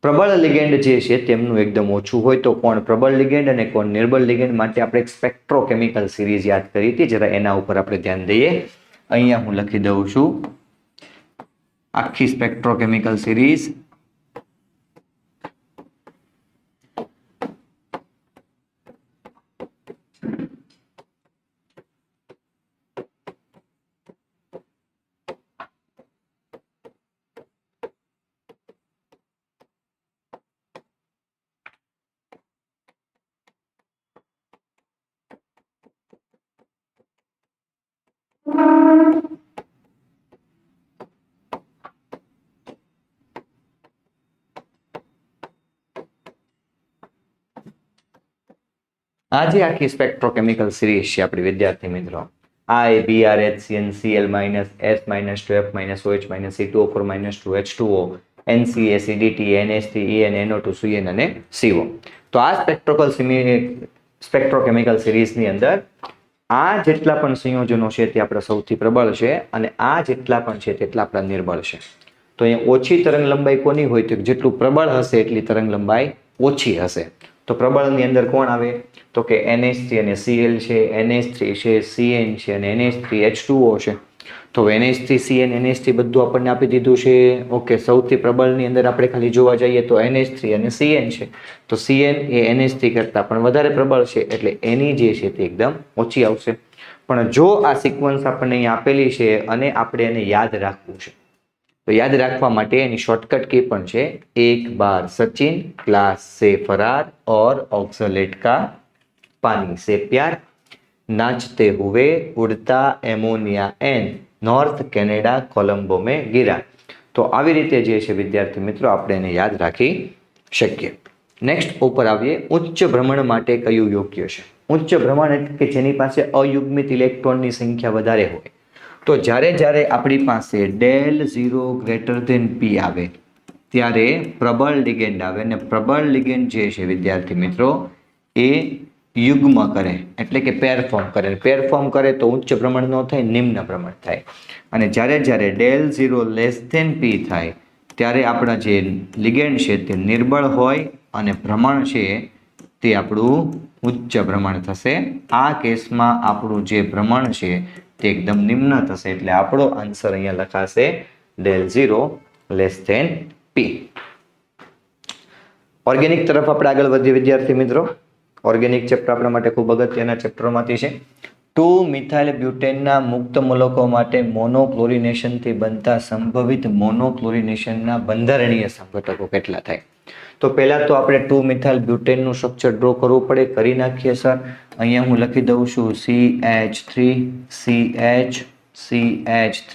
પ્રબળ લિગેન્ડ જે છે તેમનું એકદમ ઓછું હોય તો કોણ પ્રબળ લિગેન્ડ અને કોણ નિર્બળ લિગેન્ડ માટે આપણે એક સ્પેક્ટ્રોકેમિકલ સિરીઝ યાદ કરી હતી, જરા એના ઉપર આપણે ધ્યાન દઈએ. અહીંયા હું લખી દઉં છું આખી સ્પેક્ટ્રોકેમિકલ સિરીઝ. આ જે આખી સ્પેક્ટ્રોકેમિકલ સિરીઝ છે આપણી વિદ્યાર્થી મિત્રો, IBrHCN Cl minus S minus 2F minus OH minus C2O4 minus 2H2O NCA CDT NH3 EN NO2 CN અને CO. તો આ સ્પેક્ટ્રોકેમિકલ સિરીઝની અંદર આ જેટલા પણ સંયોજનો છે તે આપણા સૌથી પ્રબળ છે અને આ જેટલા પણ છે તેટલા આપણા નિર્બળ છે. તો અહીંયા ઓછી તરંગ લંબાઈ કોની હોય તો જેટલું પ્રબળ હશે એટલી તરંગ લંબાઈ ઓછી હશે. તો પ્રબળની અંદર કોણ આવે તો કે NH3 અને Cl છે, NH3 છે, Cn છે અને NH3H2O છે. તો NH3 Cn NH3 બધું આપણને આપી દીધું છે. ઓકે, સૌથી પ્રબળની અંદર આપણે ખાલી જોવા જઈએ તો NH3 અને Cn છે. તો Cn એ NH3 કરતાં પણ વધારે પ્રબળ છે એટલે એની જે છે તે એકદમ ઓછી આવશે. પણ જો આ સિક્વન્સ આપણને અહીં આપેલી છે અને આપણે એને યાદ રાખવું છે તો યાદ રાખવા માટે એની શોર્ટકટ કી પણ છે, એક બાર સચિન ક્લાસ સે ફરાર और ऑक्सलेट का पानी से प्यार नाचते हुए उड़ता एमोनिया एन नॉर्थ कैनेडा कोलंबो में गिरा. તો આવી રીતે જે છે વિદ્યાર્થી મિત્રો આપણે એને યાદ રાખી શકીએ. નેક્સ્ટ ઉપર આવીએ, ઉચ્ચ ભ્રમણ માટે કયું યોગ્ય છે? ઉચ્ચ ભ્રમણ એટલે કે જેની પાસે અયુગ્મિત ઇલેક્ટ્રોનની સંખ્યા વધારે હોય. તો જ્યારે આપણી પાસે ડેલ 0 ગ્રેટર ધેન પી આવે ત્યારે પ્રબળ લિગેન્ડ આવે અને પ્રબળ લિગેન્ડ જે છે વિદ્યાર્થી મિત્રો એ યુગ્મ કરે એટલે કે પેર ફોર્મ કરે. પેર ફોર્મ કરે તો ઉચ્ચ ભ્રમણ ન થાય, નિમ્ન ભ્રમણ થાય. અને જ્યારે ડેલ 0 લેસ ધેન પી થાય ત્યારે આપણા જે લિગેન્ડ છે તે નિર્બળ હોય અને ભ્રમણ છે તે આપણું ઉચ્ચ ભ્રમણ થશે. આ કેસમાં આપણું જે ભ્રમણ છે તે એકદમ નિમ્ન થશે એટલે આપણો આન્સર અહીંયા લખાશે ડેલ 0 લેસ ધેન પી. ઓર્ગેનિક તરફ આપણે આગળ વધીએ વિદ્યાર્થી મિત્રો. ઓર્ગેનિક ચેપ્ટર આપણા માટે ખૂબ અગત્યના ચેપ્ટરમાંથી છે. 2 મિથાઇલ બ્યુટેનના મુક્ત મૂલકો માટે મોનોક્લોરિનેશનથી બનતા સંભવિત મોનોક્લોરિનેશનના બંધારણીય સંઘટકો કેટલા થાય? તો પહેલા તો આપણે 2 મિથાઇલ બ્યુટેનનું સ્ટ્રક્ચર ડ્રો કરવું પડે. કરી નાખીએ સર. અહીંયા હું લખી દઉં છું CH3 CH CH3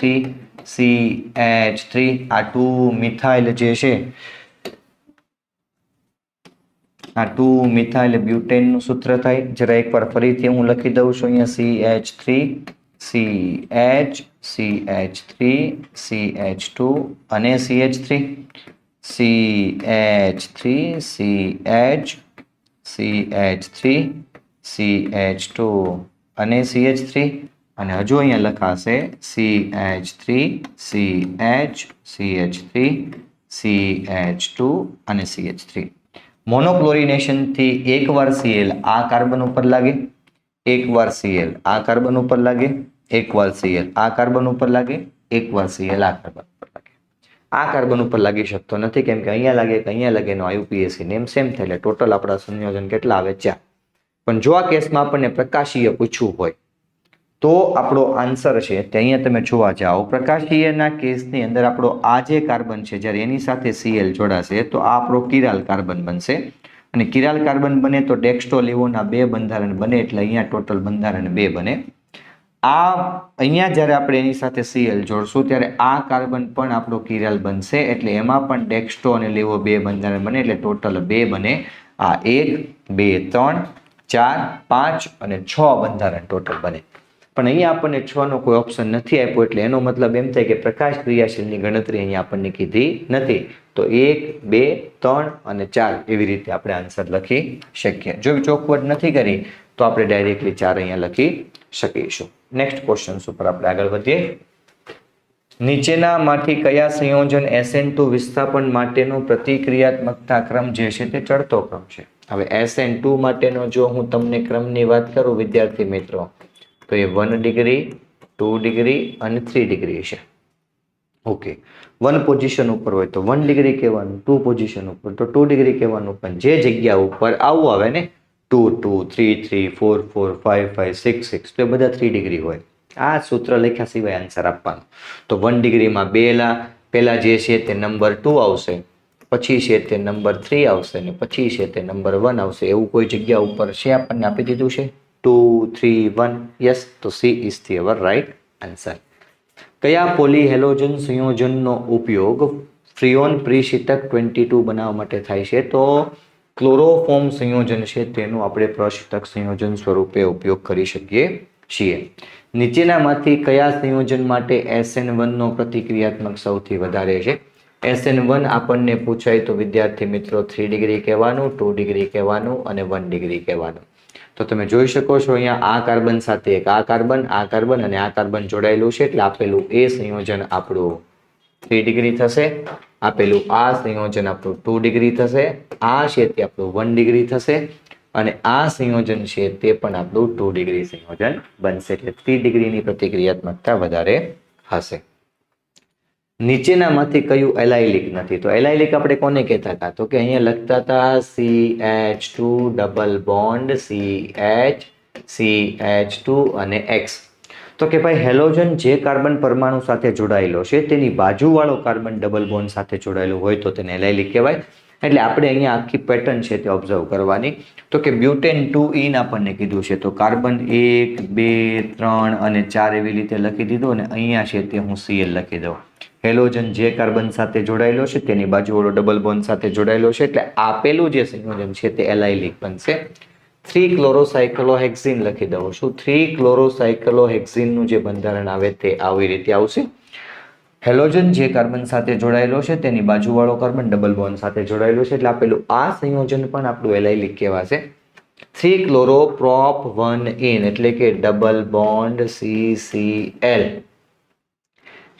CH3. આ 2 મિથાઇલ જે છે આ 2 મિથાઇલ બ્યુટેનનું સૂત્ર થાય. જરા એકવાર ફરીથી હું લખી દઉં છું અહીંયા CH3 CH CH3 CH2 અને CH3 CH3 CH CH3 CH2 અને CH3 અને હજુ અહીંયા લખાશે CH3 CH CH3 CH2 અને CH3. મોનોક્લોરિનેશનથી એકવાર Cl આ કાર્બન ઉપર લાગે, એકવાર Cl આ કાર્બન ઉપર લાગે, એકવાર Cl આ કાર્બન ઉપર લાગે, એકવાર Cl આ કાર્બન ઉપર લાગે. આ કાર્બન ઉપર લાગી શકતો નથી કેમ કે અહીંયા લાગે કે અહીંયા લાગે એનો IUPAC નેમ સેમ થાય એટલે ટોટલ આપણા સંયોજન કેટલા આવે? 4. પણ જો આ કેસમાં આપણને પ્રકાશીય પૂછવું હોય તો આપણો આન્સર છે તે અહીંયા તમે જોવા જાઓ. પ્રકાશીયના કેસની અંદર આપણો આ જે કાર્બન છે જ્યારે એની સાથે Cl જોડાશે તો આ આપણો કિરાલ કાર્બન બનશે અને કિરાલ કાર્બન બને તો ડેક્સ્ટોલિવોના 2 બંધારણ બને એટલે અહીંયા ટોટલ બંધારણ 2 બને. આ અહીંયા જ્યારે આપણે એની સાથે Cl જોડશું ત્યારે આ કાર્બન પણ આપણો કિરાલ બનશે એટલે એમાં પણ ડેક્સ્ટો અને લીવો 2 બંધારણ બને એટલે ટોટલ 2 બને. આ 1 2 3 4 5 અને 6 બંધારણ ટોટલ બને. પણ અહીંયા આપણને 6 નો કોઈ ઓપ્શન નથી આપ્યો એટલે એનો મતલબ એમ થાય કે પ્રકાશ ક્રિયાશીલની ગણતરી અહીંયા આપણને કીધી નથી. તો 1 2 3 અને 4 એવી રીતે આપણે આન્સર લખી શકીએ. જો ચોખવટ નથી કરી તો આપણે ડાયરેક્ટલી 4 અહીંયા લખી શકીશું. નેક્સ્ટ ક્વેશ્ચન ઉપર આપણે આગળ વધીએ. નીચેનામાંથી કયા સંયોજન SN2 વિસ્થાપન માટેનો પ્રતિક્રિયાત્મકતા ક્રમ જે છે તે ચડતો ક્રમ છે? હવે SN2 માટેનો જો હું તમને ક્રમની વાત કરું વિદ્યાર્થી મિત્રો તો એ 1 ડિગ્રી 2 ડિગ્રી અને 3 ડિગ્રી છે. ઓકે, 1 પોઝિશન ઉપર હોય તો 1 ડિગ્રી કહેવાનું, 2 પોઝિશન ઉપર તો 2 ડિગ્રી કહેવાનું. પણ જે જગ્યા ઉપર આવું આવે ને 2 2 3 3 4 4 5 5 6 6 તો એ બધા 3 ડિગ્રી હોય. આ સૂત્ર લખ્યા સિવાય આન્સર આપવાનો. તો 1 ડિગ્રીમાં પહેલા જે છે તે નંબર 2 આવશે, પછી છે તે નંબર 3 આવશે અને પછી છે તે નંબર 1 આવશે. એવું કોઈ જગ્યા ઉપર છે આપણને આપી દીધું છે 2 3 1? યસ, તો C is the our right answer. કયા પોલીહેલોજન સંયોજનનો ઉપયોગ ફ્રીઓન પ્રીશીતક 22 બનાવવા માટે થાય છે? તો ક્લોરોફોર્મ સંયોજન છે તેનું આપણે પ્રશીતક સંયોજન સ્વરૂપે ઉપયોગ કરી શકીએ છીએ. નીચેનામાંથી કયા સંયોજન માટે SN1 નો પ્રતિક્રિયાત્મક સૌથી વધારે છે? SN1 આપણને પૂછાય તો વિદ્યાર્થી મિત્રો 3 ડિગ્રી કહેવાનું, 2 ડિગ્રી કહેવાનું અને 1 ડિગ્રી કહેવાનું. તો તમે જોઈ શકો છો અહીંયા આ કાર્બન સાથે એક આ કાર્બન અને આ કાર્બન જોડાયેલું છે એટલે આપેલું એ સંયોજન આપણું 3 ડિગ્રી થશે, આપેલું આ સંયોજન આપણું 2 ડિગ્રી થશે, આ છે તે આપણું 1 ડિગ્રી થશે અને આ સંયોજન છે તે પણ આપણું 2 ડિગ્રી સંયોજન બનશે એટલે 3 ડિગ્રીની પ્રતિક્રિયાત્મકતા વધારે હશે. નીચેનામાંથી કયું એલાયલિક નથી? તો એલાયલિક આપણે કોને કહેતા હતા? તો કે અહીંયા લખતા હતા CH2 ડબલ બોન્ડ CH2 અને X. તો કે ભાઈ હેલોજન જે કાર્બન પરમાણુ સાથે જોડાયેલો છે તેની બાજુવાળો કાર્બન ડબલ બોન્ડ સાથે જોડાયેલો હોય તો તેને એલાયલિક કહેવાય. એટલે આપણે અહીંયા આખી પેટર્ન છે તે ઓબ્ઝર્વ કરવાની. તો કે બ્યુટેન 2 આપણને કીધું છે તો કાર્બન 1 2 3 અને 4 એવી રીતે લખી દીધું અને અહીંયા છે તે હું Cl લખી દઉં. હેલોજન જે કાર્બન સાથે જોડાયેલો છે તેની બાજુવાળો ડબલ બોન્ડ સાથે જોડાયેલો છે એટલે આપેલું જે સંયોજન છે તે એલાયલિક બનશે. 3 ક્લોરોસાયક્લોહેક્ઝીન લખી દઉં છું. 3 ક્લોરોસાયક્લોહેક્ઝીન નું જે બંધારણ આવે તે આવી રીતે આવશે. હેલોજન જે કાર્બન સાથે જોડાયેલો છે તેની બાજુવાળો કાર્બન ડબલ બોન્ડ સાથે જોડાયેલો છે એટલે આપેલું આ સંયોજન પણ આપણું એલાયલિક કહેવાશે. 3 ક્લોરોપ્રોપ 1 એટલે કે ડબલ બોન્ડ CCl.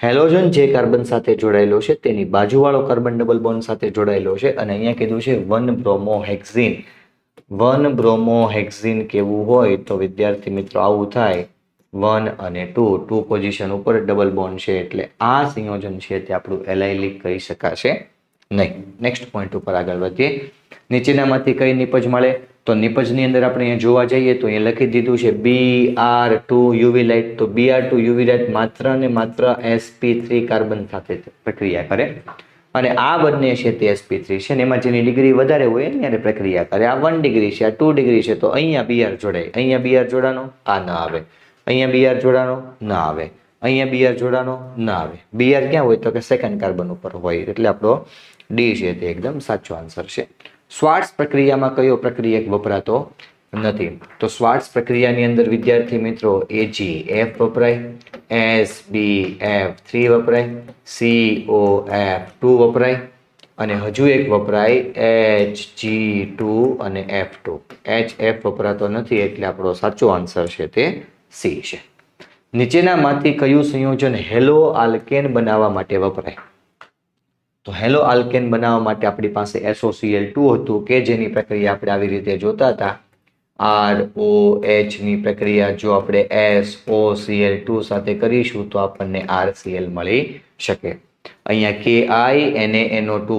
હેલોજન જે કાર્બન સાથે જોડાયેલો છે તેની બાજુવાળો કાર્બન ડબલ બોન્ડ સાથે જોડાયેલો છે અને અહીંયા કીધું છે 1 બ્રોમોહેક્ઝીન. 1 બ્રોમોહેક્ઝીન કેવું હોય તો વિદ્યાર્થી મિત્રો આવું થાય 1 અને 2 પોઝિશન ઉપર ડબલ બોન્ડ છે એટલે આ સંયોજન છે તે આપણું એલાયલિક કહી શકાશે નહીં. નેક્સ્ટ પોઈન્ટ ઉપર આગળ વધીએ. નીચેનામાંથી કઈ નિપજ મળે? તો નિપજની અંદર આપણે અહીંયા જોવા જઈએ તો અહીંયા લખી દીધું છે Br2 UV લાઇટ. તો Br2 UV લાઇટ માત્ર ને માત્ર sp3 કાર્બન સાથે પ્રક્રિયા કરે અને આ બંને છે તે sp3 છે ને એમાં જેની ડિગ્રી વધારે હોય ત્યારે પ્રક્રિયા કરે. આ 1 ડિગ્રી છે, આ 2 ડિગ્રી છે તો અહીંયા Br જોડાય. અહીંયા Br જોડાનો આ ન આવે, અહીંયા Br જોડાનો ના આવે, અહીંયા Br જોડાનો ના આવે. Br ક્યાં હોય તો કે સેકન્ડ કાર્બન ઉપર હોય એટલે આપણો ડી છે તે એકદમ સાચો આન્સર છે. શ્વાર્ટ્ઝ પ્રક્રિયામાં કયો પ્રક્રિયક વપરાતો નથી? તો શ્વાર્ટ્ઝ પ્રક્રિયાની અંદર વિદ્યાર્થી મિત્રો AgF વપરાય, SbF3 વપરાય, COF2 વપરાય અને હજુ એક વપરાય Hg2 અને F2. HF વપરાતો નથી એટલે આપણો સાચો આન્સર છે તે C છે. નીચેનામાંથી કયું સંયોજન હેલો આલ્કેન બનાવવા માટે વપરાય? તો હેલો આલ્કેન બનાવવા માટે આપણી પાસે SOCl2 હતું કે જેની પ્રક્રિયા આપણે આવી રીતે જોતા હતા. ROH ની પ્રક્રિયા જો આપણે SOCl2 સાથે કરીશું તો આપણને RCl મળી શકે. અહીંયા Ki NaNO2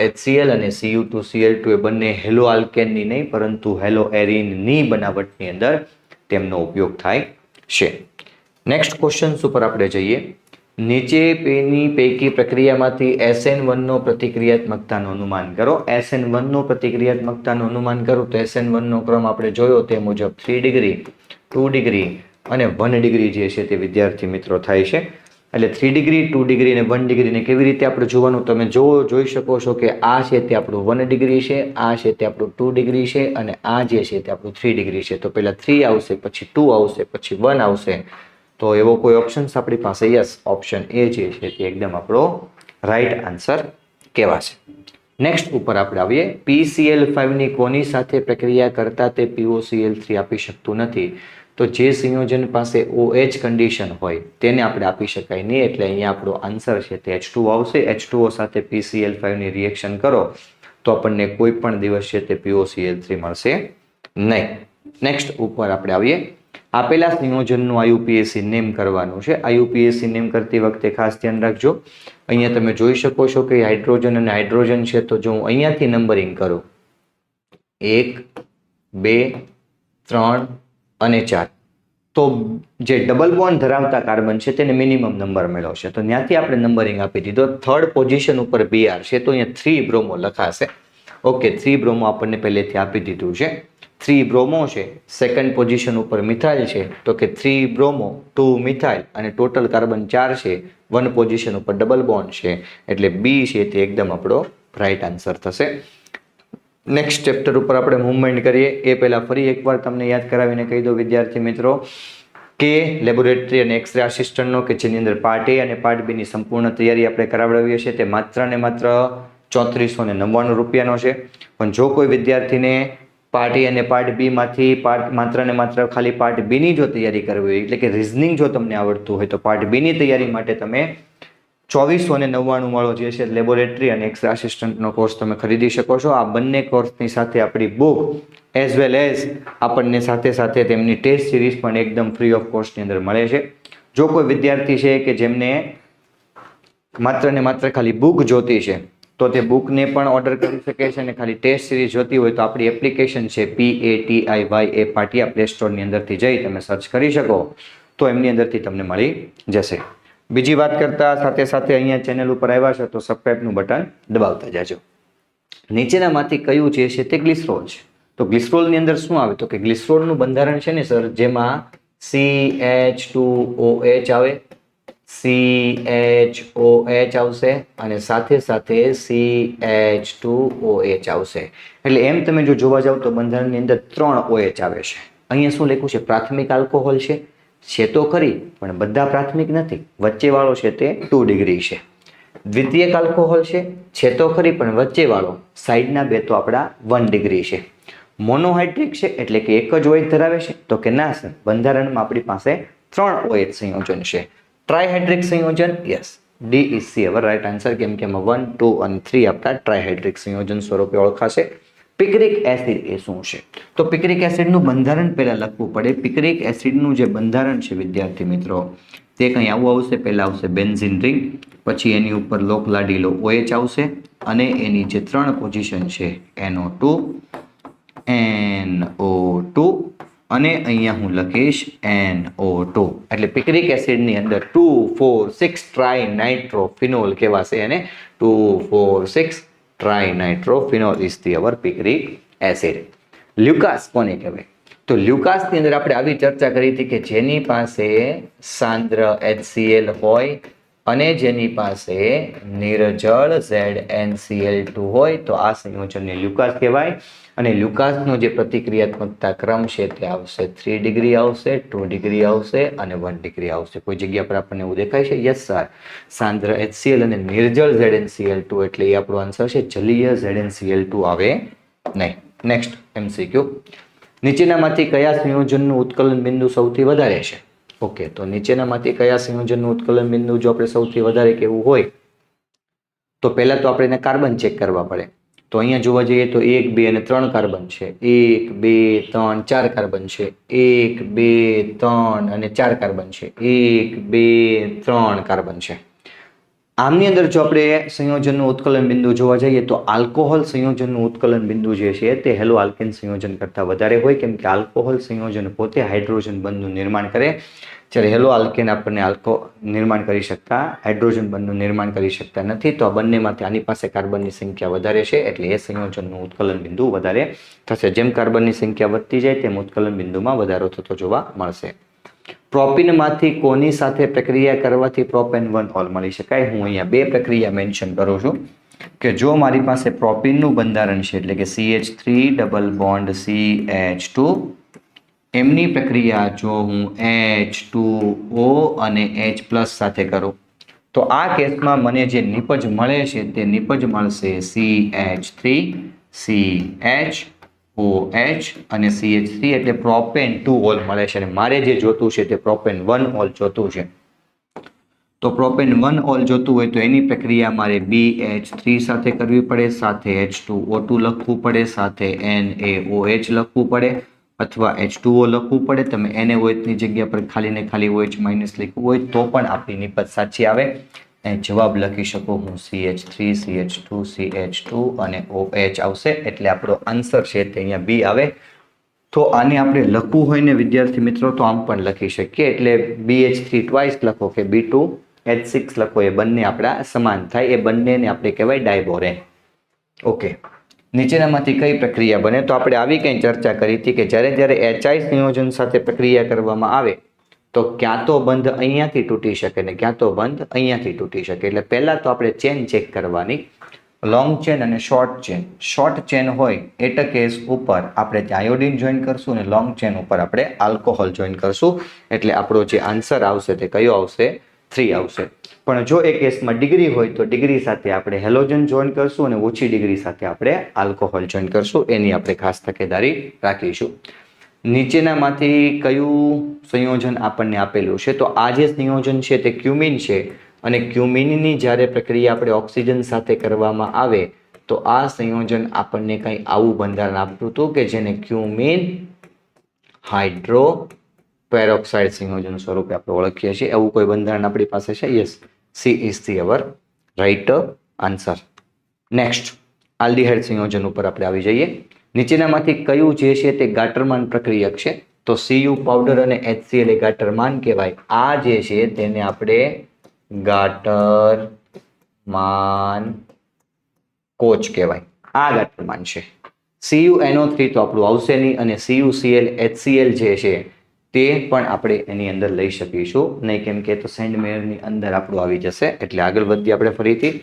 HCl અને Cu2Cl2 એ બંને હેલો આલ્કેનની નહીં પરંતુ હેલો એરિનની બનાવટની અંદર તેમનો ઉપયોગ થાય છે. નેક્સ્ટ ક્વેશ્ચન ઉપર આપણે જઈએ. નીચે પૈકી પ્રક્રિયામાંથી SN1 નો પ્રતિક્રિયાત્મકતાનું અનુમાન કરો. SN1 નો પ્રતિક્રિયાત્મકતાનું અનુમાન કરો તો SN1 નો ક્રમ આપણે જોયો તે મુજબ 3 ડિગ્રી 2 ડિગ્રી અને 1 ડિગ્રી જે છે તે વિદ્યાર્થી મિત્રો થાય છે. એટલે 3 ડિગ્રી 2 ડિગ્રી અને 1 ડિગ્રીને કેવી રીતે આપણે જોવાનું તમે જોઈ શકો છો કે આ છે તે આપણું 1 ડિગ્રી છે, આ છે તે આપણું 2 ડિગ્રી છે અને આ જે છે તે આપણું 3 ડિગ્રી છે. તો પહેલા 3 આવશે, પછી 2 આવશે, પછી 1 આવશે. તો એવો કોઈ ઓપ્શન્સ આપણી પાસે? યસ, ઓપ્શન એ જે છે તે એકદમ આપણો રાઈટ આન્સર કહેવાશે. નેક્સ્ટ ઉપર આપણે આવીએ. PCl5 ની કોની સાથે પ્રક્રિયા કરતા તે POCl3 આપી શકતું નથી? તો જે સંયોજન પાસે OH કન્ડિશન હોય તેને આપણે આપી શકાય નહીં એટલે અહીંયા આપણો આન્સર છે તે H2 આવશે. H2O સાથે PCl5 ની રિએક્શન કરો તો આપણને કોઈ પણ દિવસ છે તે POCl3 મળશે નહીં. નેક્સ્ટ ઉપર આપણે આવીએ. આપેલા સંયોજનનું IUPAC નેમ કરવાનું છે. IUPAC નેમ કરતી વખતે ખાસ ધ્યાન રાખજો. અહીંયા તમે જોઈ શકો છો કે હાઇડ્રોજન અને હાઇડ્રોજન છે તો જો હું અહીંયાથી નંબરિંગ કરું 1 2 3 અને 4 તો જે ડબલ બોન્ડ ધરાવતા કાર્બન છે તેને મિનિમમ નંબર મેળવશે તો ત્યાંથી આપણે નંબરિંગ આપી દીધો. થર્ડ પોઝિશન ઉપર Br છે તો અહીંયા 3 બ્રોમો લખાશે. ઓકે, 3 બ્રોમો આપણને પહેલેથી આપી દીધું છે. 3 બ્રોમો છે. સેકન્ડ પોઝિશન ઉપર મિથાઇલ છે તો કે 3 બ્રોમો 2 મિથાઇલ અને ટોટલ કાર્બન 4 છે. 1 પોઝિશન ઉપર ડબલ બોન્ડ છે એટલે B છે તે એકદમ આપણો રાઈટ આન્સર થશે. નેક્સ્ટ ચેપ્ટર ઉપર આપણે મૂવમેન્ટ કરીએ એ પહેલાં ફરી એકવાર તમને યાદ કરાવીને કહી દો વિદ્યાર્થી મિત્રો કે લેબોરેટરી અને એક્સરે આસિસ્ટન્ટનો કે જેની અંદર પાર્ટ એ અને પાર્ટ બીની સંપૂર્ણ તૈયારી આપણે કરાવડાવીએ છીએ તે માત્ર ને માત્ર 3499 રૂપિયાનો છે. પણ જો કોઈ વિદ્યાર્થીને પાર્ટ એ અને પાર્ટ બી માંથી માત્ર ને માત્ર ખાલી પાર્ટ બીની જો તૈયારી કરવી હોય એટલે કે રિઝનિંગ જો તમને આવડતું હોય તો પાર્ટ બીની તૈયારી માટે તમે 2499 વાળો જે છે લેબોરેટરી અને એક્સરે આસિસ્ટન્ટનો કોર્સ તમે ખરીદી શકો છો. આ બંને કોર્સની સાથે આપણી બુક એઝ વેલ એઝ આપણને સાથે સાથે તેમની ટેસ્ટ સિરીઝ પણ એકદમ ફ્રી ઓફ કોસ્ટની અંદર મળે છે. જો કોઈ વિદ્યાર્થી છે કે જેમને માત્ર ને માત્ર ખાલી બુક જોતી છે તો તે બુકને પણ ઓર્ડર કરી શકે છે અને ખાલી ટેસ્ટ સિરીઝ જોતી હોય તો આપણી એપ્લિકેશન છે PATIYA પાટિયા પ્લે સ્ટોરની અંદરથી જઈ તમે સર્ચ કરી શકો તો એમની અંદરથી તમને મળી જશે. બીજી વાત કરતા સાથે સાથે અહીંયા ચેનલ ઉપર આવ્યા છે તો સબસ્ક્રાઇબનું બટન દબાવતા જાજો. નીચેનામાંથી કયું જે છે તે ગ્લિસરોલ છે. તો ગ્લિસરોલની અંદર શું આવે તો કે ગ્લિસરોલનું બંધારણ છે ને સર જેમાં CH2OH આવે, CHOH આવશે અને સાથે સાથે CH2OH આવશે. એટલે એમ તમે જો જોવા જાવ તો બંધારણની અંદર 3 OH આવે છે. અહીંયા શું લખ્યું છે પ્રાથમિક આલ્કોહોલ છે તો ખરી પણ બધા પ્રાથમિક નથી. વચ્ચેવાળો છે તે 2 ડિગ્રી છે. દ્વિતીયક આલ્કોહોલ છે તો ખરી પણ વચ્ચેવાળો સાઈડના બે તો આપણા 1 ડિગ્રી છે. મોનોહાઇડ્રિક છે એટલે કે એક જ OH ધરાવે છે તો કે ના સર બંધારણમાં આપણી પાસે 3 OH સંયોજન છે. ટ્રાયહાઇડ્રિક સંયોજન yes D is C hour right answer કેમ કે 1, 2 અને 3 આપણા ટ્રાયહાઇડ્રિક સંયોજન સ્વરૂપે ઓળખાશે. પિક્રિક એસિડ એ શું છે તો પિક્રિક એસિડનું બંધારણ પહેલા લખવું પડે. પિક્રિક એસિડનું જે બંધારણ છે વિદ્યાર્થી મિત્રો તે કંઈ આવું આવશે. પહેલા આવશે બેન્ઝીન રિંગ, પછી એની ઉપર લોક લાડીલો OH આવશે અને એની જે 3 પોઝિશન છે NO2 અને અહીંયા હું લખીશ NO2 એટલે પિક્રિક એસિડની અંદર 2,4,6 ટ્રાઇનાઇટ્રોફિનોલ કહેવાશે અને 2,4,6 trinitrophenol is the our picric acid. Lucas કોને કહેવાય તો લ્યુકાસની અંદર આપણે આવી ચર્ચા કરી હતી કે જેની પાસે સાંદ્ર HCl હોય અને જેની પાસે નિર્જળ ZnCl2 હોય તો આ સંયોજનને લ્યુકાસ કહેવાય. અને લ્યુકાસનો જે પ્રતિક્રિયાત્મકતા ક્રમ છે તે આવશે 3 ડિગ્રી આવશે, 2 ડિગ્રી આવશે અને 1 ડિગ્રી આવશે. કોઈ જગ્યા પર આપણને એવું દેખાય છે? Yes sir. સાંદ્ર HCl અને નિર્જળ ZnCl2 એટલે એ આપણો આન્સર છે. જલીય ZnCl2 આવે નહીં. Next MCQ. નીચેનામાંથી કયા સંયોજનનું ઉત્કલન બિંદુ સૌથી વધારે છે? ઓકે તો નીચેનામાંથી કયા સંયોજનનું ઉત્કલન બિંદુ જો આપણે સૌથી વધારે કહેવું હોય તો પહેલા તો આપણે એને કાર્બન ચેક કરવા પડે. તો અહીંયા જોવા જઈએ તો 1, 2 અને 3 કાર્બન છે. 1, 2, 3, 4 કાર્બન છે. 1, 2, 3 અને 4 કાર્બન છે. 1, 2, 3 કાર્બન છે. આમની અંદર જો આપણે સંયોજનનું ઉત્કલન બિંદુ જોવા જઈએ તો આલ્કોહોલ સંયોજનનું ઉત્કલન બિંદુ જે છે તે હેલો આલ્કેન સંયોજન કરતાં વધારે હોય કેમ કે આલ્કોહોલ સંયોજન પોતે હાઇડ્રોજન બંધનું નિર્માણ કરે જ્યારે હેલો આલ્કેન આપણને નિર્માણ કરી શકતા હાઇડ્રોજન બંધનું નિર્માણ કરી શકતા નથી. તો આ બંનેમાંથી આની પાસે કાર્બનની સંખ્યા વધારે છે એટલે એ સંયોજનનું ઉત્કલન બિંદુ વધારે થશે. જેમ કાર્બનની સંખ્યા વધતી જાય તેમ ઉત્કલન બિંદુમાં વધારો થતો જોવા મળશે. પ્રોપીનમાંથી કોની સાથે પ્રક્રિયા કરવાથી પ્રોપેન 1 ઓલ મળી શકાય? હું અહીંયા 2 પ્રક્રિયા મેન્શન કરું છું કે જો મારી પાસે પ્રોપીનનું બંધારણ છે એટલે કે CH3 ડબલ બોન્ડ CH2 એમની પ્રક્રિયા જો હું H2O અને H+ સાથે કરું તો આ કેસમાં મને જે નિપજ મળે છે તે નિપજ મળશે CH3 CHOH અને CH3 એટલે પ્રોપેન 2 ઓલ મળે છે અને મારે જે જોતું છે તે પ્રોપેન 1 ઓલ જોતું છે. તો પ્રોપેન 1 ઓલ જોતું હોય તો એની પ્રક્રિયા મારે BH3 સાથે કરવી પડે, સાથે H2O2 લખવું પડે, સાથે NaOH લખવું પડે અથવા H2O લખવું પડે. તમે NaOH ની જગ્યા પર ખાલી ને ખાલી OH માઇનસ લખવું હોય તો પણ આપણી નિપજ સાચી આવે. જવાબ લખી શકો હું CH3 CH2 CH2 અને OH આવશે એટલે આપણો આન્સર છે તે અહીંયા B આવે. તો આને આપણે લખવું હોય ને વિદ્યાર્થી મિત્રો તો આમ પણ લખી શકીએ એટલે BH3 ટ્વાઇસ લખો કે B2H6 લખો એ બંને આપણા સમાન થાય. એ બંનેને આપણે કહેવાય ડાયબોરેન. ઓકે નીચેનામાંથી કઈ પ્રક્રિયા બને તો આપણે આવી કંઈ ચર્ચા કરી હતી કે જ્યારે HI સંયોજન સાથે પ્રક્રિયા કરવામાં આવે તો ક્યાં તો બંધ અહીંયાથી તૂટી શકે ને ક્યાં તો બંધ અહીંયાથી તૂટી શકે. એટલે પહેલા તો આપણે ચેન ચેક કરવાની લોંગ ચેન અને શોર્ટ ચેન. શોર્ટ ચેન હોય એટ કેસ ઉપર આપણે ત્યાં આયોડિન જોઈન કરશું અને લોંગ ચેન ઉપર આપણે આલ્કોહોલ જોઈન કરશું. એટલે આપણો જે આન્સર આવશે તે કયો આવશે? 3 આવશે. પણ જો એ કેસમાં ડિગ્રી હોય તો ડિગ્રી સાથે આપણે હેલોજન જોઈન કરશું અને ઓછી ડિગ્રી સાથે આપણે આલ્કોહોલ જોઈન કરશું. એની આપણે ખાસ તકેદારી રાખીશું. નીચેનામાંથી કયું સંયોજન આપણને આપેલું છે? તો આ જે સંયોજન છે તે ક્યુમિન છે અને ક્યુમિનની જ્યારે પ્રક્રિયા આપણે ઓક્સિજન સાથે કરવામાં આવે તો આ સંયોજન આપણને કંઈ આવું બંધારણ આપતું હતું કે જેને ક્યુમિન હાઇડ્રો પેરોક્સાઇડ સંયોજન સ્વરૂપે આપણે ઓળખીએ છીએ. એવું કોઈ બંધારણ આપણી પાસે છે? Yes, she is the our right answer. Next, aldehyde સંયોજન ઉપર આપણે આવી જઈએ. નીચેનામાંથી કયું જે છે તે ગાટરમાન પ્રક્રિયક છે? તો સીયુ પાવડર અને HCl એ ગાટરમાન કહેવાય. આ જે છે તેને આપણે ગાટરમાન કોચ કહેવાય. આ ગાટરમાન છે. CuNO3 તો આપણું આવશે નહીં અને CuCl HCl જે છે તે પણ આપણે એની અંદર લઈ શકીશું નહીં, કેમ કે તો સેન્ડ મેયરની અંદર આપણું આવી જશે. એટલે આગળ વધીએ આપણે ફરીથી.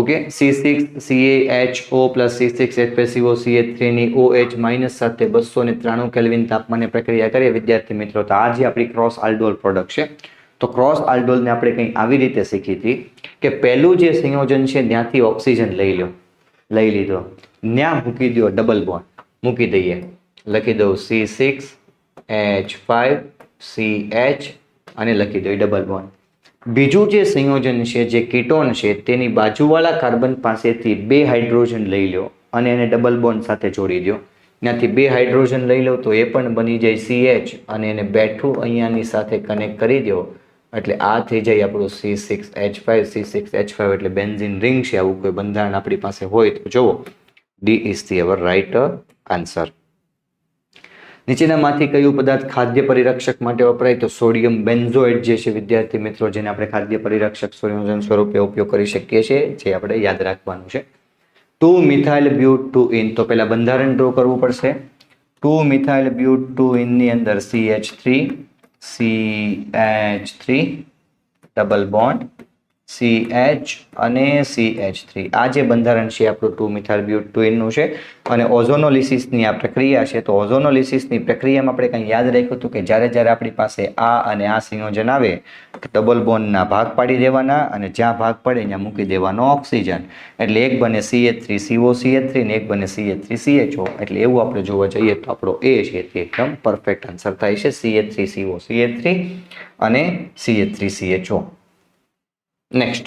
Okay, C6CaHO plus C6H5CO CH3 ની OH માઇનસ સાથે 293 કેલ્વિન તાપમાને પ્રક્રિયા કરીએ વિદ્યાર્થી મિત્રો. તો આ જે આપણી ક્રોસ આલ્ડોલ પ્રોડક્ટ છે, તો ક્રોસ આલ્ડોલને આપણે કંઈ આવી રીતે શીખી હતી કે પહેલું જે સંયોજન છે ત્યાંથી ઓક્સિજન લઈ લીધો, ત્યાં મૂકી દો ડબલ બોન્ડ મૂકી દઈએ, લખી દઉં C6H5CH અને લખી દો ડબલ બોન્ડ. બીજું જે સંયોજન છે જે કીટોન છે તેની બાજુવાળા કાર્બન પાસેથી 2 હાઇડ્રોજન લઈ લો અને એને ડબલ બોન્ડ સાથે જોડી દો. ત્યાંથી 2 હાઇડ્રોજન લઈ લો તો એ પણ બની જાય CH અને એને બેઠું અહીંયાની સાથે કનેક્ટ કરી દો એટલે આ થઈ જાય આપણું C6H5. C6H5 એટલે બેન્ઝીન રિંગ છે. આવું કોઈ બંધારણ આપણી પાસે હોય તો જુઓ, D is the our right answer. નીચેનામાંથી કયું પદાર્થ ખાદ્ય પરિરક્ષક માટે વપરાય? તો સોડિયમ બેન્ઝોઇડ જે છે વિદ્યાર્થી મિત્રો, જેને આપણે ખાદ્ય પરિરક્ષક સંયોજન સ્વરૂપે ઉપયોગ કરી શકીએ છીએ, જે આપણે યાદ રાખવાનું છે. 2-મિથાઇલ બ્યુટ 2-ઇન. તો પહેલા બંધારણ ડ્રો કરવું પડશે. 2-મિથાઇલ બ્યુટ 2-ઇન ની અંદર CH3 ડબલ બોન્ડ CH અને CH3. આ જે બંધારણ છે આપણું 2-મિથાઇલ બ્યુટ 2-ઇન નું છે અને ઓઝોનોલિસિસની આ પ્રક્રિયા છે. તો ઓઝોનોલિસિસની પ્રક્રિયામાં આપણે કંઈ યાદ રાખ્યું હતું કે જ્યારે આપણી પાસે આ અને આ સંયોજન આવે તો ડબલ બોન્ડના ભાગ પાડી દેવાના અને જ્યાં ભાગ પડે ત્યાં મૂકી દેવાનો ઓક્સિજન. એટલે એક બને CH3COCH3 ને એક બને CH3CHO. એટલે એવું આપણે જોવા જઈએ તો આપણો એ છે તે એકદમ પરફેક્ટ આન્સર થાય છે, CH3COCH3 અને CH3CHO. નેક્સ્ટ,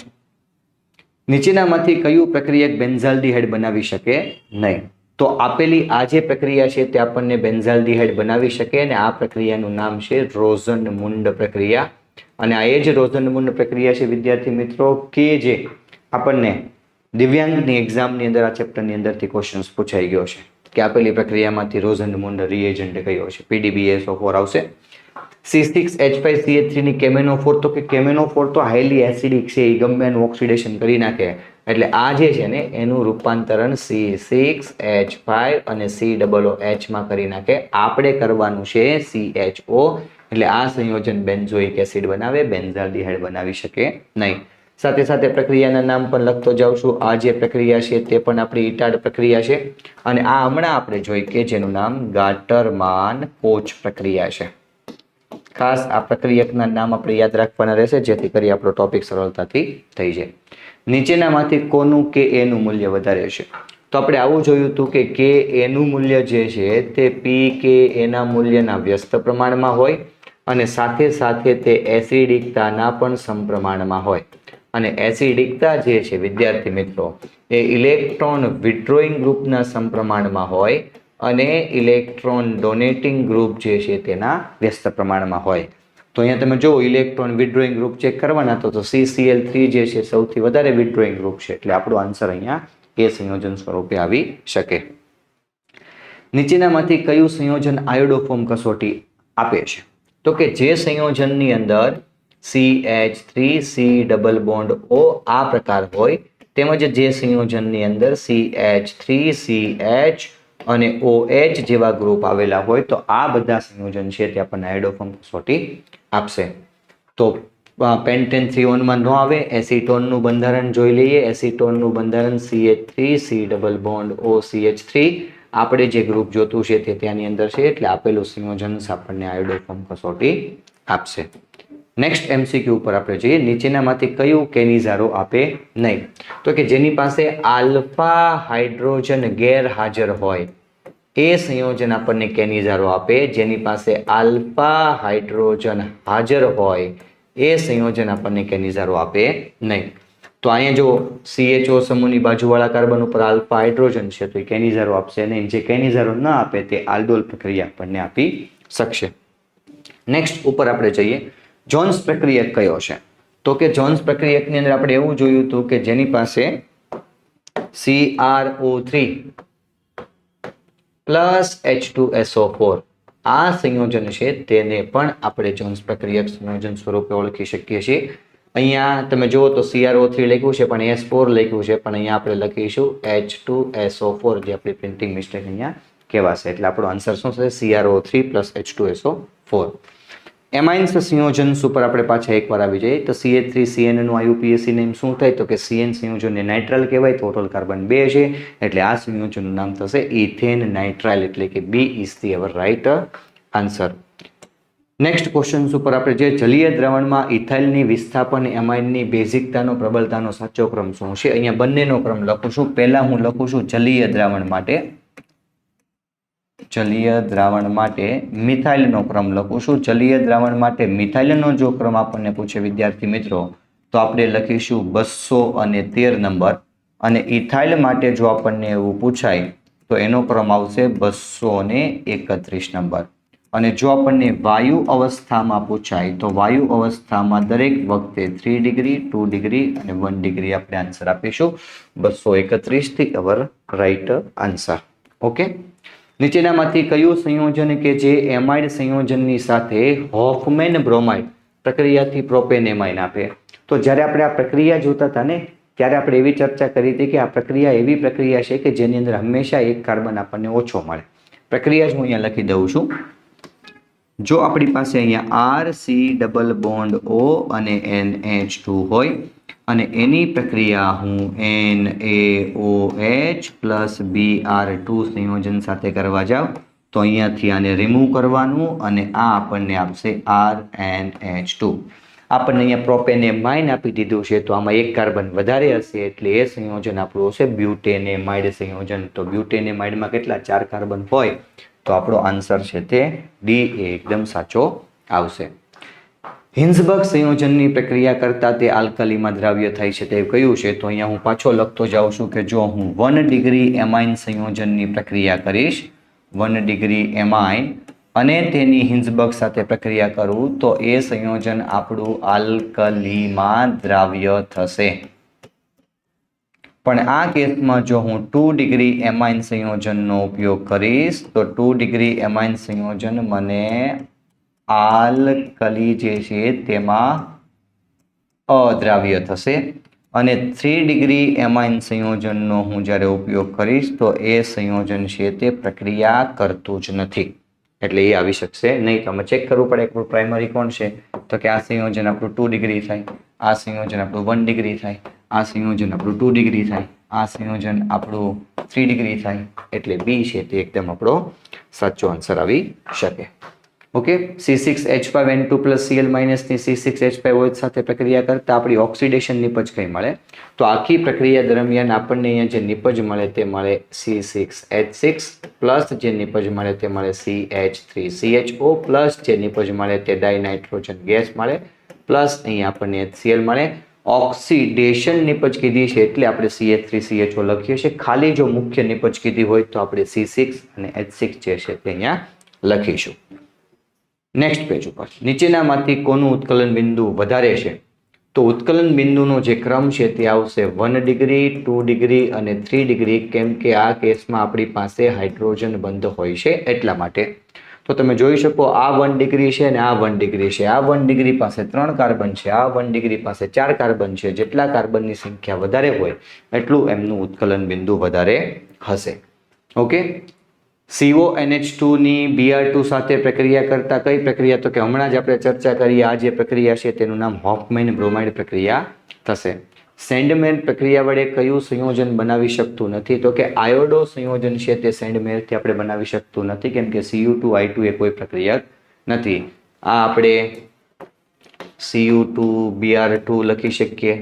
નીચેનામાંથી કયું પ્રક્રિયક બેન્ઝાલ્ડિહાઇડ બનાવી શકે નહીં? તો આપેલી આ જે પ્રક્રિયા છે તે આપણને બેન્ઝાલ્ડિહાઇડ બનાવી શકે અને આ પ્રક્રિયાનું નામ છે રોઝનમુન્ડ પ્રક્રિયા. અને આ એ જ રોઝનમુન્ડ પ્રક્રિયા છે વિદ્યાર્થી મિત્રો કે જે આપણને દિવ્યાંગની એક્ઝામની અંદર આ ચેપ્ટરની અંદરથી ક્વેશ્ચન્સ પૂછાઈ ગયો છે કે આપેલી પ્રક્રિયામાંથી રોઝનમુન્ડ રિએજન્ટ કયો છે? PDBSO4 આવશે. C6H5CH3 ની કેમેનોફોર, તો કે કેમેનોફોર તો હાઈલી એસિડિક છે, એ ગમે એનું ઓક્સિડેશન કરી નાખે. એટલે આ જે છે ને એનું રૂપાંતરણ C6H5 અને COOH માં કરી નાખે. આપણે કરવાનું છે CHO. એટલે આ સંયોજન બેન્ઝોઇક એસિડ બનાવે, બેન્ઝાલ્ડિહાઇડ બનાવી શકે નહીં. સાથે સાથે પ્રક્રિયાના નામ પણ લખતો જાઉં છું. આ જે પ્રક્રિયા છે તે પણ આપણી ઇટાડ પ્રક્રિયા છે અને આ હમણાં આપણે જોઈ કે જેનું નામ ગાટરમાન કોચ પ્રક્રિયા છે. ખાસ આ પ્રક્રિયકના નામ આપણે યાદ રાખવાના રહેશે જેથી કરી આપણો ટોપિક સરળતાથી થઈ જાય. નીચેનામાંથી કોનું Ka નું મૂલ્ય વધારે છે? તો આપણે આવું જોયું હતું કે Ka નું મૂલ્ય જે છે તે pKa ના મૂલ્યના વ્યસ્ત પ્રમાણમાં હોય અને સાથે સાથે તે એસિડિકતાના પણ સમપ્રમાણમાં હોય. અને એસિડિકતા જે છે વિદ્યાર્થી મિત્રો એ ઇલેક્ટ્રોન વિથડ્રોઈંગ ગ્રુપના સમપ્રમાણમાં હોય અને ઇલેક્ટ્રોન ડોનેટિંગ ગ્રુપ જે છે તેના વ્યસ્ત પ્રમાણમાં હોય. તો અહીંયા તમે જો ઇલેક્ટ્રોન વિથડ્રોઈંગ ગ્રુપ ચેક કરવાના તો CCl3 જે છે સૌથી વધારે વિથડ્રોઈંગ ગ્રુપ છે. એટલે આપણો આન્સર અહીંયા એ સંયોજન સ્વરૂપે આવી શકે. નીચેનામાંથી કયું સંયોજન આયોડોફોર્મ કસોટી આપે છે? તો કે જે સંયોજનની અંદર CH3C ડબલ બોન્ડ O આ પ્રકાર હોય તેમજ જે સંયોજનની અંદર CH3CH અને OH જેવા ગ્રુપ આવેલા હોય તો આ બધા સંયોજન છે તે આપણને આયોડોફોર્મ કસોટી આપશે. તો પેન્ટેન 3 માં ન આવે. એસિટોનનું બંધારણ જોઈ લઈએ. એસિટોનનું બંધારણ CH3 C double bond OCH3. આપણે જે ગ્રુપ જોતું છે તે ત્યાંની અંદર છે એટલે આપેલું સંયોજન આપણને આયોડોફોર્મ કસોટી આપશે. નેક્સ્ટ MCQ ઉપર આપણે જોઈએ. નીચેનામાંથી કયું કેનિઝારો આપે નહીં? તો કે જેની પાસે આલ્ફા હાઇડ્રોજન ગેરહાજર હોય એ સંયોજન આપણને કેનિઝારો આપે. જેની પાસે આલ્ફા હાઇડ્રોજન હાજર હોય એ સંયોજન આપણને કેનિઝારો આપે નહીં. તો અહીંયા જો CHO સમૂહની બાજુવાળા કાર્બન ઉપર આલ્ફા હાઇડ્રોજન છે તો એ કેનિઝારો આપશે નહીં. જે કેનિઝારો ન આપે તે આલ્ડોલ પ્રક્રિયા આપણને આપી શકશે. નેક્સ્ટ ઉપર આપણે જઈએ. જોન્સ પ્રક્રિયક કયો છે? તો કે જોન્સ પ્રક્રિયકની અંદર આપણે એવું જોયું હતું કે જેની પાસે CrO3 પ્લસ H2SO4 આ સંયોજન છે તેને પણ આપણે જોન્સ પ્રક્રિયક સંયોજન સ્વરૂપે ઓળખી શકીએ છીએ. અહીંયા તમે જુઓ તો CrO3 લખ્યું છે પણ S4 લખ્યું છે, પણ અહીંયા આપણે લખીશું H2SO4 જે આપણી પ્રિન્ટિંગ મિસ્ટેક અહીંયા કહેવાશે. એટલે આપણો આન્સર શું થશે? CrO3 plus H2SO4. એમાઇન્સ સંયોજન ઉપર આપણે પાછા એકવાર આવી જઈએ તો CH3CN નું IUPAC નેમ શું થાય? તો કે CN સંયોજનને નાઇટ્રાઇલ કહેવાય. ટોટલ કાર્બન 2 છે એટલે આ સંયોજનનું નામ થશે ઇથેન નાઇટ્રાઇલ, એટલે કે B is the our right answer. Next question ઉપર આપણે જે જલીય દ્રાવણમાં ઇથાઇલની વિસ્થાપન એમાઇનની બેઝિકતાનો પ્રબળતાનો સાચો ક્રમ શું છે? અહીંયા બંનેનો ક્રમ લખું છું. પહેલા હું લખું છું જલીય દ્રાવણ માટે. જલીય દ્રાવણ માટે મિથાઇલનો ક્રમ લખું છું. જલીય દ્રાવણ માટે મિથાઇલનો જો ક્રમ આપણને પૂછે વિદ્યાર્થી મિત્રો તો આપણે લખીશું 213 નંબર, અને ઇથાઇલ માટે જો આપણને એવું પૂછાય તો એનો ક્રમ આવશે 231 નંબર. અને જો આપણને વાયુ અવસ્થામાં પૂછાય તો વાયુ અવસ્થામાં દરેક વખતે 3 ડિગ્રી 2 ડિગ્રી અને 1 ડિગ્રી આપણે આન્સર આપીશું. 231 થી અવર રાઈટ આન્સર. ઓકે. નીચેનામાંથી કયું સંયોજન કે જે એમાઇડ સંયોજનની સાથે હોફમેન બ્રોમાઇડ પ્રક્રિયાથી પ્રોપેન એમાઇન આપે? તો જ્યારે આપણે આ પ્રક્રિયા જોતા હતા ને ત્યારે આપણે એવી ચર્ચા કરી હતી કે આ પ્રક્રિયા એવી પ્રક્રિયા છે કે જેની અંદર હંમેશા એક કાર્બન આપણને ઓછો મળે. પ્રક્રિયા જ હું અહીંયા લખી દઉં છું. જો આપણી પાસે અહીંયા RC ડબલ બોન્ડ O અને NH2 હોય અને એની પ્રક્રિયા હું NaOH પ્લસ Br2 સંયોજન સાથે કરવા જાઉં તો અહીંયાથી આને રિમૂવ કરવાનું અને આ આપણને આપશે RNH2. આપણને અહીંયા પ્રોપેનેમાઇન આપી દીધું છે તો આમાં એક કાર્બન વધારે હશે એટલે એ સંયોજન આપણું હશે બ્યુટેનેમાઇડ સંયોજન. તો બ્યુટેનેમાઇડમાં કેટલા? 4 કાર્બન હોય તો આપણો આન્સર છે તે D એ એકદમ સાચો આવશે. હિન્ઝબર્ગ સંયોજનની પ્રક્રિયા કરતા તે આલ્કાલીમાં દ્રાવ્ય થાય છે તે કયું છે? તો અહીંયા હું પાછો લખતો જાઉં છું કે જો હું 1 ડિગ્રી એમાઇન સંયોજનની પ્રક્રિયા કરીશ, 1 ડિગ્રી એમાઇન અને તેની હિન્ઝબર્ગ સાથે પ્રક્રિયા કરું તો એ સંયોજન આપણું આલ્કલીમાં દ્રાવ્ય થશે. પણ આ કેસમાં જો હું 2 ડિગ્રી એમાઇન સંયોજનનો ઉપયોગ કરીશ તો 2 ડિગ્રી એમાઇન સંયોજન મને આલ્કલી જે છે તેમાં અદ્રાવ્ય થશે, અને 3 ડિગ્રી એમાઇન સંયોજનનો હું જ્યારે ઉપયોગ કરીશ તો એ સંયોજન છે તે પ્રક્રિયા કરતું જ નથી એટલે એ આવી શકશે નહીં. તો અમે ચેક કરવું પડે કે પ્રાઇમરી કોણ છે? તો કે આ સંયોજન આપણું 2 ડિગ્રી થાય, આ સંયોજન આપણું 1 ડિગ્રી થાય, આ સંયોજન આપણું 2 ડિગ્રી થાય, આ સંયોજન આપણું 3 ડિગ્રી થાય, એટલે B છે તે એકદમ આપણો સાચો આન્સર આવી શકે. Okay. C6H5N2 plus Cl માઇનસની C6H5OH સાથે પ્રક્રિયા કરતા આપણી ઓક્સિડેશન નિપજ કઈ મળે? તો આખી પ્રક્રિયા દરમિયાન આપણને અહીંયા જે નિપજ મળે તે મળે C6H6 પ્લસ જે નિપજ મળે તે મળે CH3CHO પ્લસ જે નિપજ મળે તે ડાયનાઇટ્રોજન ગેસ મળે પ્લસ અહીંયા આપણને HCl મળે. ઓક્સિડેશન નિપજ કીધી છે એટલે આપણે CH3CHO લખીએ છીએ. ખાલી જો મુખ્ય નિપજ કીધી હોય તો આપણે C6 અને H6 જે છે તે અહીંયા લખીશું. નેક્સ્ટ પેજ ઉપર નીચેનામાંથી કોનું ઉત્કલન બિંદુ વધારે છે? તો ઉત્કલન બિંદુનો જે ક્રમ છે તે આવશે 1 ડિગ્રી 2 ડિગ્રી અને 3 ડિગ્રી, કેમ કે આ કેસમાં આપણી પાસે હાઇડ્રોજન બંધ હોય છે એટલા માટે. તો તમે જોઈ શકો આ 1 ડિગ્રી છે અને આ 1 ડિગ્રી છે. આ 1 ડિગ્રી પાસે 3 કાર્બન છે, આ 1 ડિગ્રી પાસે 4 કાર્બન છે. જેટલા કાર્બનની સંખ્યા વધારે હોય એટલું એમનું ઉત્કલન બિંદુ વધારે હશે. ઓકે. CONH2 ની Br2 સાથે પ્રક્રિયા કરતા કઈ પ્રક્રિયા? તો કે હમણાં જ આપણે ચર્ચા કરી આ જે પ્રક્રિયા છે તેનું નામ હોફમેન બ્રોમાઇડ પ્રક્રિયા થશે. સેન્ડમેર પ્રક્રિયા વડે કયું સંયોજન બનાવી શકતું નથી? તો કે આયોડો સંયોજન છે તે સેન્ડમેરથી આપણે બનાવી શકતું નથી, કેમ કે Cu2I2 એ કોઈ પ્રક્રિયા નથી. આ આપણે Cu2Br2 લખી શકીએ,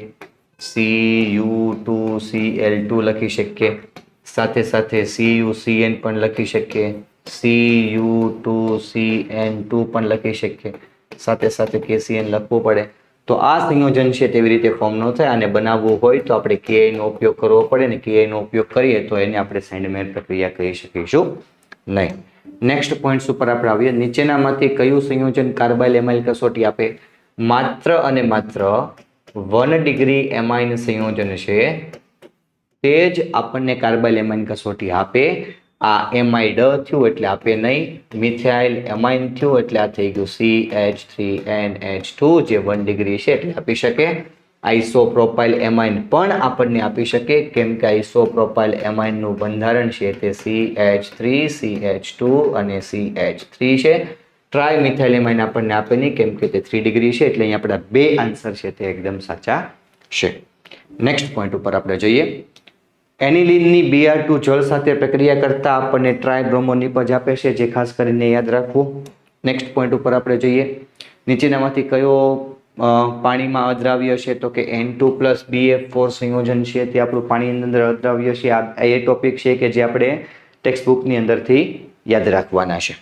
Cu2Cl2 લખી શકીએ, સાથે સાથે CuCN પણ લખી શકીએ, Cu2CN2 પણ લખી શકીએ, સાથે સાથે KCN લખવું પડે. તો આ સંયોજન છે તેવી રીતે ફોર્મ ન થાય. અને બનાવવું હોય તો આપણે Ki નો ઉપયોગ કરવો પડે, ને Ki નો ઉપયોગ કરીએ તો એને આપણે સેન્ડમેર પ્રક્રિયા કહી શકીશું નહીં. નેક્સ્ટ પોઈન્ટ ઉપર આપણે આવીએ. નીચેનામાંથી કયું સંયોજન કાર્બાઇલ એમાઇલ કસોટી આપે? માત્ર અને માત્ર 1 ડિગ્રી એમાઇન સંયોજન છે તે જ આપણને કાર્બાઇલ એમાઇન કસોટી આપે. આ એમાઇડ થયું એટલે આપે નહીં, મિથાઇલ એમાઇન થયું એટલે આ થઈ ગયું CH3NH2 જે 1 ડિગ્રી છે એટલે આપી શકે. આઇસોપ્રોપાઇલ એમાઇન પણ આપણને આપી શકે, કેમ કે આઇસોપ્રોપાઇલ એમાઇનનું બંધારણ છે તે CH3, CH2 અને CH3 છે. ટ્રાય મિથાઇલ એમાઇન આપણને આપે નહીં, કેમ કે તે 3 ડિગ્રી છે એટલે અહીં આપણા બે આન્સર છે તે એકદમ સાચા છે. નેક્સ્ટ પોઈન્ટ ઉપર આપણે જોઈએ. એનિલિનની Br2 જળ સાથે પ્રક્રિયા કરતા આપણને ટ્રાયબ્રોમોનિપજ આપે છે, જે ખાસ કરીને યાદ રાખવું. નેક્સ્ટ પોઈન્ટ ઉપર આપણે જોઈએ. નીચેનામાંથી કયો પાણીમાં અદ્રાવ્ય છે? તો કે N2+BF4 સંયોજન છે તે આપણું પાણીની અંદર અદ્રાવ્ય છે. આ એ ટોપિક છે કે જે આપણે ટેક્સ્ટ બુકની અંદરથી યાદ રાખવાના છે.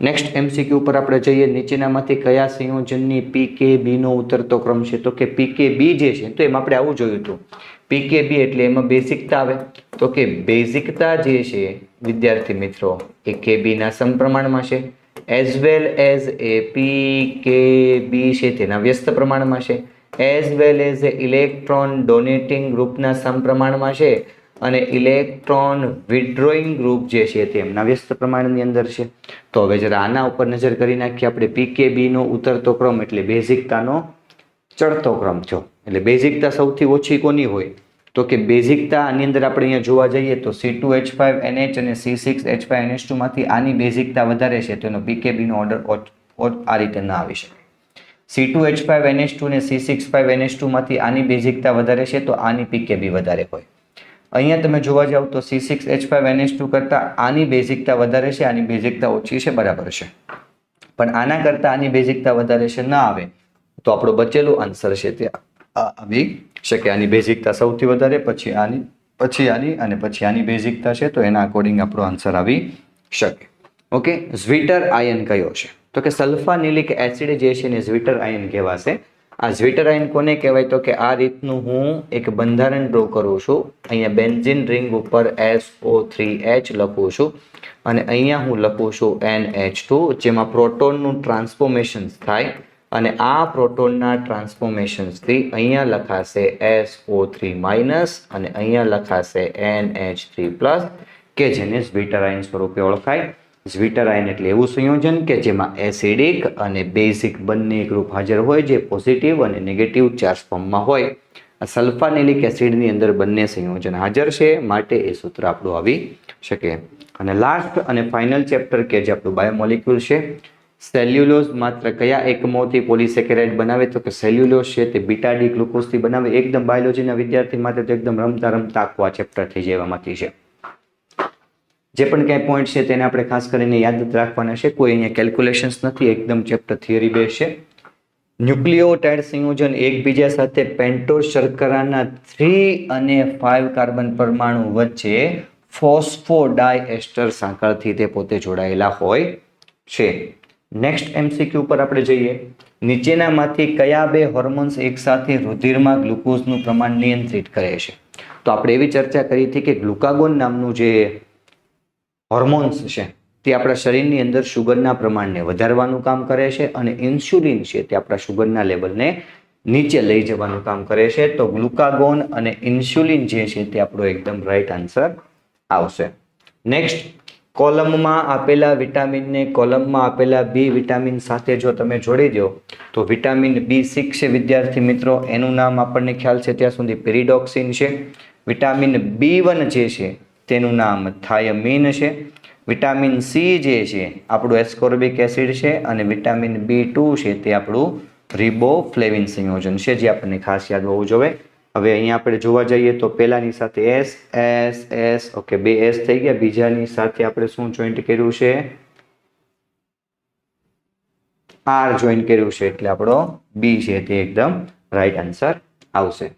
નેક્સ્ટ MCQ ઉપર આપણે જોઈએ. નીચેનામાંથી કયા સંયોજનની PKB નો ઉતરતો ક્રમ છે? તો કે PKB જે છે તો એમાં આપણે આવું જોયું હતું. PKB એટલે એમાં બેઝિકતા આવે. તો કે બેઝિકતા જે છે વિદ્યાર્થી મિત્રો એ KB ના સમપ્રમાણમાં છે, as well as a PKB છે તેના વ્યસ્ત પ્રમાણમાં છે, as well as a electron donating ગ્રુપના સમપ્રમાણમાં છે, અને ઇલેક્ટ્રોન વિથડ્રોઈંગ ગ્રુપ જે છે તે એમના વ્યસ્ત પ્રમાણની અંદર છે. તો હવે જરા આના ઉપર નજર કરી નાખીએ આપણે. PKB નો ઉતરતો ક્રમ એટલે બેઝિકતાનો ચડતો ક્રમ થયો. એટલે બેઝિકતા સૌથી ઓછી કોની હોય? તો કે બેઝિકતા આની અંદર આપણે અહીંયા જોવા જઈએ તો C2H5NH અને C6H5NH2 માંથી આની બેઝિકતા વધારે છે, તો એનો PKB નો ઓર્ડર આ રીતે ના આવી શકે. C2H5NH2 અને C6H5NH2 માંથી આની બેઝિકતા વધારે છે તો આની PKB વધારે હોય. અહીંયા તમે જોવા જાવ તો C6H5NH2 કરતાં આની બેઝિકતા વધારે છે, આની બેઝિકતા ઓછી છે, બરાબર છે. પણ આના કરતાં આની બેઝિકતા વધારે છે ના આવે તો આપણો બચેલો આન્સર છે તે આવી શકે. આની બેઝિકતા સૌથી વધારે, પછી આની, પછી આની અને પછી આની બેઝિકતા છે તો એના અકોર્ડિંગ આપણો આન્સર આવી શકે. ઓકે. ઝ્વિટર આયન કયો છે? તો કે સલ્ફાનિલિક એસિડ જે છે ને ઝ્વિટર આયન કહેવાશે. આ ઝ્વિટર આયન કોને કહેવાય? તો કે આ રીતનું હું એક બંધારણ ડ્રો કરું છું. અહીંયા બેન્ઝીન રિંગ ઉપર SO3H લખું છું અને અહીંયા હું લખું છું NH2, જેમાં પ્રોટોનનું ટ્રાન્સફોર્મેશન થાય અને આ પ્રોટોનના ટ્રાન્સફોર્મેશન્સથી અહીંયા લખાશે SO3- અને અહીંયા લખાશે NH3+, કે જેને ઝ્વિટર આયન સ્વરૂપે ઓળખાય. ઝ્વિટર આયન એટલે એવું સંયોજન કે જેમાં એસિડિક અને બેઝિક બંને ગ્રુપ હાજર હોય, જે પોઝિટિવ અને નેગેટિવ ચાર્જ ફોર્મમાં હોય. સલ્ફાનિલિક એસિડની અંદર બંને સંયોજન હાજર છે, માટે એ સૂત્ર આપણું આવી શકે. અને લાસ્ટ અને ફાઇનલ ચેપ્ટર કે જે આપણું બાયોમોલિક્યુલ છે. સેલ્યુલોઝ માત્ર કયા એકમોથી પોલિસેકેરાઇડ બનાવે? તો કે સેલ્યુલોઝ છે તે બીટા ડી ગ્લુકોઝથી બનાવે. એકદમ બાયોલોજીના વિદ્યાર્થી માટે તો એકદમ રમતા રમતા આખું આ ચેપ્ટર થઈ જાય એમાંથી છે. જે પણ ક્યાંય પોઈન્ટ છે તેને આપણે ખાસ કરીને યાદ રાખવાના છે. કોઈ અહીંયા કેલ્ક્યુલેશન્સ નથી, એકદમ ચેપ્ટર થિયરી બેઝ છે. ન્યુક્લિયોટાઇડ સંયોજન એકબીજા સાથે પેન્ટોઝ શર્કરાના 3 અને 5 કાર્બન પરમાણુ વચ્ચે ફોસ્ફોડાયએસ્ટર સાંકળથી તે પોતે જોડાયેલા હોય છે. નેક્સ્ટ MCQ પર આપણે જઈએ. નીચેનામાંથી કયા બે હોર્મોન્સ એકસાથે રુધિરમાં ગ્લુકોઝનું પ્રમાણ નિયંત્રિત કરે છે? તો આપણે એવી ચર્ચા કરી હતી કે ગ્લુકાગોન નામનું જે હોર્મોન્સ છે તે આપણા શરીરની અંદર શુગરના પ્રમાણને વધારવાનું કામ કરે છે, અને ઇન્સ્યુલિન છે તે આપણા શુગરના લેવલને નીચે લઈ જવાનું કામ કરે છે. તો ગ્લુકાગોન અને ઇન્સ્યુલિન જે છે તે આપણો એકદમ રાઈટ આન્સર આવશે. નેક્સ્ટ, કોલમમાં આપેલા વિટામિનને કોલમમાં આપેલા B વિટામિન સાથે જો તમે જોડી દો તો વિટામિન B6 છે વિદ્યાર્થી મિત્રો, એનું નામ આપણને ખ્યાલ છે ત્યાં સુધી પેરિડોક્સિન છે. વિટામિન B1 જે છે તેનું નામ થાયમીન છે. વિટામિન સી જે છે આપણું એસ્કોર્બિક એસિડ છે અને વિટામિન B2 છે તે આપણું રિબોફ્લેવિન સંયોજન છે, જે આપણને ખાસ યાદ હોવું જોઈએ. હવે અહીંયા આપણે જોવા જઈએ તો પહેલાની સાથે એસ, ઓકે, 2 S થઈ ગયા. બીજાની સાથે આપણે શું જોઈન્ટ કર્યું છે? R જોઈન કર્યું છે, એટલે આપણો B છે તે એકદમ રાઈટ આન્સર આવશે.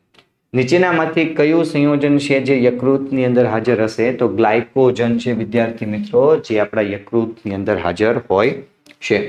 નીચેનામાંથી કયું સંયોજન છે જે યકૃતની અંદર હાજર હશે? તો ગ્લાયકોજન છે વિદ્યાર્થી મિત્રો, જે આપણા યકૃતની અંદર હાજર હોય છે.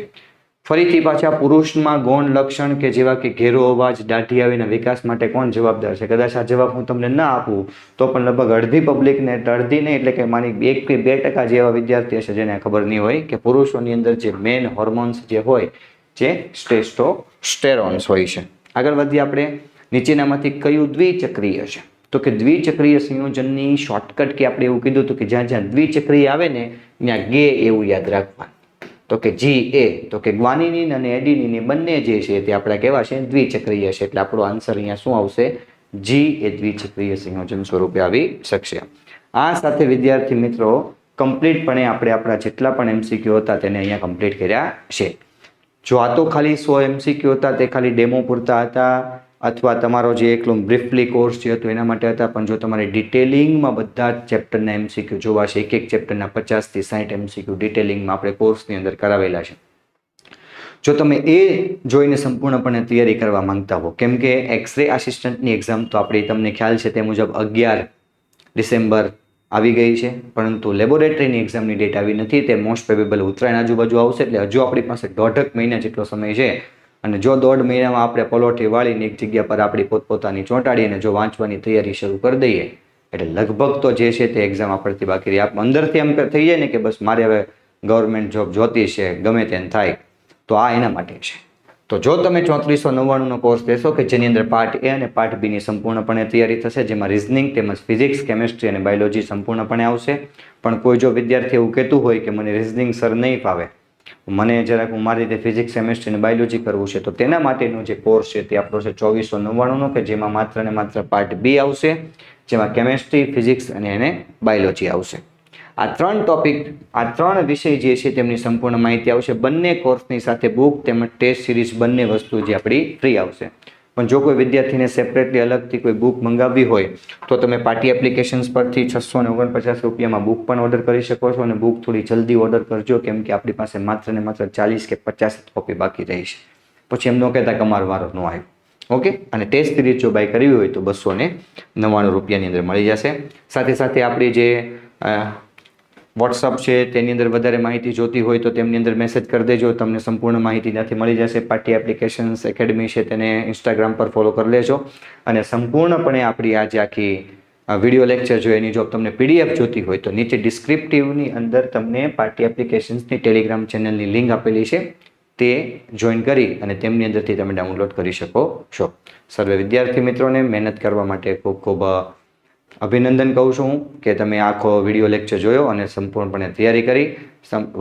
ફરીથી પાછા પુરુષમાં ગૌણ લક્ષણ કે જેવા કે ઘેરો અવાજ, દાઢી આવીના વિકાસ માટે કોણ જવાબદાર છે? કદાચ આ જવાબ હું તમને ના આપું તો પણ લગભગ અડધી પબ્લિકને, અડધી નહીં એટલે કે માની 1 કે 2% જેવા વિદ્યાર્થી હશે જેને ખબર નહીં હોય કે પુરુષોની અંદર જે મેન હોર્મોન્સ જે હોય જે ટેસ્ટોસ્ટેરોન્સ હોય છે. આગળ વધીએ આપણે. નીચેનામાંથી કયું દ્વિચક્રીય છે? તો કે દ્વિચક્રીય સંયોજનની શોર્ટકટ કે આપણે એવું કીધું હતું કે જ્યાં જ્યાં દ્વિચક્રીય આવે ને ત્યાં ગે એવું યાદ રાખવાનું. તો કે GA, તો કે ગ્વાનિનિન અને એડિનિન બંને જે છે તે આપણા કેવા છે? દ્વિચક્રીય છે. એટલે આપણો આન્સર અહીંયા શું આવશે? G એ દ્વિચક્રીય સંયોજન સ્વરૂપે આવી શકશે. આ સાથે વિદ્યાર્થી મિત્રો કમ્પ્લીટપણે આપણે આપણા જેટલા પણ MCQ હતા તેને અહીંયા કમ્પ્લીટ કર્યા છે. જો આ તો ખાલી 100 MCQ હતા તે ખાલી ડેમો પૂરતા હતા, અથવા તમારો જે એકલો બ્રીફલી કોર્સ જે હતો એના માટે હતા. પણ જો તમારે ડિટેલિંગમાં બધા જ ચેપ્ટરના MCQ જોવા છે, એક ચેપ્ટરના 50 થી 60 MCQ ડિટેલિંગમાં આપણે કોર્સની અંદર કરાવેલા છે. જો તમે એ જોઈને સંપૂર્ણપણે તૈયારી કરવા માંગતા હો, કેમ કે એક્સરે આસિસ્ટન્ટની એક્ઝામ તો આપણી તમને ખ્યાલ છે તે મુજબ 11 ડિસેમ્બર આવી ગઈ છે, પરંતુ લેબોરેટરીની એક્ઝામની ડેટ આવી નથી. તે મોસ્ટ પ્રોબેબલ ઉત્તરાયણ આજુબાજુ આવશે. એટલે હજુ આપણી પાસે 1.5 મહિના જેટલો સમય છે. અને જો 1.5 મહિનામાં આપણે પલોઠી વાળીને એક જગ્યા પર આપણી પોતપોતાની ચોંટાડીને જો વાંચવાની તૈયારી શરૂ કરી દઈએ એટલે લગભગ તો જે છે તે એક્ઝામ આપણથી બાકી રહી. આપ અંદરથી એમ થઈ જાય ને કે બસ મારે હવે ગવર્મેન્ટ જોબ જોતી છે, ગમે તેમ થાય, તો આ એના માટે છે. તો જો તમે 3499નો કોર્સ લેશો કે જેની અંદર પાર્ટ A અને પાર્ટ B ની સંપૂર્ણપણે તૈયારી થશે, જેમાં રિઝનિંગ તેમજ ફિઝિક્સ, કેમેસ્ટ્રી અને બાયોલોજી સંપૂર્ણપણે આવશે. પણ કોઈ જો વિદ્યાર્થી એવું કહેતું હોય કે મને રિઝનિંગ સર નહીં ફાવે, મને જરાક મારી રીતે ફિઝિક્સ, કેમેસ્ટ્રી અને બાયોલોજી કરવું છે, તો તેના માટેનો જે કોર્સ છે તે આપણો છે 2499નો, કે જેમાં માત્ર ને માત્ર પાર્ટ B આવશે, જેમાં કેમેસ્ટ્રી, ફિઝિક્સ અને એને બાયોલોજી આવશે. આ 3 ટોપિક, આ 3 વિષય જે છે તેમની સંપૂર્ણ માહિતી આવશે. બંને કોર્સની સાથે બુક તેમજ ટેસ્ટ સિરીઝ બંને વસ્તુ જે આપણી ફ્રી આવશે. પણ જો કોઈ વિદ્યાર્થીને સેપરેટલી અલગથી કોઈ બુક મંગાવવી હોય તો તમે પાર્ટી એપ્લિકેશન્સ પરથી 649 રૂપિયામાં બુક પણ ઓર્ડર કરી શકો છો. અને બુક થોડી જલ્દી ઓર્ડર કરજો, કેમ કે આપણી પાસે માત્ર ને માત્ર 40 કે 50 કોપી બાકી રહી છે. પછી એમ ન કહેતા કે અમારો વારો ન આવ્યો. ઓકે. અને ટેસ્ટ સિરીઝ જો બાય કરવી હોય તો 299 રૂપિયાની અંદર મળી જશે. સાથે સાથે આપણી જે વોટ્સઅપ છે તેની અંદર વધારે માહિતી જોતી હોય તો તેમની અંદર મેસેજ કરી દેજો, તમને સંપૂર્ણ માહિતી ત્યાંથી મળી જશે. પાર્ટી એપ્લિકેશન્સ એકેડમી છે તેને ઇન્સ્ટાગ્રામ પર ફોલો કરી લેજો. અને સંપૂર્ણપણે આપણી આજે આખી વિડીયો લેક્ચર જો એની જો તમને PDF જોતી હોય તો નીચે ડિસ્ક્રિપ્ટિવની અંદર તમને પાર્ટી એપ્લિકેશન્સની ટેલિગ્રામ ચેનલની લિંક આપેલી છે, તે જોઈન કરી અને તેમની અંદરથી તમે ડાઉનલોડ કરી શકો છો. સર્વે વિદ્યાર્થી મિત્રોને મહેનત કરવા માટે ખૂબ ખૂબ અભિનંદન કહું છું કે તમે આખો વિડીયો લેક્ચર જોયો અને સંપૂર્ણપણે તૈયારી કરી.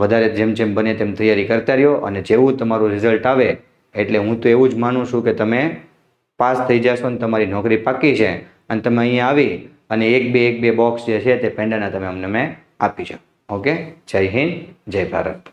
વધારે જેમ બને તેમ તૈયારી કરતા રહ્યો, અને જેવું તમારું રિઝલ્ટ આવે એટલે હું તો એવું જ માનું છું કે તમે પાસ થઈ જશો અને તમારી નોકરી પાકી છે, અને તમે અહીંયા આવી અને એક બે બોક્સ જે છે તે પેંડાના તમે અમને આપી જાઓ. ઓકે. જય હિન્દ, જય ભારત.